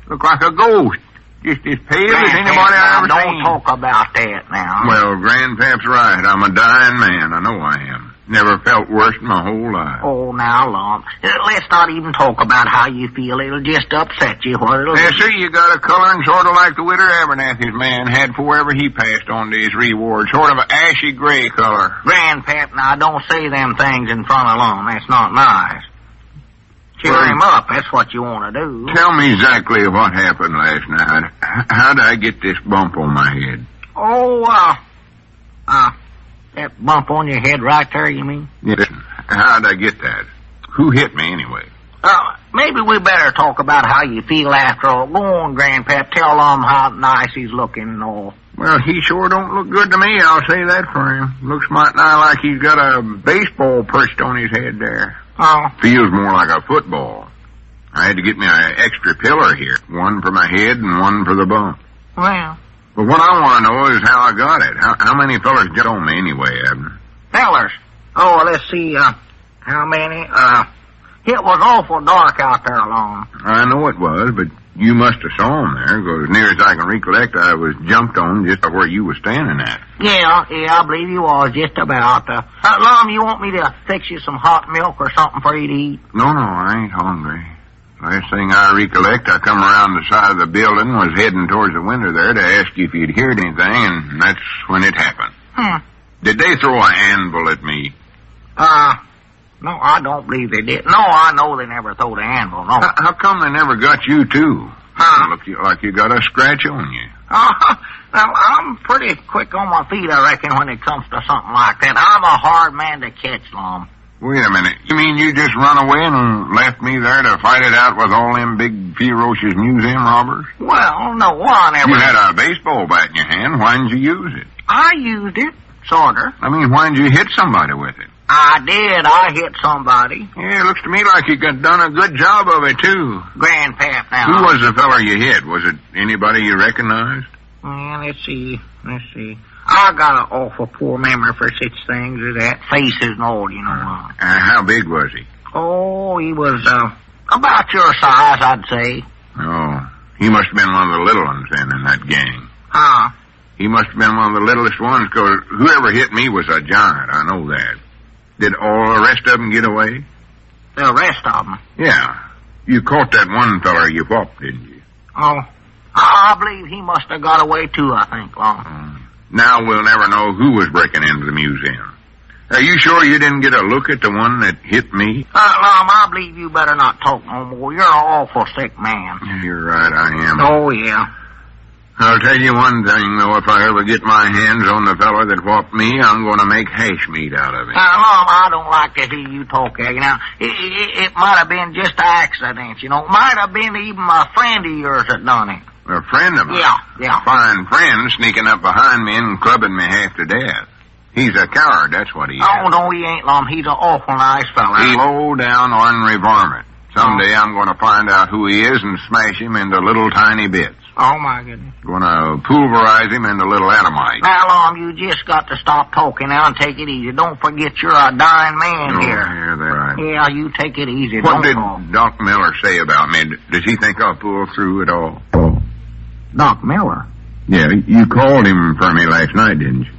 Look like a ghost. Just as pale as anybody I've ever seen. Don't talk about that now. Well, Grandpap's right. I'm a dying man. I know I am. Never felt worse in my whole life. Oh, now, Lum, let's not even talk about how you feel. It'll just upset you. See, you got a coloring sort of like the Widder Abernathy's man had before he passed on to his reward. Sort of an ashy gray color. Grandpap, now, don't say them things in front of Lum. That's not nice. Cheer him up. That's what you want to do. Tell me exactly what happened last night. How did I get this bump on my head? Oh, that bump on your head right there, you mean? Yeah. How did I get that? Who hit me anyway? Maybe we better talk about how you feel after all. Go on, Grandpap. Tell Lum how nice he's looking and all. Well, he sure don't look good to me, I'll say that for him. Looks might nigh like he's got a baseball perched on his head there. Oh. Feels more like a football. I had to get me an extra pillar here. One for my head and one for the bump. Well. But what I want to know is how I got it. How many fellers jumped on me anyway, Abner? Fellers? Oh, let's see, how many? It was awful dark out there, Lum. I know it was, but you must have saw him there, because as near as I can recollect, I was jumped on just where you were standing at. Yeah, I believe you was, just about. Lum, you want me to fix you some hot milk or something for you to eat? No, I ain't hungry. Last thing I recollect, I come around the side of the building, was heading towards the window there to ask you if you'd heard anything, and that's when it happened. Did they throw an anvil at me? No, I don't believe they did. No, I know they never throwed an anvil, no. How come they never got you, too? Look like you got a scratch on you. Well, I'm pretty quick on my feet, I reckon, when it comes to something like that. I'm a hard man to catch, Lum. Wait a minute. You mean you just run away and left me there to fight it out with all them big ferocious museum robbers? Well, no, I never... You had a baseball bat in your hand. Why didn't you use it? I used it, sorta. I mean, why didn't you hit somebody with it? I did. I hit somebody. Yeah, it looks to me like you done a good job of it, too. Grandpap, now. Who was the feller you hit? Was it anybody you recognized? Well, let's see. I got an awful poor memory for such things as that. Faces and all, you know. How big was he? Oh, he was, about your size, I'd say. Oh, he must have been one of the little ones then in that gang. He must have been one of the littlest ones, because whoever hit me was a giant, I know that. Did all the rest of them get away? The rest of them? Yeah. You caught that one feller you whopped, didn't you? Oh, I believe he must have got away too, I think, Lum. Now we'll never know who was breaking into the museum. Are you sure you didn't get a look at the one that hit me? Lum, I believe you better not talk no more. You're an awful sick man. You're right, I am. Oh, yeah. I'll tell you one thing, though. If I ever get my hands on the fellow that whopped me, I'm going to make hash meat out of him. Lum, I don't like to hear you talk there. Now, it might have been just an accident, you know. It might have been even a friend of yours that done it. A friend of mine? Yeah. A fine friend sneaking up behind me and clubbing me half to death. He's a coward, that's what he is. Oh, no, he ain't, Lum. He's an awful nice fella. He's low down ornery varmint. Someday I'm going to find out who he is and smash him into little tiny bits. Oh, my goodness. Going to pulverize him into little atomites. Now, Lum, you just got to stop talking now and take it easy. Don't forget you're a dying man here. Yeah, that's right. Yeah, you take it easy. What did talk. Doc Miller say about me? Does he think I'll pull through it all? Doc Miller? Yeah, you called him for me last night, didn't you?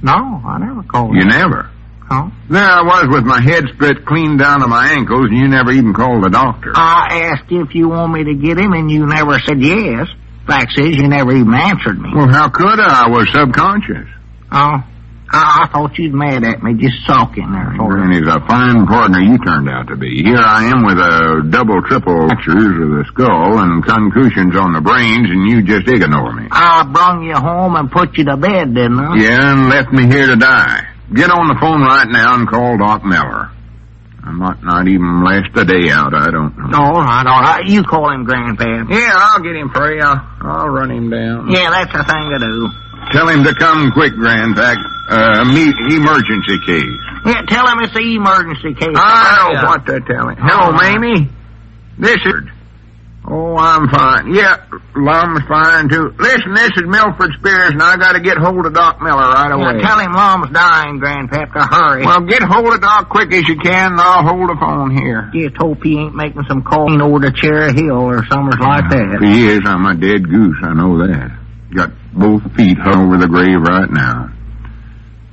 No, I never called You him. never? Oh? There I was with my head split clean down to my ankles, and you never even called the doctor. I asked if you want me to get him, and you never said yes. Fact is, you never even answered me. Well, how could I? I was subconscious. Oh? I thought you'd mad at me just sulking there. Granny's a fine partner you turned out to be. Here I am with a triple fractures of the skull and concussions on the brains, and you just ignore me. I brung you home and put you to bed, didn't I? Yeah, and left me here to die. Get on the phone right now and call Doc Miller. I might not even last a day out, I don't know. All right. You call him, Grandpa. Yeah, I'll get him for you. I'll run him down. Yeah, that's the thing to do. Tell him to come quick, Grandpa. Emergency case. Yeah, tell him it's the emergency case. I know what to tell him. Hello, Mamie. This is... Oh, I'm fine. Yeah, Lum's fine, too. Listen, this is Milford Spears, and I got to get hold of Doc Miller right away. Tell him Lum's dying, Grandpa, to hurry. Well, get hold of Doc quick as you can, and I'll hold the phone here. Just hope he ain't making some calling over to Cherry Hill or somewhere like that. If he is, I'm a dead goose, I know that. Got both feet hung over the grave right now.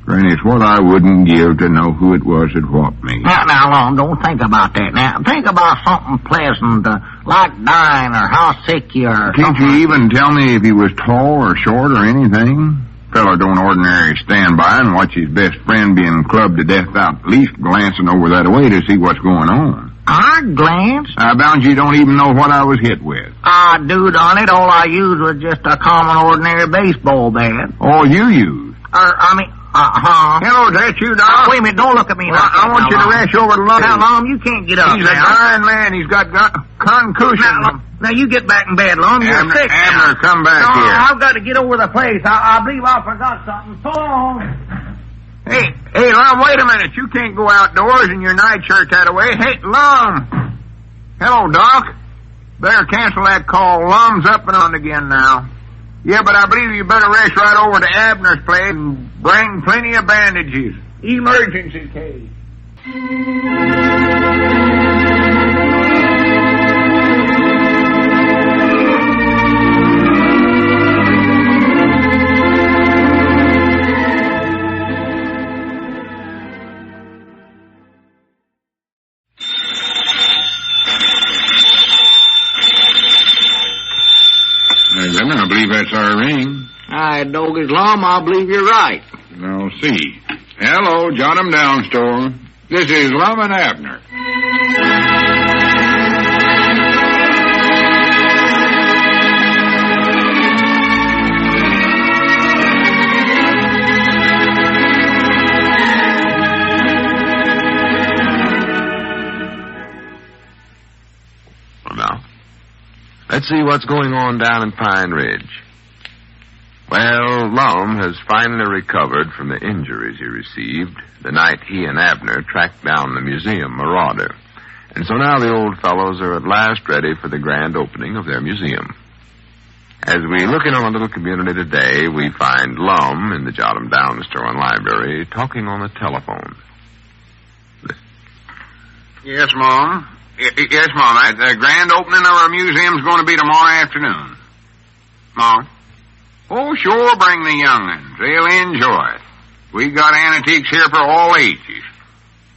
Granny, it's what I wouldn't give to know who it was that whopped me. Now, Lum, don't think about that. Now, think about something pleasant, like dying or how sick you are. Can't you even tell me if he was tall or short or anything? Feller don't ordinarily stand by and watch his best friend being clubbed to death without at least glancing over that way to see what's going on. I glanced. I bound you don't even know what I was hit with. I do, darn it. All I used was just a common, ordinary baseball bat. All you used? Hello, is that you, Doc? Wait a minute, don't look at me like that. I want you to rush over to Lum. Now, Lum, you can't get up He's a dying man. He's got concussion. Now, you get back in bed, Lum. You're sick Abner, now. come back here. I've got to get over the place. I believe I forgot something. So long. Hey, Lum, wait a minute. You can't go outdoors in your nightshirt that way. Hey, Lum. Hello, Doc. Better cancel that call. Lum's up and on again now. Yeah, but I believe you better race right over to Abner's place and bring plenty of bandages. Emergency case. I believe that's our ring. Aye, Doggies Lum, I believe you're right. Now, see. Hello, jot 'em down, Stone. This is Lum and Abner. Well, now, let's see what's going on down in Pine Ridge. Well, Lum has finally recovered from the injuries he received the night he and Abner tracked down the museum marauder. And so now the old fellows are at last ready for the grand opening of their museum. As we look in on a little community today, we find Lum in the Jot 'em Down store and library talking on the telephone. Yes, Mom. Yes, Mom. The grand opening of our museum's going to be tomorrow afternoon. Mom? Oh, sure, bring the young'uns. They'll enjoy it. We got antiques here for all ages.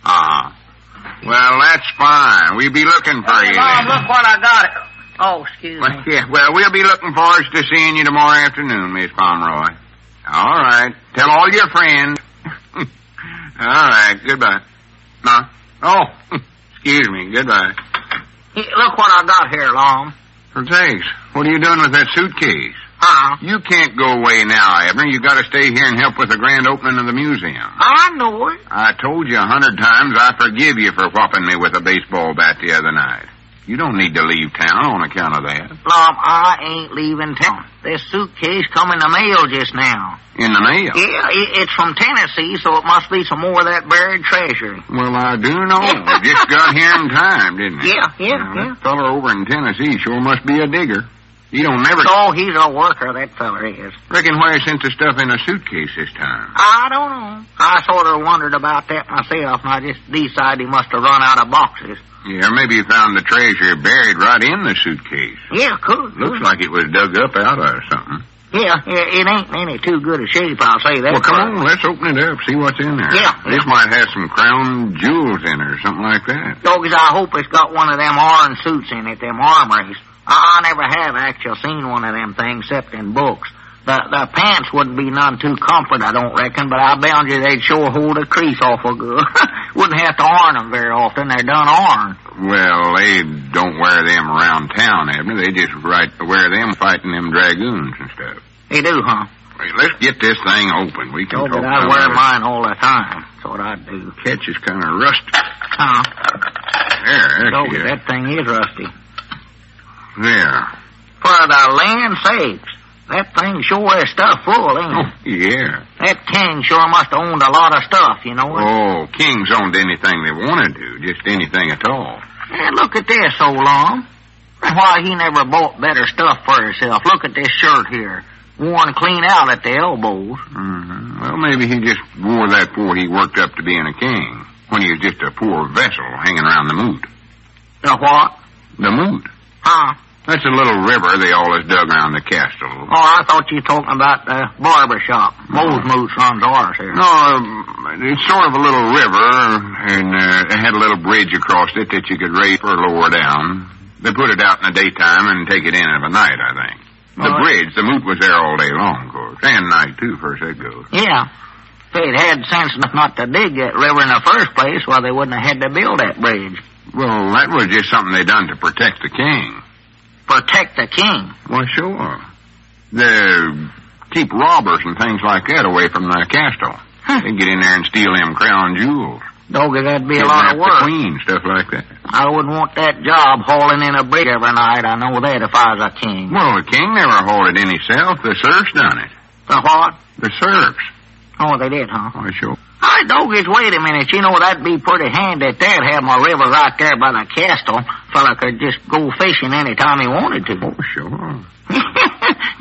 Well, that's fine. We'll be looking for you Mom, then. look what I got. Oh, excuse me. Yeah, well, we'll be looking forward to seeing you tomorrow afternoon, Miss Pomeroy. All right. Tell all your friends. All right. Goodbye. No. Oh, excuse me. Goodbye. Hey, look what I got here, Lum. For sakes, what are you doing with that suitcase? Huh? You can't go away now, Abner. You got to stay here and help with the grand opening of the museum. I know it. I told you 100 times I forgive you for whopping me with a baseball bat the other night. You don't need to leave town on account of that. Lum, I ain't leaving town. This suitcase come in the mail just now. In the mail? Yeah, it's from Tennessee, so it must be some more of that buried treasure. Well, I do know. Just got here in time, didn't it? Yeah. That fella over in Tennessee sure must be a digger. He don't never... Oh, he's a worker, that feller is. Reckon why he sent the stuff in a suitcase this time? I don't know. I sort of wondered about that myself, and I just decided he must have run out of boxes. Yeah, maybe he found the treasure buried right in the suitcase. Yeah, could. Looks like it was dug up out of something. Yeah, it ain't any too good a shape, I'll say that. Well, come on, let's open it up, see what's in there. Yeah. This might have some crown jewels in it or something like that. Doggies, I hope it's got one of them orange suits in it, them armories. I never have actually seen one of them things except in books. The pants wouldn't be none too comfort, I don't reckon, but I bound you they'd sure hold a crease awful good. Wouldn't have to iron them very often. They're done iron. Well, they don't wear them around town, Abner. They just wear them fighting them dragoons and stuff. They do, huh? Hey, let's get this thing open. We can talk I wear mine all the time. That's what I do. Catch is kind of rusty. Huh? There Doggy, she is. that thing is rusty. There. For the land sakes. That thing sure is stuff full, ain't it? Oh, yeah. That king sure must have owned a lot of stuff, you know. Oh, kings owned anything they wanted to, just anything at all. And look at this, so long. Why, he never bought better stuff for himself. Look at this shirt here. Worn clean out at the elbows. Mm-hmm. Well, maybe he just wore that before he worked up to being a king, when he was just a poor vessel hanging around the moot. The what? The moot. Huh? That's a little river they always dug around the castle. Oh, I thought you were talking about the barber shop. Moe's Moots runs ours here. No, it's sort of a little river, and it had a little bridge across it that you could raise or lower down. They put it out in the daytime and take it in of a night, I think. The bridge, the moot was there all day long, of course. And night, too, first that goes. Yeah. If they'd had sense not to dig that river in the first place, well, they wouldn't have had to build that bridge. Well, that was just something they done to protect the king. Protect the king? Well, sure. They keep robbers and things like that away from the castle. They get in there and steal them crown jewels. Doggy, that'd be a lot of work. The queen, stuff like that. I wouldn't want that job hauling in a bridge every night. I know that if I was a king. Well, the king never hauled it in himself. The serfs done it. The what? The serfs. Oh, they did, huh? Why, sure. Hey, Doggies, wait a minute. You know, that'd be pretty handy if they'd have my river right there by the castle. Fella could just go fishing any time he wanted to. Oh, sure.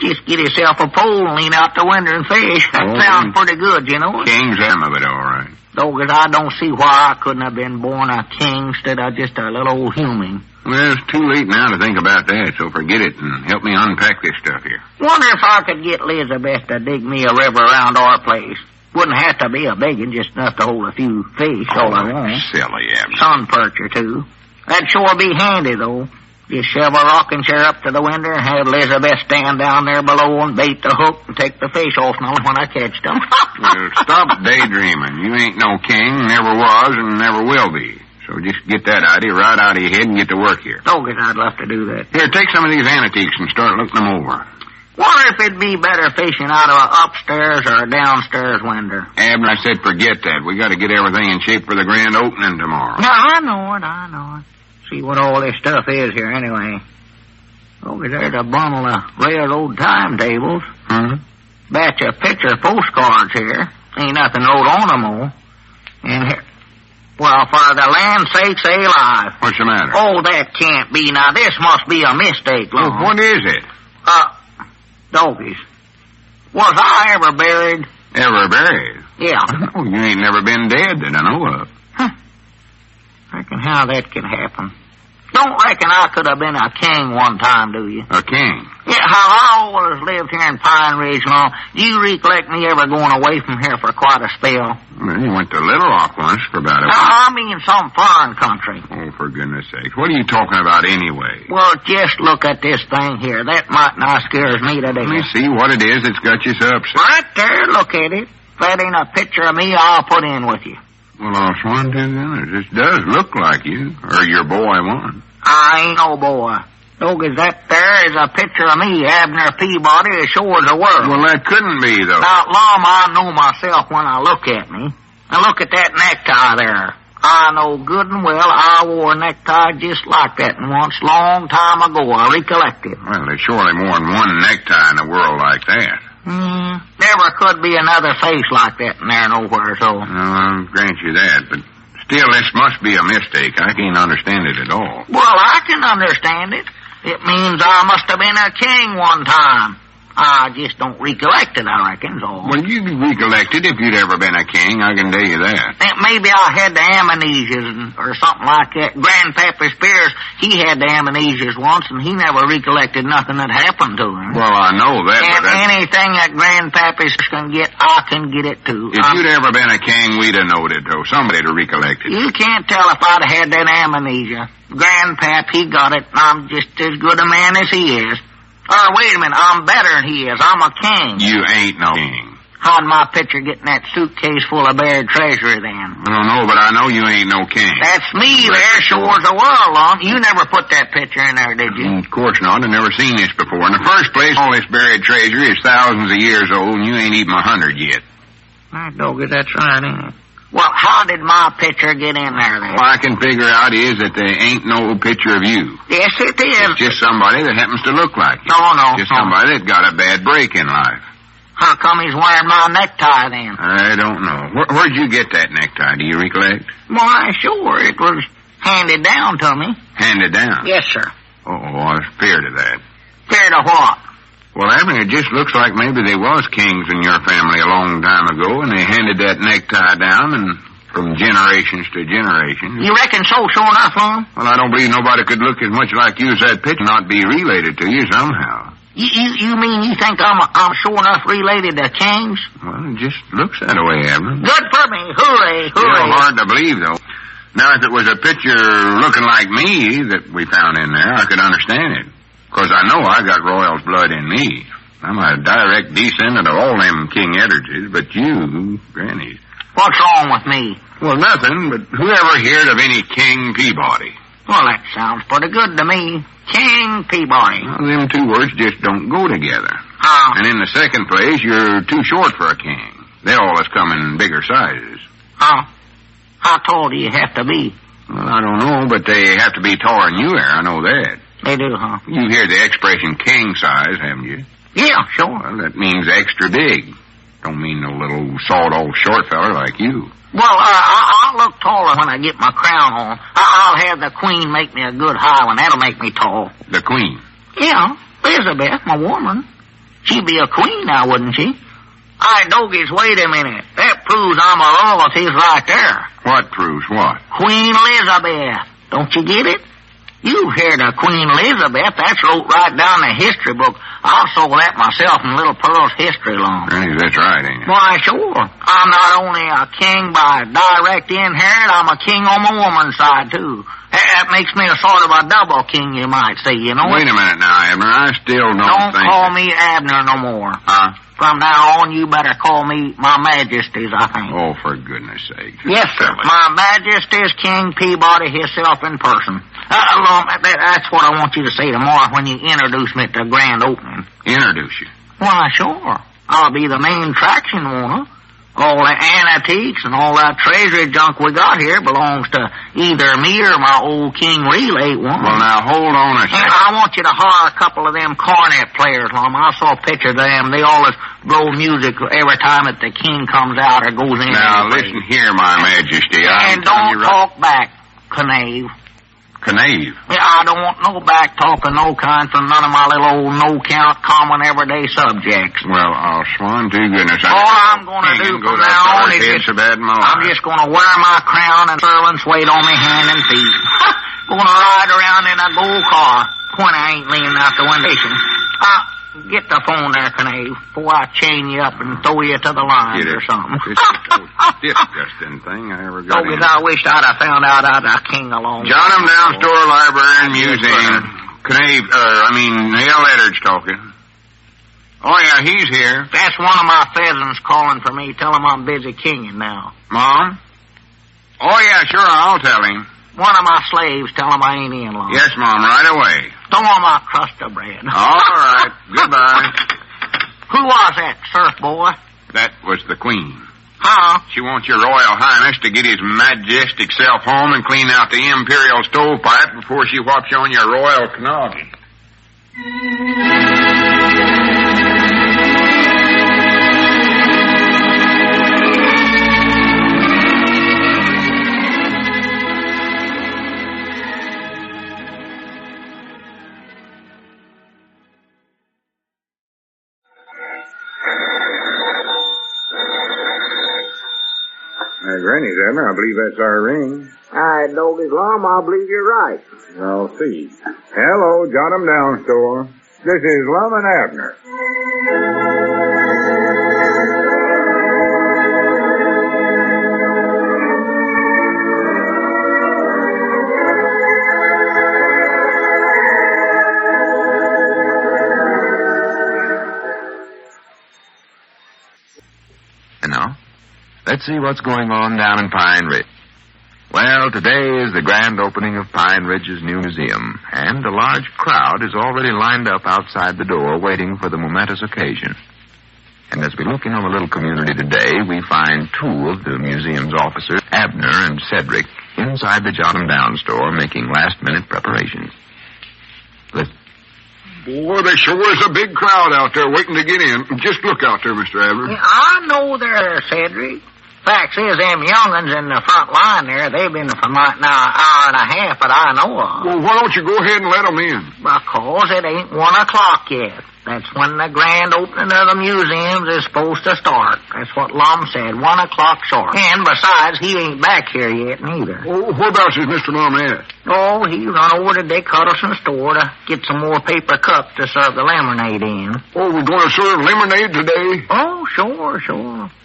Just get himself a pole and lean out the window and fish. That sounds pretty good, you know. King's them of it, all right. Doggies, I don't see why I couldn't have been born a king instead of just a little old human. Well, it's too late now to think about that, so forget it and help me unpack this stuff here. Wonder if I could get Elizabeth to dig me a river around our place. Wouldn't have to be a big one, just enough to hold a few fish, all I want. Silly, Abner. Sun perch or two. That'd sure be handy, though. Just shove a rocking chair up to the window and have Elizabeth stand down there below and bait the hook and take the fish off now when I catch them. Well, stop daydreaming. You ain't no king, never was, and never will be. So just get that idea right out of your head and get to work here. Doggies, I'd love to do that. Here, take some of these antiques and start looking them over. Wonder if it'd be better fishing out of a upstairs or a downstairs window. Abner, I said forget that. We got to get everything in shape for the grand opening tomorrow. Yeah, I know it. See what all this stuff is here anyway. Over there's a bundle of railroad timetables. Batch of picture postcards here. Ain't nothing wrote on them all. And here, well, for the land's sakes, alive. What's the matter? Oh, that can't be. Now, this must be a mistake, Lum. Well, what is it? Doggies. Was I ever buried? Ever buried? Yeah. Oh, you ain't never been dead that I know of. Reckon how that could happen. Don't reckon I could have been a king one time, do you? A king? Yeah, how I always lived here in Pine Ridge, Lum. Do you recollect me ever going away from here for quite a spell? Well, you went to Little Rock once for about a week. I mean some foreign country. Oh, for goodness sake. What are you talking about anyway? Well, just look at this thing here. That might not scares me to death. Let me see what it is that's got you so upset. Right there, look at it. If that ain't a picture of me, I'll put in with you. Well, I'll swan to then. It just does look like you, or your boy one. I ain't no boy. Doggies, that there is a picture of me, Abner Peabody, as sure as the world. Well, that couldn't be, though. Now, Lum, I know myself when I look at me. Now, look at that necktie there. I know good and well I wore a necktie just like that once, long time ago. I recollect it. Well, there's surely more than one necktie in the world like that. Never could be another face like that in there nowhere, so... No, I'll grant you that, but still, this must be a mistake. I can't understand it at all. Well, I can understand it. It means I must have been a king one time. I just don't recollect it, I reckon, so... Well, you'd recollect it if you'd ever been a king, I can tell you that. Maybe I had the amnesias or something like that. Grandpappy Spears, he had the amnesias once, and he never recollected nothing that happened to him. Well, I know that, and but anything that Grandpappy can get, I can get it, too. If you'd ever been a king, we'd have known it, though. Somebody'd have recollected it. You can't tell if I'd had that amnesia. Grandpap, he got it, and I'm just as good a man as he is. Wait a minute, I'm better than he is. I'm a king. You ain't no king. How'd my picture get in that suitcase full of buried treasure then? I don't know, but I know you ain't no king. That's me there, sure as the world, Lum. You never put that picture in there, did you? Of course not. I've never seen this before. In the first place, all this buried treasure is thousands of years old, and you ain't even 100 yet. Doggy, that's right, ain't it? Well, how did my picture get in there then? All I can figure out is that there ain't no picture of you. Yes, it is. It's just somebody that happens to look like you. No. Just somebody that got a bad break in life. How come he's wearing my necktie then? I don't know. Where'd you get that necktie? Do you recollect? Why, sure. It was handed down to me. Handed down? Yes, sir. Oh, I was feared of that. Feared of what? Well, Abner, it just looks like maybe there was kings in your family a long time ago, and they handed that necktie down, and from generations to generations. You reckon so, sure enough, Lum? Well, I don't believe nobody could look as much like you as that picture, not be related to you somehow. You mean you think I'm sure enough related to kings? Well, it just looks that way, Abner. Good for me. Hooray, hooray. Still hard to believe, though. Now, if it was a picture looking like me that we found in there, I could understand it. Because I know I got royal blood in me. I'm a direct descendant of all them King Eddards, but you, Granny. What's wrong with me? Well, nothing, but whoever heard of any King Peabody? Well, that sounds pretty good to me. King Peabody. Well, them two words just don't go together. How? And in the second place, you're too short for a king. They always come in bigger sizes. How tall do you have to be? Well, I don't know, but they have to be taller than you are. I know that. They do, huh? You hear the expression king size, haven't you? Yeah, sure. Well, that means extra big. Don't mean no little sawed-off short fella like you. Well, I'll look taller when I get my crown on. I'll have the queen make me a good high one. That'll make me tall. The queen? Yeah, Elizabeth, my woman. She'd be a queen now, wouldn't she? Doggies, wait a minute. That proves I'm a royalty right there. What proves what? Queen Elizabeth. Don't you get it? You've heard of Queen Elizabeth. That's wrote right down in the history book. I saw that myself in Little Pearl's history long. Granny, that's right, ain't it? Why, sure. I'm not only a king by direct inherit, I'm a king on my woman's side, too. That makes me a sort of a double king, you might say, you know. Wait a minute now, Abner. I still don't think... Don't call me Abner no more. From now on, you better call me My Majesty's, I think. Oh, for goodness sake. Yes, sir. My Majesty's King Peabody himself in person. That's what I want you to say tomorrow when you introduce me at the grand opening. Introduce you? Why, sure. I'll be the main attraction, won't I? All the antiques and all that treasury junk we got here belongs to either me or my old King Relay one. Well, now, hold on a second. I want you to hire a couple of them cornet players, Lum. I saw pictures of them. They always blow music every time that the king comes out or goes in. Now, listen here, my majesty. And don't talk back, Knave. Knave. Yeah, I don't want no back talking, no kind from none of my little old no-count, common, everyday subjects. Well, I'll swan to goodness. All I'm going to do from now on is I'm just going to wear my crown and servants wait on me hand and feet. Going to ride around in a gold car when I ain't leaning out the window. Get the phone there, Knave, before I chain you up and throw you to the line or something. It's the most disgusting thing I ever got in. I wished I'd have found out I'd a king along. John 'em down store, library, and museum. Knave, Neil Eddard's talking. Oh, yeah, he's here. That's one of my pheasants calling for me. Tell him I'm busy kinging now. Mom? Oh, yeah, sure, I'll tell him. One of my slaves, tell him I ain't in long. Yes, Mom, right away. Throw him a crust of bread. All right. Goodbye. Who was that, surf boy? That was the Queen. Huh? She wants your Royal Highness to get his majestic self home and clean out the Imperial stovepipe before she whops you on your Royal Knoggin. Granny's, Abner. I believe that's our ring. All right, Doggy's Lum, I believe you're right. I'll see. Hello, John 'em down store. This is Lum and Abner. And now, let's see what's going on down in Pine Ridge. Well, today is the grand opening of Pine Ridge's new museum, and a large crowd is already lined up outside the door waiting for the momentous occasion. And as we look in on the little community today, we find two of the museum's officers, Abner and Cedric, inside the John 'em down store making last-minute preparations. Listen. Boy, there sure is a big crowd out there waiting to get in. Just look out there, Mr. Abner. Yeah, I know there, Cedric. Facts is, them young'uns in the front line there, they've been for like now an hour and a half that I know of. Well, why don't you go ahead and let them in? Because it ain't 1 o'clock yet. That's when the grand opening of the museums is supposed to start. That's what Lum said, 1 o'clock sharp. And besides, he ain't back here yet neither. Oh, whereabouts is Mr. Lum at? Oh, he run over to Dick Huddleston's store to get some more paper cups to serve the lemonade in. Oh, we're going to serve lemonade today? Oh, sure.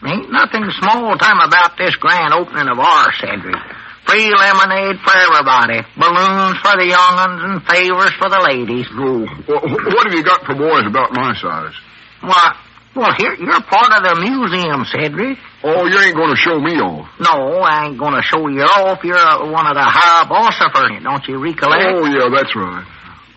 Ain't nothing small time about this grand opening of ours, Cedric. Free lemonade for everybody. Balloons for the young'uns and favors for the ladies. Oh, what have you got for boys about my size? Well, here, you're part of the museum, Cedric. Oh, you ain't going to show me off? No, I ain't going to show you off. You're one of the high bossifers, don't you recollect? Oh, yeah, that's right.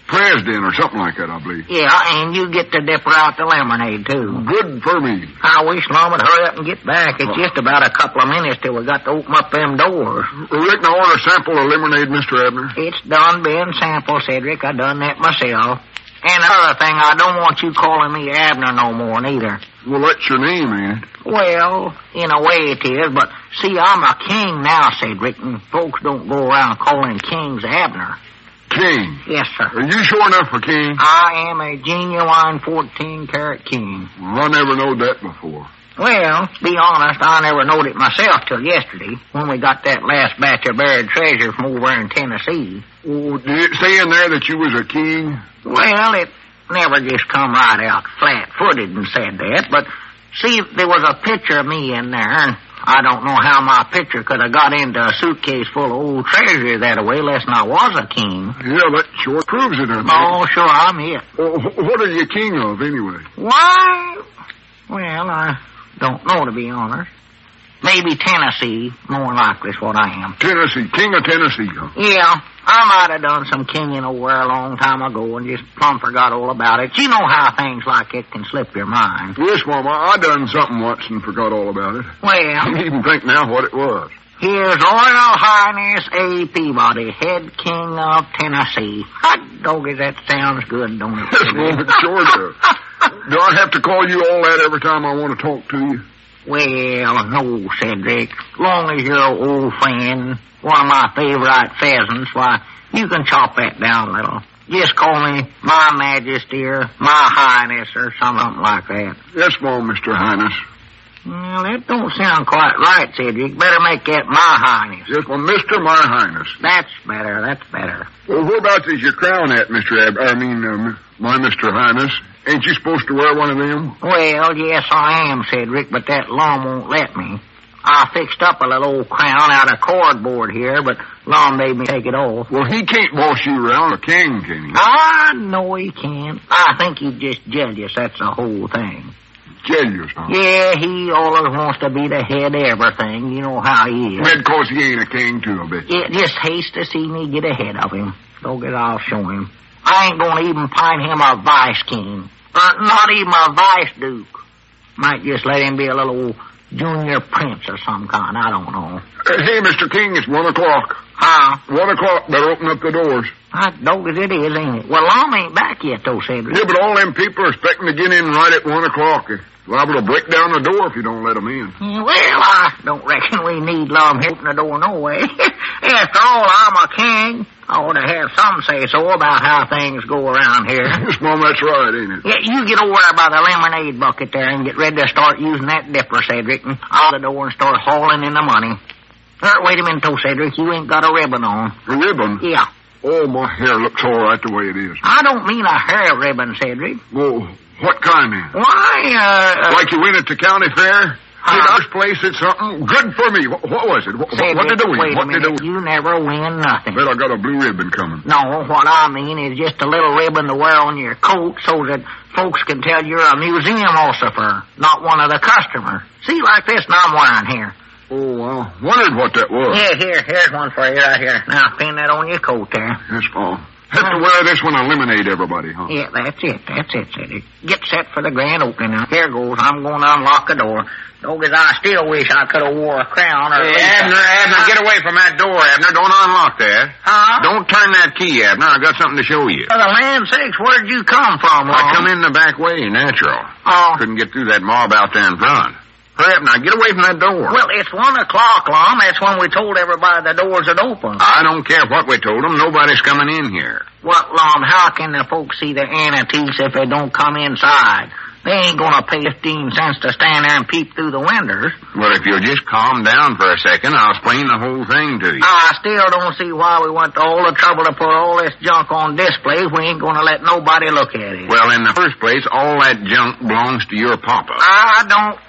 President or something like that, I believe. Yeah, and you get to dipper out the lemonade, too. Good for me. I wish Lum would hurry up and get back. It's just about a couple of minutes till we got to open up them doors. Reckon I order a sample of lemonade, Mr. Abner? It's done been sampled, Cedric. I done that myself. And another thing, I don't want you calling me Abner no more, neither. Well, that's your name, ain't it? Well, in a way it is, but see, I'm a king now, Cedric, and folks don't go around calling kings Abner. King? Yes, sir. Are you sure enough a king? I am a genuine 14-carat king. Well, I never knowed that before. Well, to be honest, I never knowed it myself till yesterday, when we got that last batch of buried treasure from over in Tennessee. Oh, did it say in there that you was a king? Well, it never just come right out flat-footed and said that, but see, there was a picture of me in there, and I don't know how my picture could have got into a suitcase full of old treasure that way, lest I was a king. Yeah, that sure proves it, doesn't it? Oh, sure, I'm it. Oh, what are you king of, anyway? Why? Well, I don't know, to be honest. Maybe Tennessee, more likely is what I am. Tennessee, king of Tennessee, huh? Yeah, I might have done some kinging over there a long time ago and just plumb forgot all about it. You know how things like it can slip your mind. Yes, Mama, I done something once and forgot all about it. Well, I can't even think now what it was. Here's Royal Highness A. Peabody, head king of Tennessee. Hot doggy, that sounds good, don't it? Yes, Mama, it sure does. Do I have to call you all that every time I want to talk to you? Well, no, Cedric. Long as you're an old friend, one of my favorite pheasants, why, You can chop that down a little. Just call me My Majesty or My Highness or something like that. Yes, ma'am, Mr. Highness. Well, that don't sound quite right, Cedric. Better make that My Highness. Yes, well, Mr. My Highness. That's better. Well, whereabouts is your crown at, my Mr. Highness? Ain't you supposed to wear one of them? Well, yes, I am, Cedric, but that Lum won't let me. I fixed up a little old crown out of cardboard here, but Lum made me take it off. Well, he can't boss you around a king, can he? I know he can. I think he's just jealous, that's the whole thing. Jealous, huh? Yeah, he always wants to be the head of everything. You know how he is. Well, of course, he ain't a king, too, I bet. It just hates to see me get ahead of him. Don't get I'll show him. I ain't gonna even find him a vice king. Not even a vice duke. Might just let him be a little junior prince of some kind. I don't know. Hey, Mr. King, it's 1 o'clock. Huh? 1 o'clock. Better open up the doors. Hot dog as it is, ain't it? Well, Lum ain't back yet, though, Cedric. Yeah, but all them people are expecting to get in right at 1 o'clock. They're liable to break down the door if you don't let them in. Well, I don't reckon we need Lum to open the door no way. After all, I'm a king. I ought to have some say-so about how things go around here. Yes, Mom, that's right, ain't it? Yeah, you get over there by the lemonade bucket there and get ready to start using that dipper, Cedric, and out the door and start hauling in the money. Wait a minute, though, Cedric. You ain't got a ribbon on. A ribbon? Yeah. Oh, my hair looks all right the way it is. I don't mean a hair ribbon, Cedric. Well, what kind then? Why, Like you win at the county fair? Cedric's place at something? Good for me. What was it? Cedric, what did they win? Wait What a minute. You never win nothing. Bet I got a blue ribbon coming. No, what I mean is just a little ribbon to wear on your coat so that folks can tell you're a museum ossifer, not one of the customers. See, like this one I'm wearing here. Oh, I wondered what that was. Yeah, here's one for you right here. Now, pin that on your coat there. Yes, Paul. Have to wear this when I eliminate everybody, huh? Yeah, that's it, Cedric. Get set for the grand opening now. Here goes. I'm going to unlock the door. Though, I still wish I could have wore a crown or... Hey, Abner, get away from that door, Abner. Don't unlock that. Huh? Don't turn that key, Abner. I got something to show you. For the land's sakes, where'd you come from, Lum? I come in the back way, natural. Oh. Couldn't get through that mob out there in front. Hurry up now, get away from that door. Well, it's 1 o'clock, Lum. That's when we told everybody the doors had opened. I don't care what we told them. Nobody's coming in here. What, Lum? How can the folks see their antiques if they don't come inside? They ain't gonna pay 15 cents to stand there and peep through the windows. Well, if you'll just calm down for a second, I'll explain the whole thing to you. I still don't see why we went to all the trouble to put all this junk on display if we ain't gonna let nobody look at it. Well, in the first place, all that junk belongs to your papa. I don't...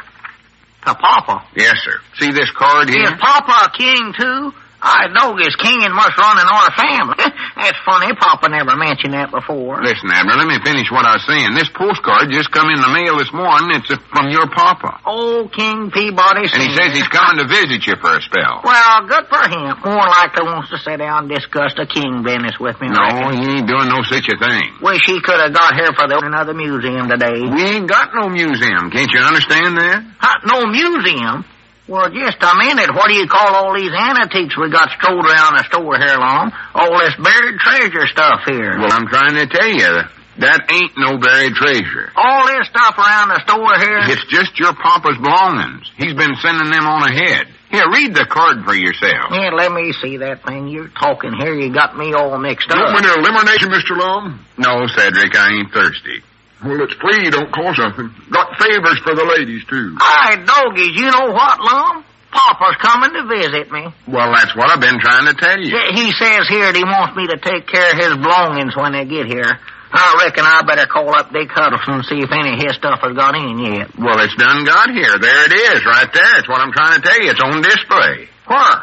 To Papa? Yes, sir. See this card here? Is Papa a king, too? I know his king must run in our family. That's funny. Papa never mentioned that before. Listen, Abner, let me finish what I was saying. This postcard just come in the mail this morning. It's from your papa. Oh, King Peabody. And he says he's coming to visit you for a spell. Well, good for him. More likely wants to sit down and discuss the king business with me. No, he ain't doing no such a thing. Wish he could have got here for the another museum today. We ain't got no museum. Can't you understand that? No museum? Well, just a minute. What do you call all these antiques we got strode around the store here, Lum? All this buried treasure stuff here. Well, I'm trying to tell you, that ain't no buried treasure. All this stuff around the store here? It's just your papa's belongings. He's been sending them on ahead. Here, read the card for yourself. Yeah, let me see that thing. You're talking here. You got me all mixed up. You want me to eliminate you, Mr. Lum? No, Cedric, I ain't thirsty. Well, it's free. Don't cost nothing. Got favors for the ladies, too. Hi, doggies. You know what, Lum? Papa's coming to visit me. Well, that's what I've been trying to tell you. He says here that he wants me to take care of his belongings when they get here. I reckon I better call up Dick Huddleston and see if any of his stuff has got in yet. Well, it's done got here. There it is, right there. It's what I'm trying to tell you. It's on display. Where?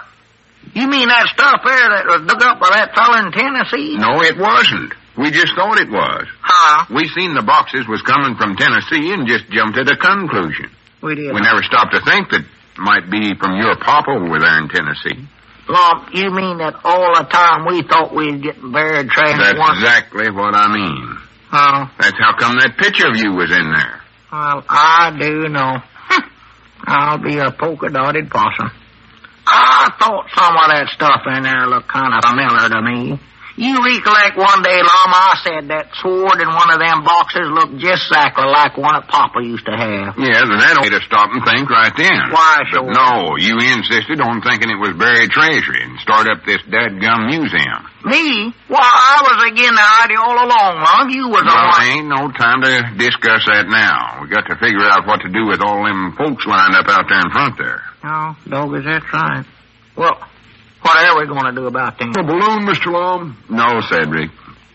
You mean that stuff there that was dug up by that fella in Tennessee? No, it wasn't. We just thought it was. Huh? We seen the boxes was coming from Tennessee and just jumped to the conclusion. We did. We never stopped to think that might be from your papa over there in Tennessee. Lum, you mean that all the time we thought we was getting buried treasure? That's exactly what I mean. Oh. That's how come that picture of you was in there. Well, I do know. I'll be a polka-dotted possum. I thought some of that stuff in there looked kind of familiar to me. You recollect one day, Lum, I said that sword in one of them boxes looked just exactly like one that Papa used to have. Yeah, then that made us stop and think right then. Why, sure. But no, you insisted on thinking it was buried treasure and start up this dadgum museum. Me? Why, I was again the idea all along, Lum. You was Well, on. ain't no time to discuss that now. We got to figure out what to do with all them folks lined up out there in front there. Oh, doggies, that's right. Well, what are we going to do about them? A balloon, Mr. Lum? No, Cedric.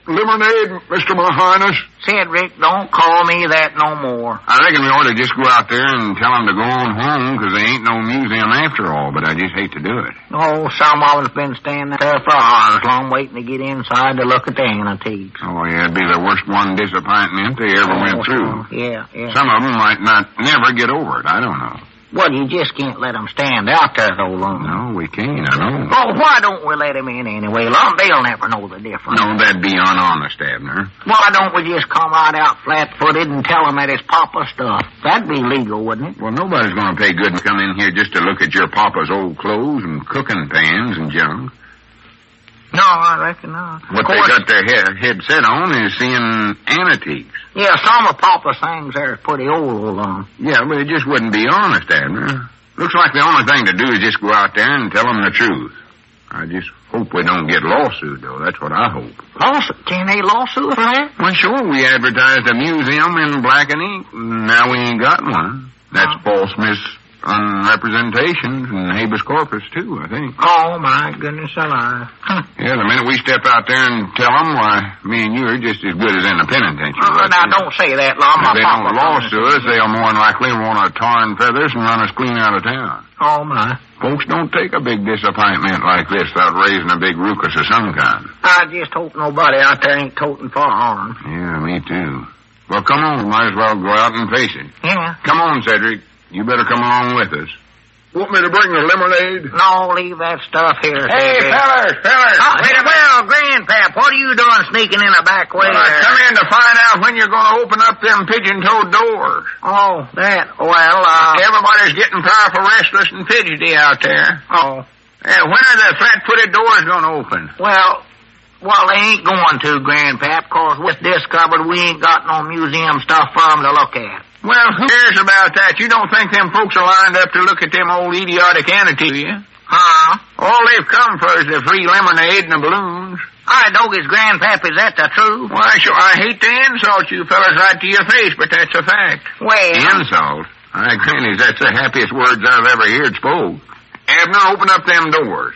Lemonade, Mr. My Highness? Cedric, don't call me that no more. I reckon we ought to just go out there and tell them to go on home, because there ain't no museum after all, but I just hate to do it. Oh, some of them's been standing there for hours long waiting to get inside to look at the antiques. Oh, yeah, it'd be the worst one disappointment they ever went through. Yeah. Some of them might not never get over it. I don't know. Well, you just can't let them stand out there, though, Lum. No, we can't, I know. Oh, why don't we let them in anyway, Lum? They'll never know the difference. No, that'd be unhonest, Abner. Why don't we just come right out flat-footed and tell them that it's Papa's stuff? That'd be legal, wouldn't it? Well, nobody's going to pay good to come in here just to look at your Papa's old clothes and cooking pans and junk. No, I reckon not. What they got their head set on is seeing antiques. Yeah, some of Papa's things there is pretty old, Lum. Yeah, but it just wouldn't be honest, Abner. Looks like the only thing to do is just go out there and tell them the truth. I just hope we don't get lawsuit, though. That's what I hope. Lawsuit? Can they lawsuit for that? Well, sure, we advertised a museum in black and ink, and now we ain't got one. That's false misrepresentations and habeas corpus, too, I think. Oh, my goodness alive. Yeah, the minute we step out there and tell them, why, me and you are just as good as in the penitentiary. Now, don't say that, Lum. If they don't lawsuit us, they'll more than likely want to tar and feathers and run us clean out of town. Oh, my. Folks don't take a big disappointment like this without raising a big ruckus of some kind. I just hope nobody out there ain't toting for harm. Yeah, me too. Well, come on. We might as well go out and face it. Yeah. Come on, Cedric. You better come along with us. Want me to bring the lemonade? No, leave that stuff here. Hey, fellas! Wait a minute, Grandpap, what are you doing sneaking in the back way Well, I there? come in to find out when you're going to open up them pigeon-toed doors. Oh, that. Well, Everybody's getting powerful restless and fidgety out there. Oh. When are the flat-footed doors going to open? Well, they ain't going to, Grandpap, 'cause we discovered we ain't got no museum stuff for 'em to look at. Well, who cares about that? You don't think them folks are lined up to look at them old idiotic antiques, do you? Huh? All they've come for is the free lemonade and the balloons. I doggies, Grandpap, is that the truth? Why, sure, I hate to insult you fellas right to your face, but that's a fact. Well... Insult? I grannies, that's the happiest words I've ever heard spoke. Abner, open up them doors.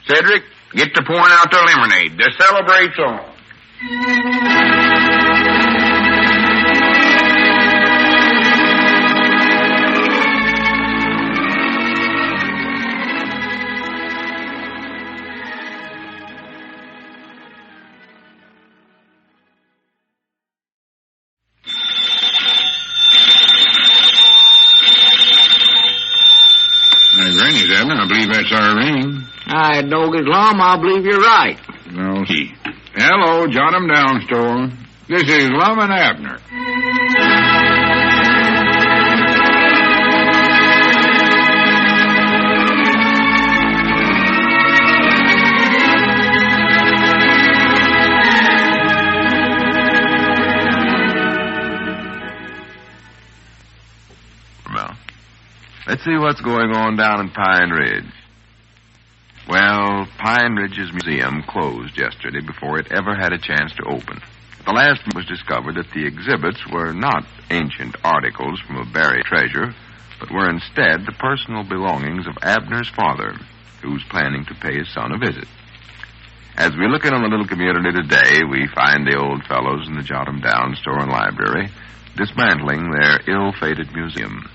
Cedric, get to pouring out the lemonade. The celebrate's on. Granny's, Abner. I believe that's our ring. Aye, doggies, Lum, I believe you're right. No, see. Hello, John 'em Down store. This is Lum and Abner. Let's see what's going on down in Pine Ridge. Well, Pine Ridge's museum closed yesterday before it ever had a chance to open. At the last, it was discovered that the exhibits were not ancient articles from a buried treasure, but were instead the personal belongings of Abner's father, who was planning to pay his son a visit. As we look in on the little community today, we find the old fellows in the Jot 'em Down store and library dismantling their ill-fated museum.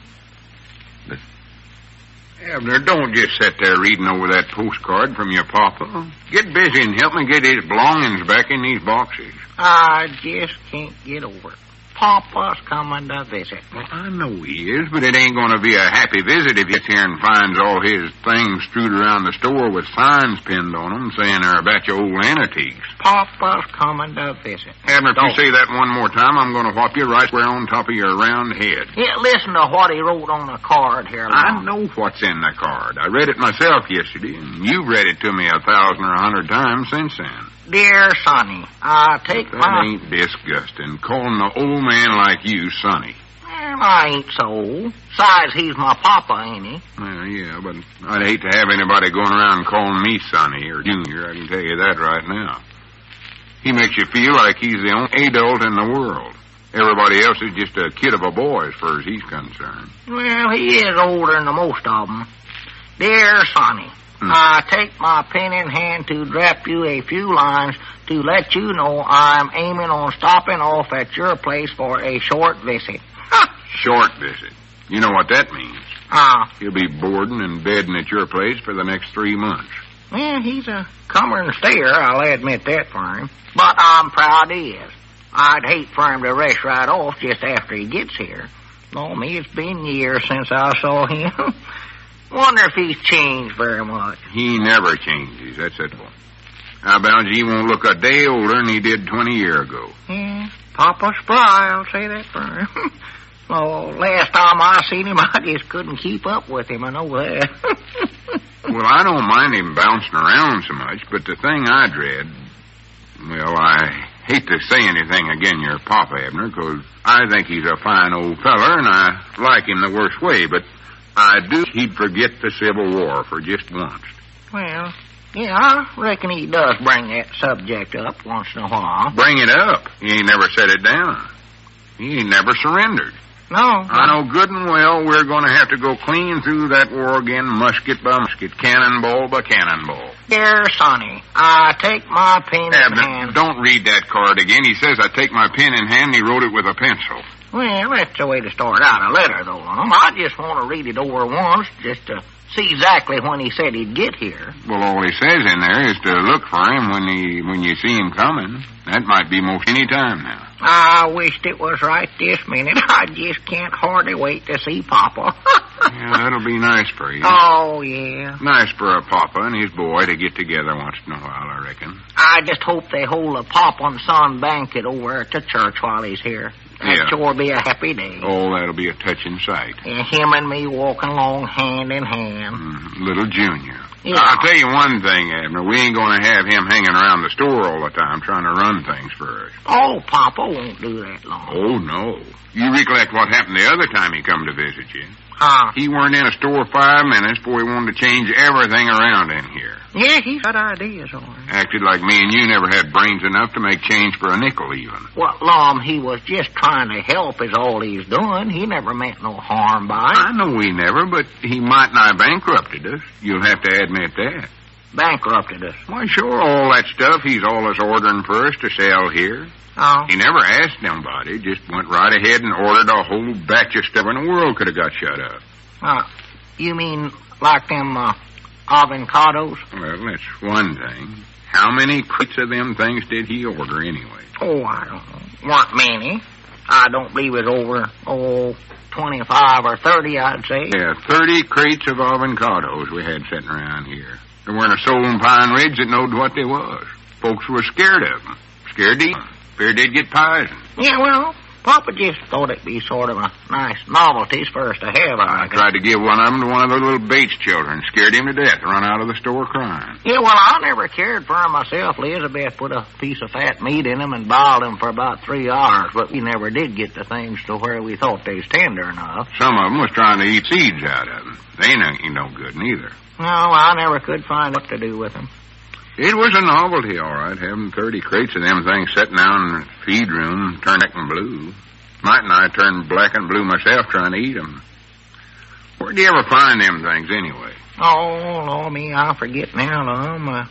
Abner, don't just sit there reading over that postcard from your papa. Get busy and help me get his belongings back in these boxes. I just can't get over it. Papa's coming to visit. Well, I know he is, but it ain't going to be a happy visit if he gets here and finds all his things strewed around the store with signs pinned on them saying they're about your old antiques. Papa's coming to visit. Abner, if you say that one more time, I'm going to whop you right where on top of your round head. Yeah, listen to what he wrote on the card here, Lum. I know what's in the card. I read it myself yesterday, and you've read it to me 1,000 or 100 times since then. Dear Sonny, I take That ain't disgusting, calling the old man like you Sonny. Well, I ain't so old. Besides, he's my papa, ain't he? Well, yeah, but I'd hate to have anybody going around calling me Sonny or Junior, I can tell you that right now. He makes you feel like he's the only adult in the world. Everybody else is just a kid of a boy as far as he's concerned. Well, he is older than the most of them. Dear Sonny, I take my pen in hand to draft you a few lines to let you know I'm aiming on stopping off at your place for a short visit. Short visit. You know what that means. He'll be boarding and bedding at your place for the next 3 months. Well, he's a comer and stayer, I'll admit that for him. But I'm proud he is. I'd hate for him to rush right off just after he gets here. Oh, me, it's been years since I saw him. Wonder if he's changed very much. He never changes, that's it. I bound you he won't look a day older than he did 20 years ago. Yeah, Papa's spry, I'll say that for him. Oh, last time I seen him, I just couldn't keep up with him, I know that. Well, I don't mind him bouncing around so much, but the thing I dread... Well, I hate to say anything again your papa, Abner, because I think he's a fine old feller, and I like him the worst way, but I do he'd forget the Civil War for just once. Well, yeah, I reckon he does bring that subject up once in a while. Bring it up? He ain't never set it down. He ain't never surrendered. No. I know good and well we're going to have to go clean through that war again, musket by musket, cannonball by cannonball. Dear Sonny, I take my pen in hand. Don't read that card again. He says I take my pen in hand and he wrote it with a pencil. Well, that's the way to start out a letter, though, Lum. I just want to read it over once just to see exactly when he said he'd get here. Well, all he says in there is to look for him when you see him coming. That might be most any time now. I wished it was right this minute. I just can't hardly wait to see Papa. Yeah, that'll be nice for you. Oh, yeah. Nice for a papa and his boy to get together once in a while, I reckon. I just hope they hold a Papa and Son banquet over at the church while he's here. That'd sure be a happy day. Oh, that'll be a touching sight. Yeah, him and me walking along hand in hand. Little Junior. Yeah. I'll tell you one thing, Abner. We ain't going to have him hanging around the store all the time trying to run things for us. Oh, Papa won't do that long. Oh, no. You recollect what happened the other time he come to visit you. He weren't in a store 5 minutes before he wanted to change everything around in here. Yeah, he's got ideas on it. Acted like me and you never had brains enough to make change for a nickel even. Well, Lum, he was just trying to help is all he's doing. He never meant no harm by it. I know he never, but he might not have bankrupted us. You'll have to admit that. Bankrupted us? Why, sure, all that stuff he's always ordering for us to sell here. Oh. He never asked nobody, just went right ahead and ordered a whole batch of stuff in the world could have got shut up. You mean like them, avocados? Well, that's one thing. How many crates of them things did he order anyway? Oh, I don't know. Weren't many. I don't believe it over, 25 or 30, I'd say. Yeah, 30 crates of avocados we had sitting around here. There weren't a soul in Pine Ridge that knowed what they was. Folks were scared of them. Scared to eat them. Feared they'd get poisoned. Yeah, well, Papa just thought it'd be sort of a nice novelty for us to have, I tried to give one of them to one of the little Bates children. Scared him to death. Run out of the store crying. Yeah, well, I never cared for them myself. Elizabeth put a piece of fat meat in them and boiled them for about 3 hours, but we never did get the things to where we thought they was tender enough. Some of them was trying to eat seeds out of them. They ain't no good neither. No, I never could find what to do with them. It was a novelty, all right, having 30 crates of them things sitting down in the feed room, turned black and blue. Might and I turned black and blue myself trying to eat them. Where'd you ever find them things, anyway? Oh, Lord, me, I forget now, Lum.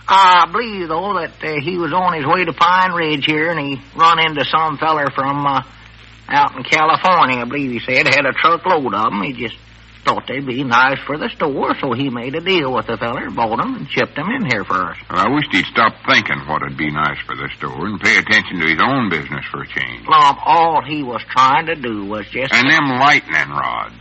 I believe, though, that he was on his way to Pine Ridge here, and he run into some feller from out in California, I believe he said, had a truckload of them. He just thought they'd be nice for the store, so he made a deal with the feller, bought them, and shipped them in here for us. Well, I wished he'd stop thinking what'd be nice for the store and pay attention to his own business for a change. Lum, all he was trying to do was just... And them lightning rods.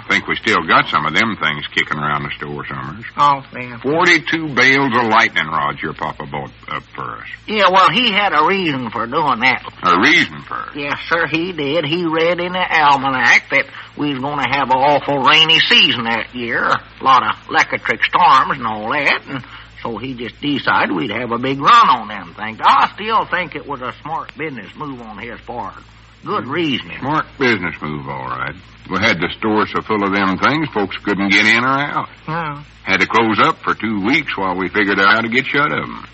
Think we still got some of them things kicking around the store, Summers. Oh, yeah. 42 bales of lightning rods your papa bought up for us. Yeah, well, he had a reason for doing that. A reason for it? Yes, sir, he did. He read in the almanac that we was going to have an awful rainy season that year. A lot of electric storms and all that, and So he just decided we'd have a big run on them things. I still think it was a smart business move on his part. Good reasoning. Smart business move, all right. We had the store so full of them things, folks couldn't get in or out. Yeah. Had to close up for 2 weeks while we figured out how to get shut of them.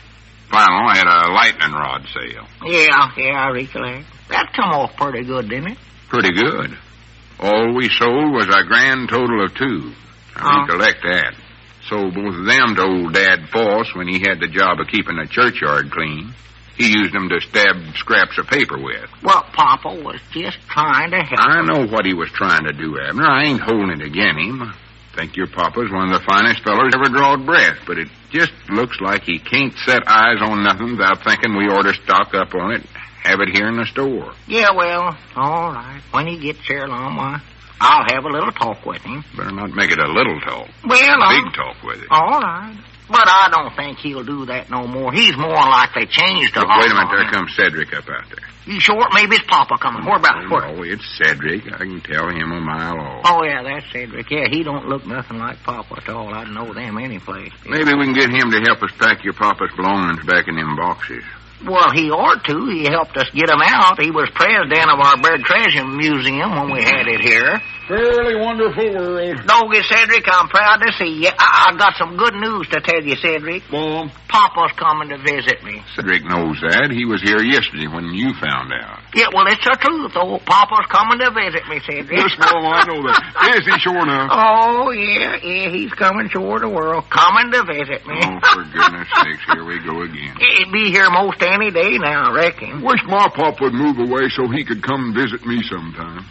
Final, I had a lightning rod sale. Yeah, I recollect. That come off pretty good, didn't it? Pretty good. All we sold was a grand total of 2. I recollect that. Sold both of them to old Dad Foss when he had the job of keeping the churchyard clean. He used them to stab scraps of paper with. Well, Papa was just trying to help. I know what he was trying to do, Abner. I ain't holding it against him. I think your papa's one of the finest fellers ever drawed breath, but it just looks like he can't set eyes on nothing without thinking we ought to stock up on it, have it here in the store. Yeah, well, all right. When he gets here, Lum, I'll have a little talk with him. Better not make it a little talk. Well, Big talk with it. All right. But I don't think he'll do that no more. He's more likely changed the Look, wait a minute. There comes Cedric up out there. You sure? Maybe it's Papa coming. Where about? Where? No, it's Cedric. I can tell him a mile off. Oh, yeah, that's Cedric. Yeah, he don't look nothing like Papa at all. I'd know them any place. Maybe we can get him to help us pack your papa's belongings back in them boxes. Well, he ought to. He helped us get them out. He was president of our Buried Treasure Museum when we had it here. Fairly wonderful world. Doggy, Cedric, I'm proud to see you. I got some good news to tell you, Cedric. Mom. Papa's coming to visit me. Cedric knows that. He was here yesterday when you found out. Yeah, well, it's the truth, though. Papa's coming to visit me, Cedric. Yes, Mom, I know that. Is he sure enough? Oh, yeah, he's coming toward the world. Coming to visit me. Oh, for goodness sakes, here we go again. He'll be here most any day now, I reckon. Wish my pop would move away so he could come and visit me sometime.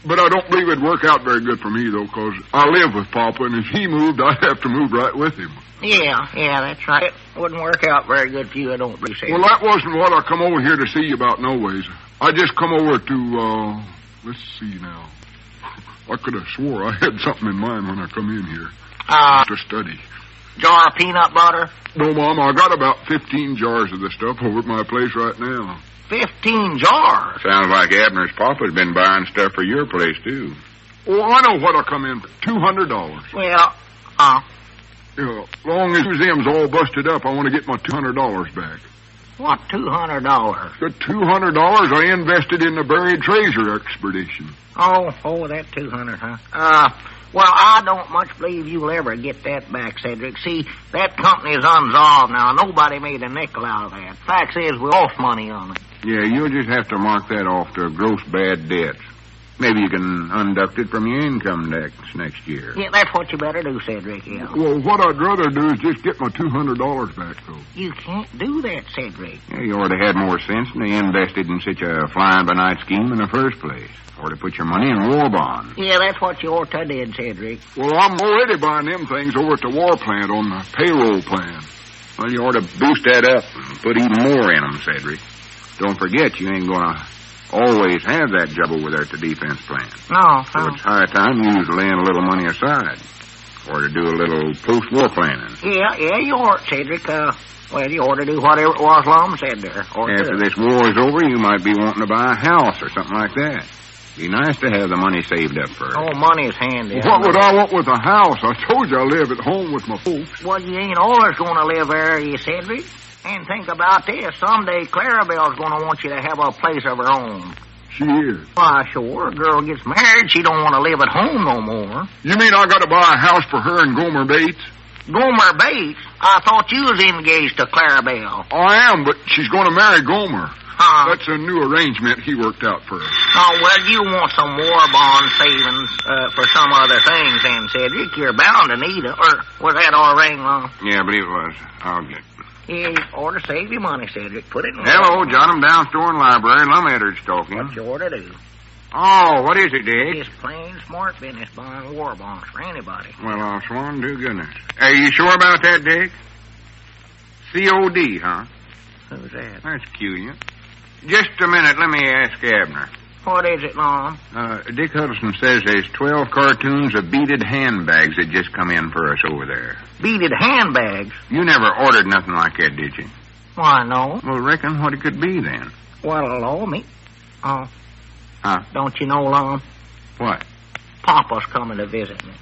But I don't believe it'd work out very good for me, though, because I live with Papa, and if he moved, I'd have to move right with him. Yeah, that's right. It wouldn't work out very good for you, I don't believe so. Well, that wasn't what I come over here to see you about, no ways. I just come over to, let's see now. I could have swore I had something in mind when I come in here. To study. Jar of peanut butter? No, Mom, I got about 15 jars of the stuff over at my place right now. 15 jars? Sounds like Abner's papa's been buying stuff for your place, too. Oh, I know what I come in for. $200. Well, Yeah, long as the museum's all busted up, I want to get my $200 back. what, $200? The $200 I invested in the buried treasure expedition. Oh, that 200, huh? Well, I don't much believe you'll ever get that back, Cedric. See, that company's unsolved now. Nobody made a nickel out of that. Fact is, we lost money on it. Yeah, you'll just have to mark that off to gross bad debts. Maybe you can unduct it from your income tax next year. Yeah, that's what you better do, Cedric, yeah. Well, what I'd rather do is just get my $200 back, though. You can't do that, Cedric. Yeah, you ought to have more sense than they invested in such a fly-by-night scheme in the first place. Or to put your money in war bonds. Yeah, that's what you ought to did, Cedric. Well, I'm already buying them things over at the war plant on the payroll plan. Well, you ought to boost that up and put even more in them, Cedric. Don't forget, you ain't going to always have that job over there at the defense plant. No. So it's high time you was laying a little money aside. Or to do a little post-war planning. Yeah, you ought, Cedric. Well, you ought to do whatever it was Lum said there. After this war is over, you might be wanting to buy a house or something like that. Be nice to have the money saved up first. Oh, money's handy. What would I want with a house? I told you I live at home with my folks. Well, you ain't always going to live there, you Cedric. And think about this. Someday Clarabelle's going to want you to have a place of her own. She is. Why, sure. A girl gets married, she don't want to live at home no more. You mean I got to buy a house for her and Gomer Bates? Gomer Bates? I thought you was engaged to Clarabelle. I am, but she's going to marry Gomer. Huh? That's a new arrangement he worked out for her. Oh, well, you want some war bond savings for some other things then, Cedric. You're bound to need it. Or was that our ring, Lum? Yeah, I believe it was. I'll get it. Yeah, you ought to save your money, Cedric. Put it in. Hello, jot 'em down, store and library. Lum Edwards talking. What you ought to do. Oh, what is it, Dick? It's plain smart business buying war bonds for anybody. Well, I'll swan to goodness. Are you sure about that, Dick? COD, huh? Who's that? That's curious. Just a minute, let me ask Abner. What is it, Lum? Dick Huddleston says there's 12 cartoons of beaded handbags that just come in for us over there. Beaded handbags? You never ordered nothing like that, did you? Why, no. Well, reckon what it could be then. Well, Lum, me. Oh. Huh? Don't you know, Lum? What? Papa's coming to visit me.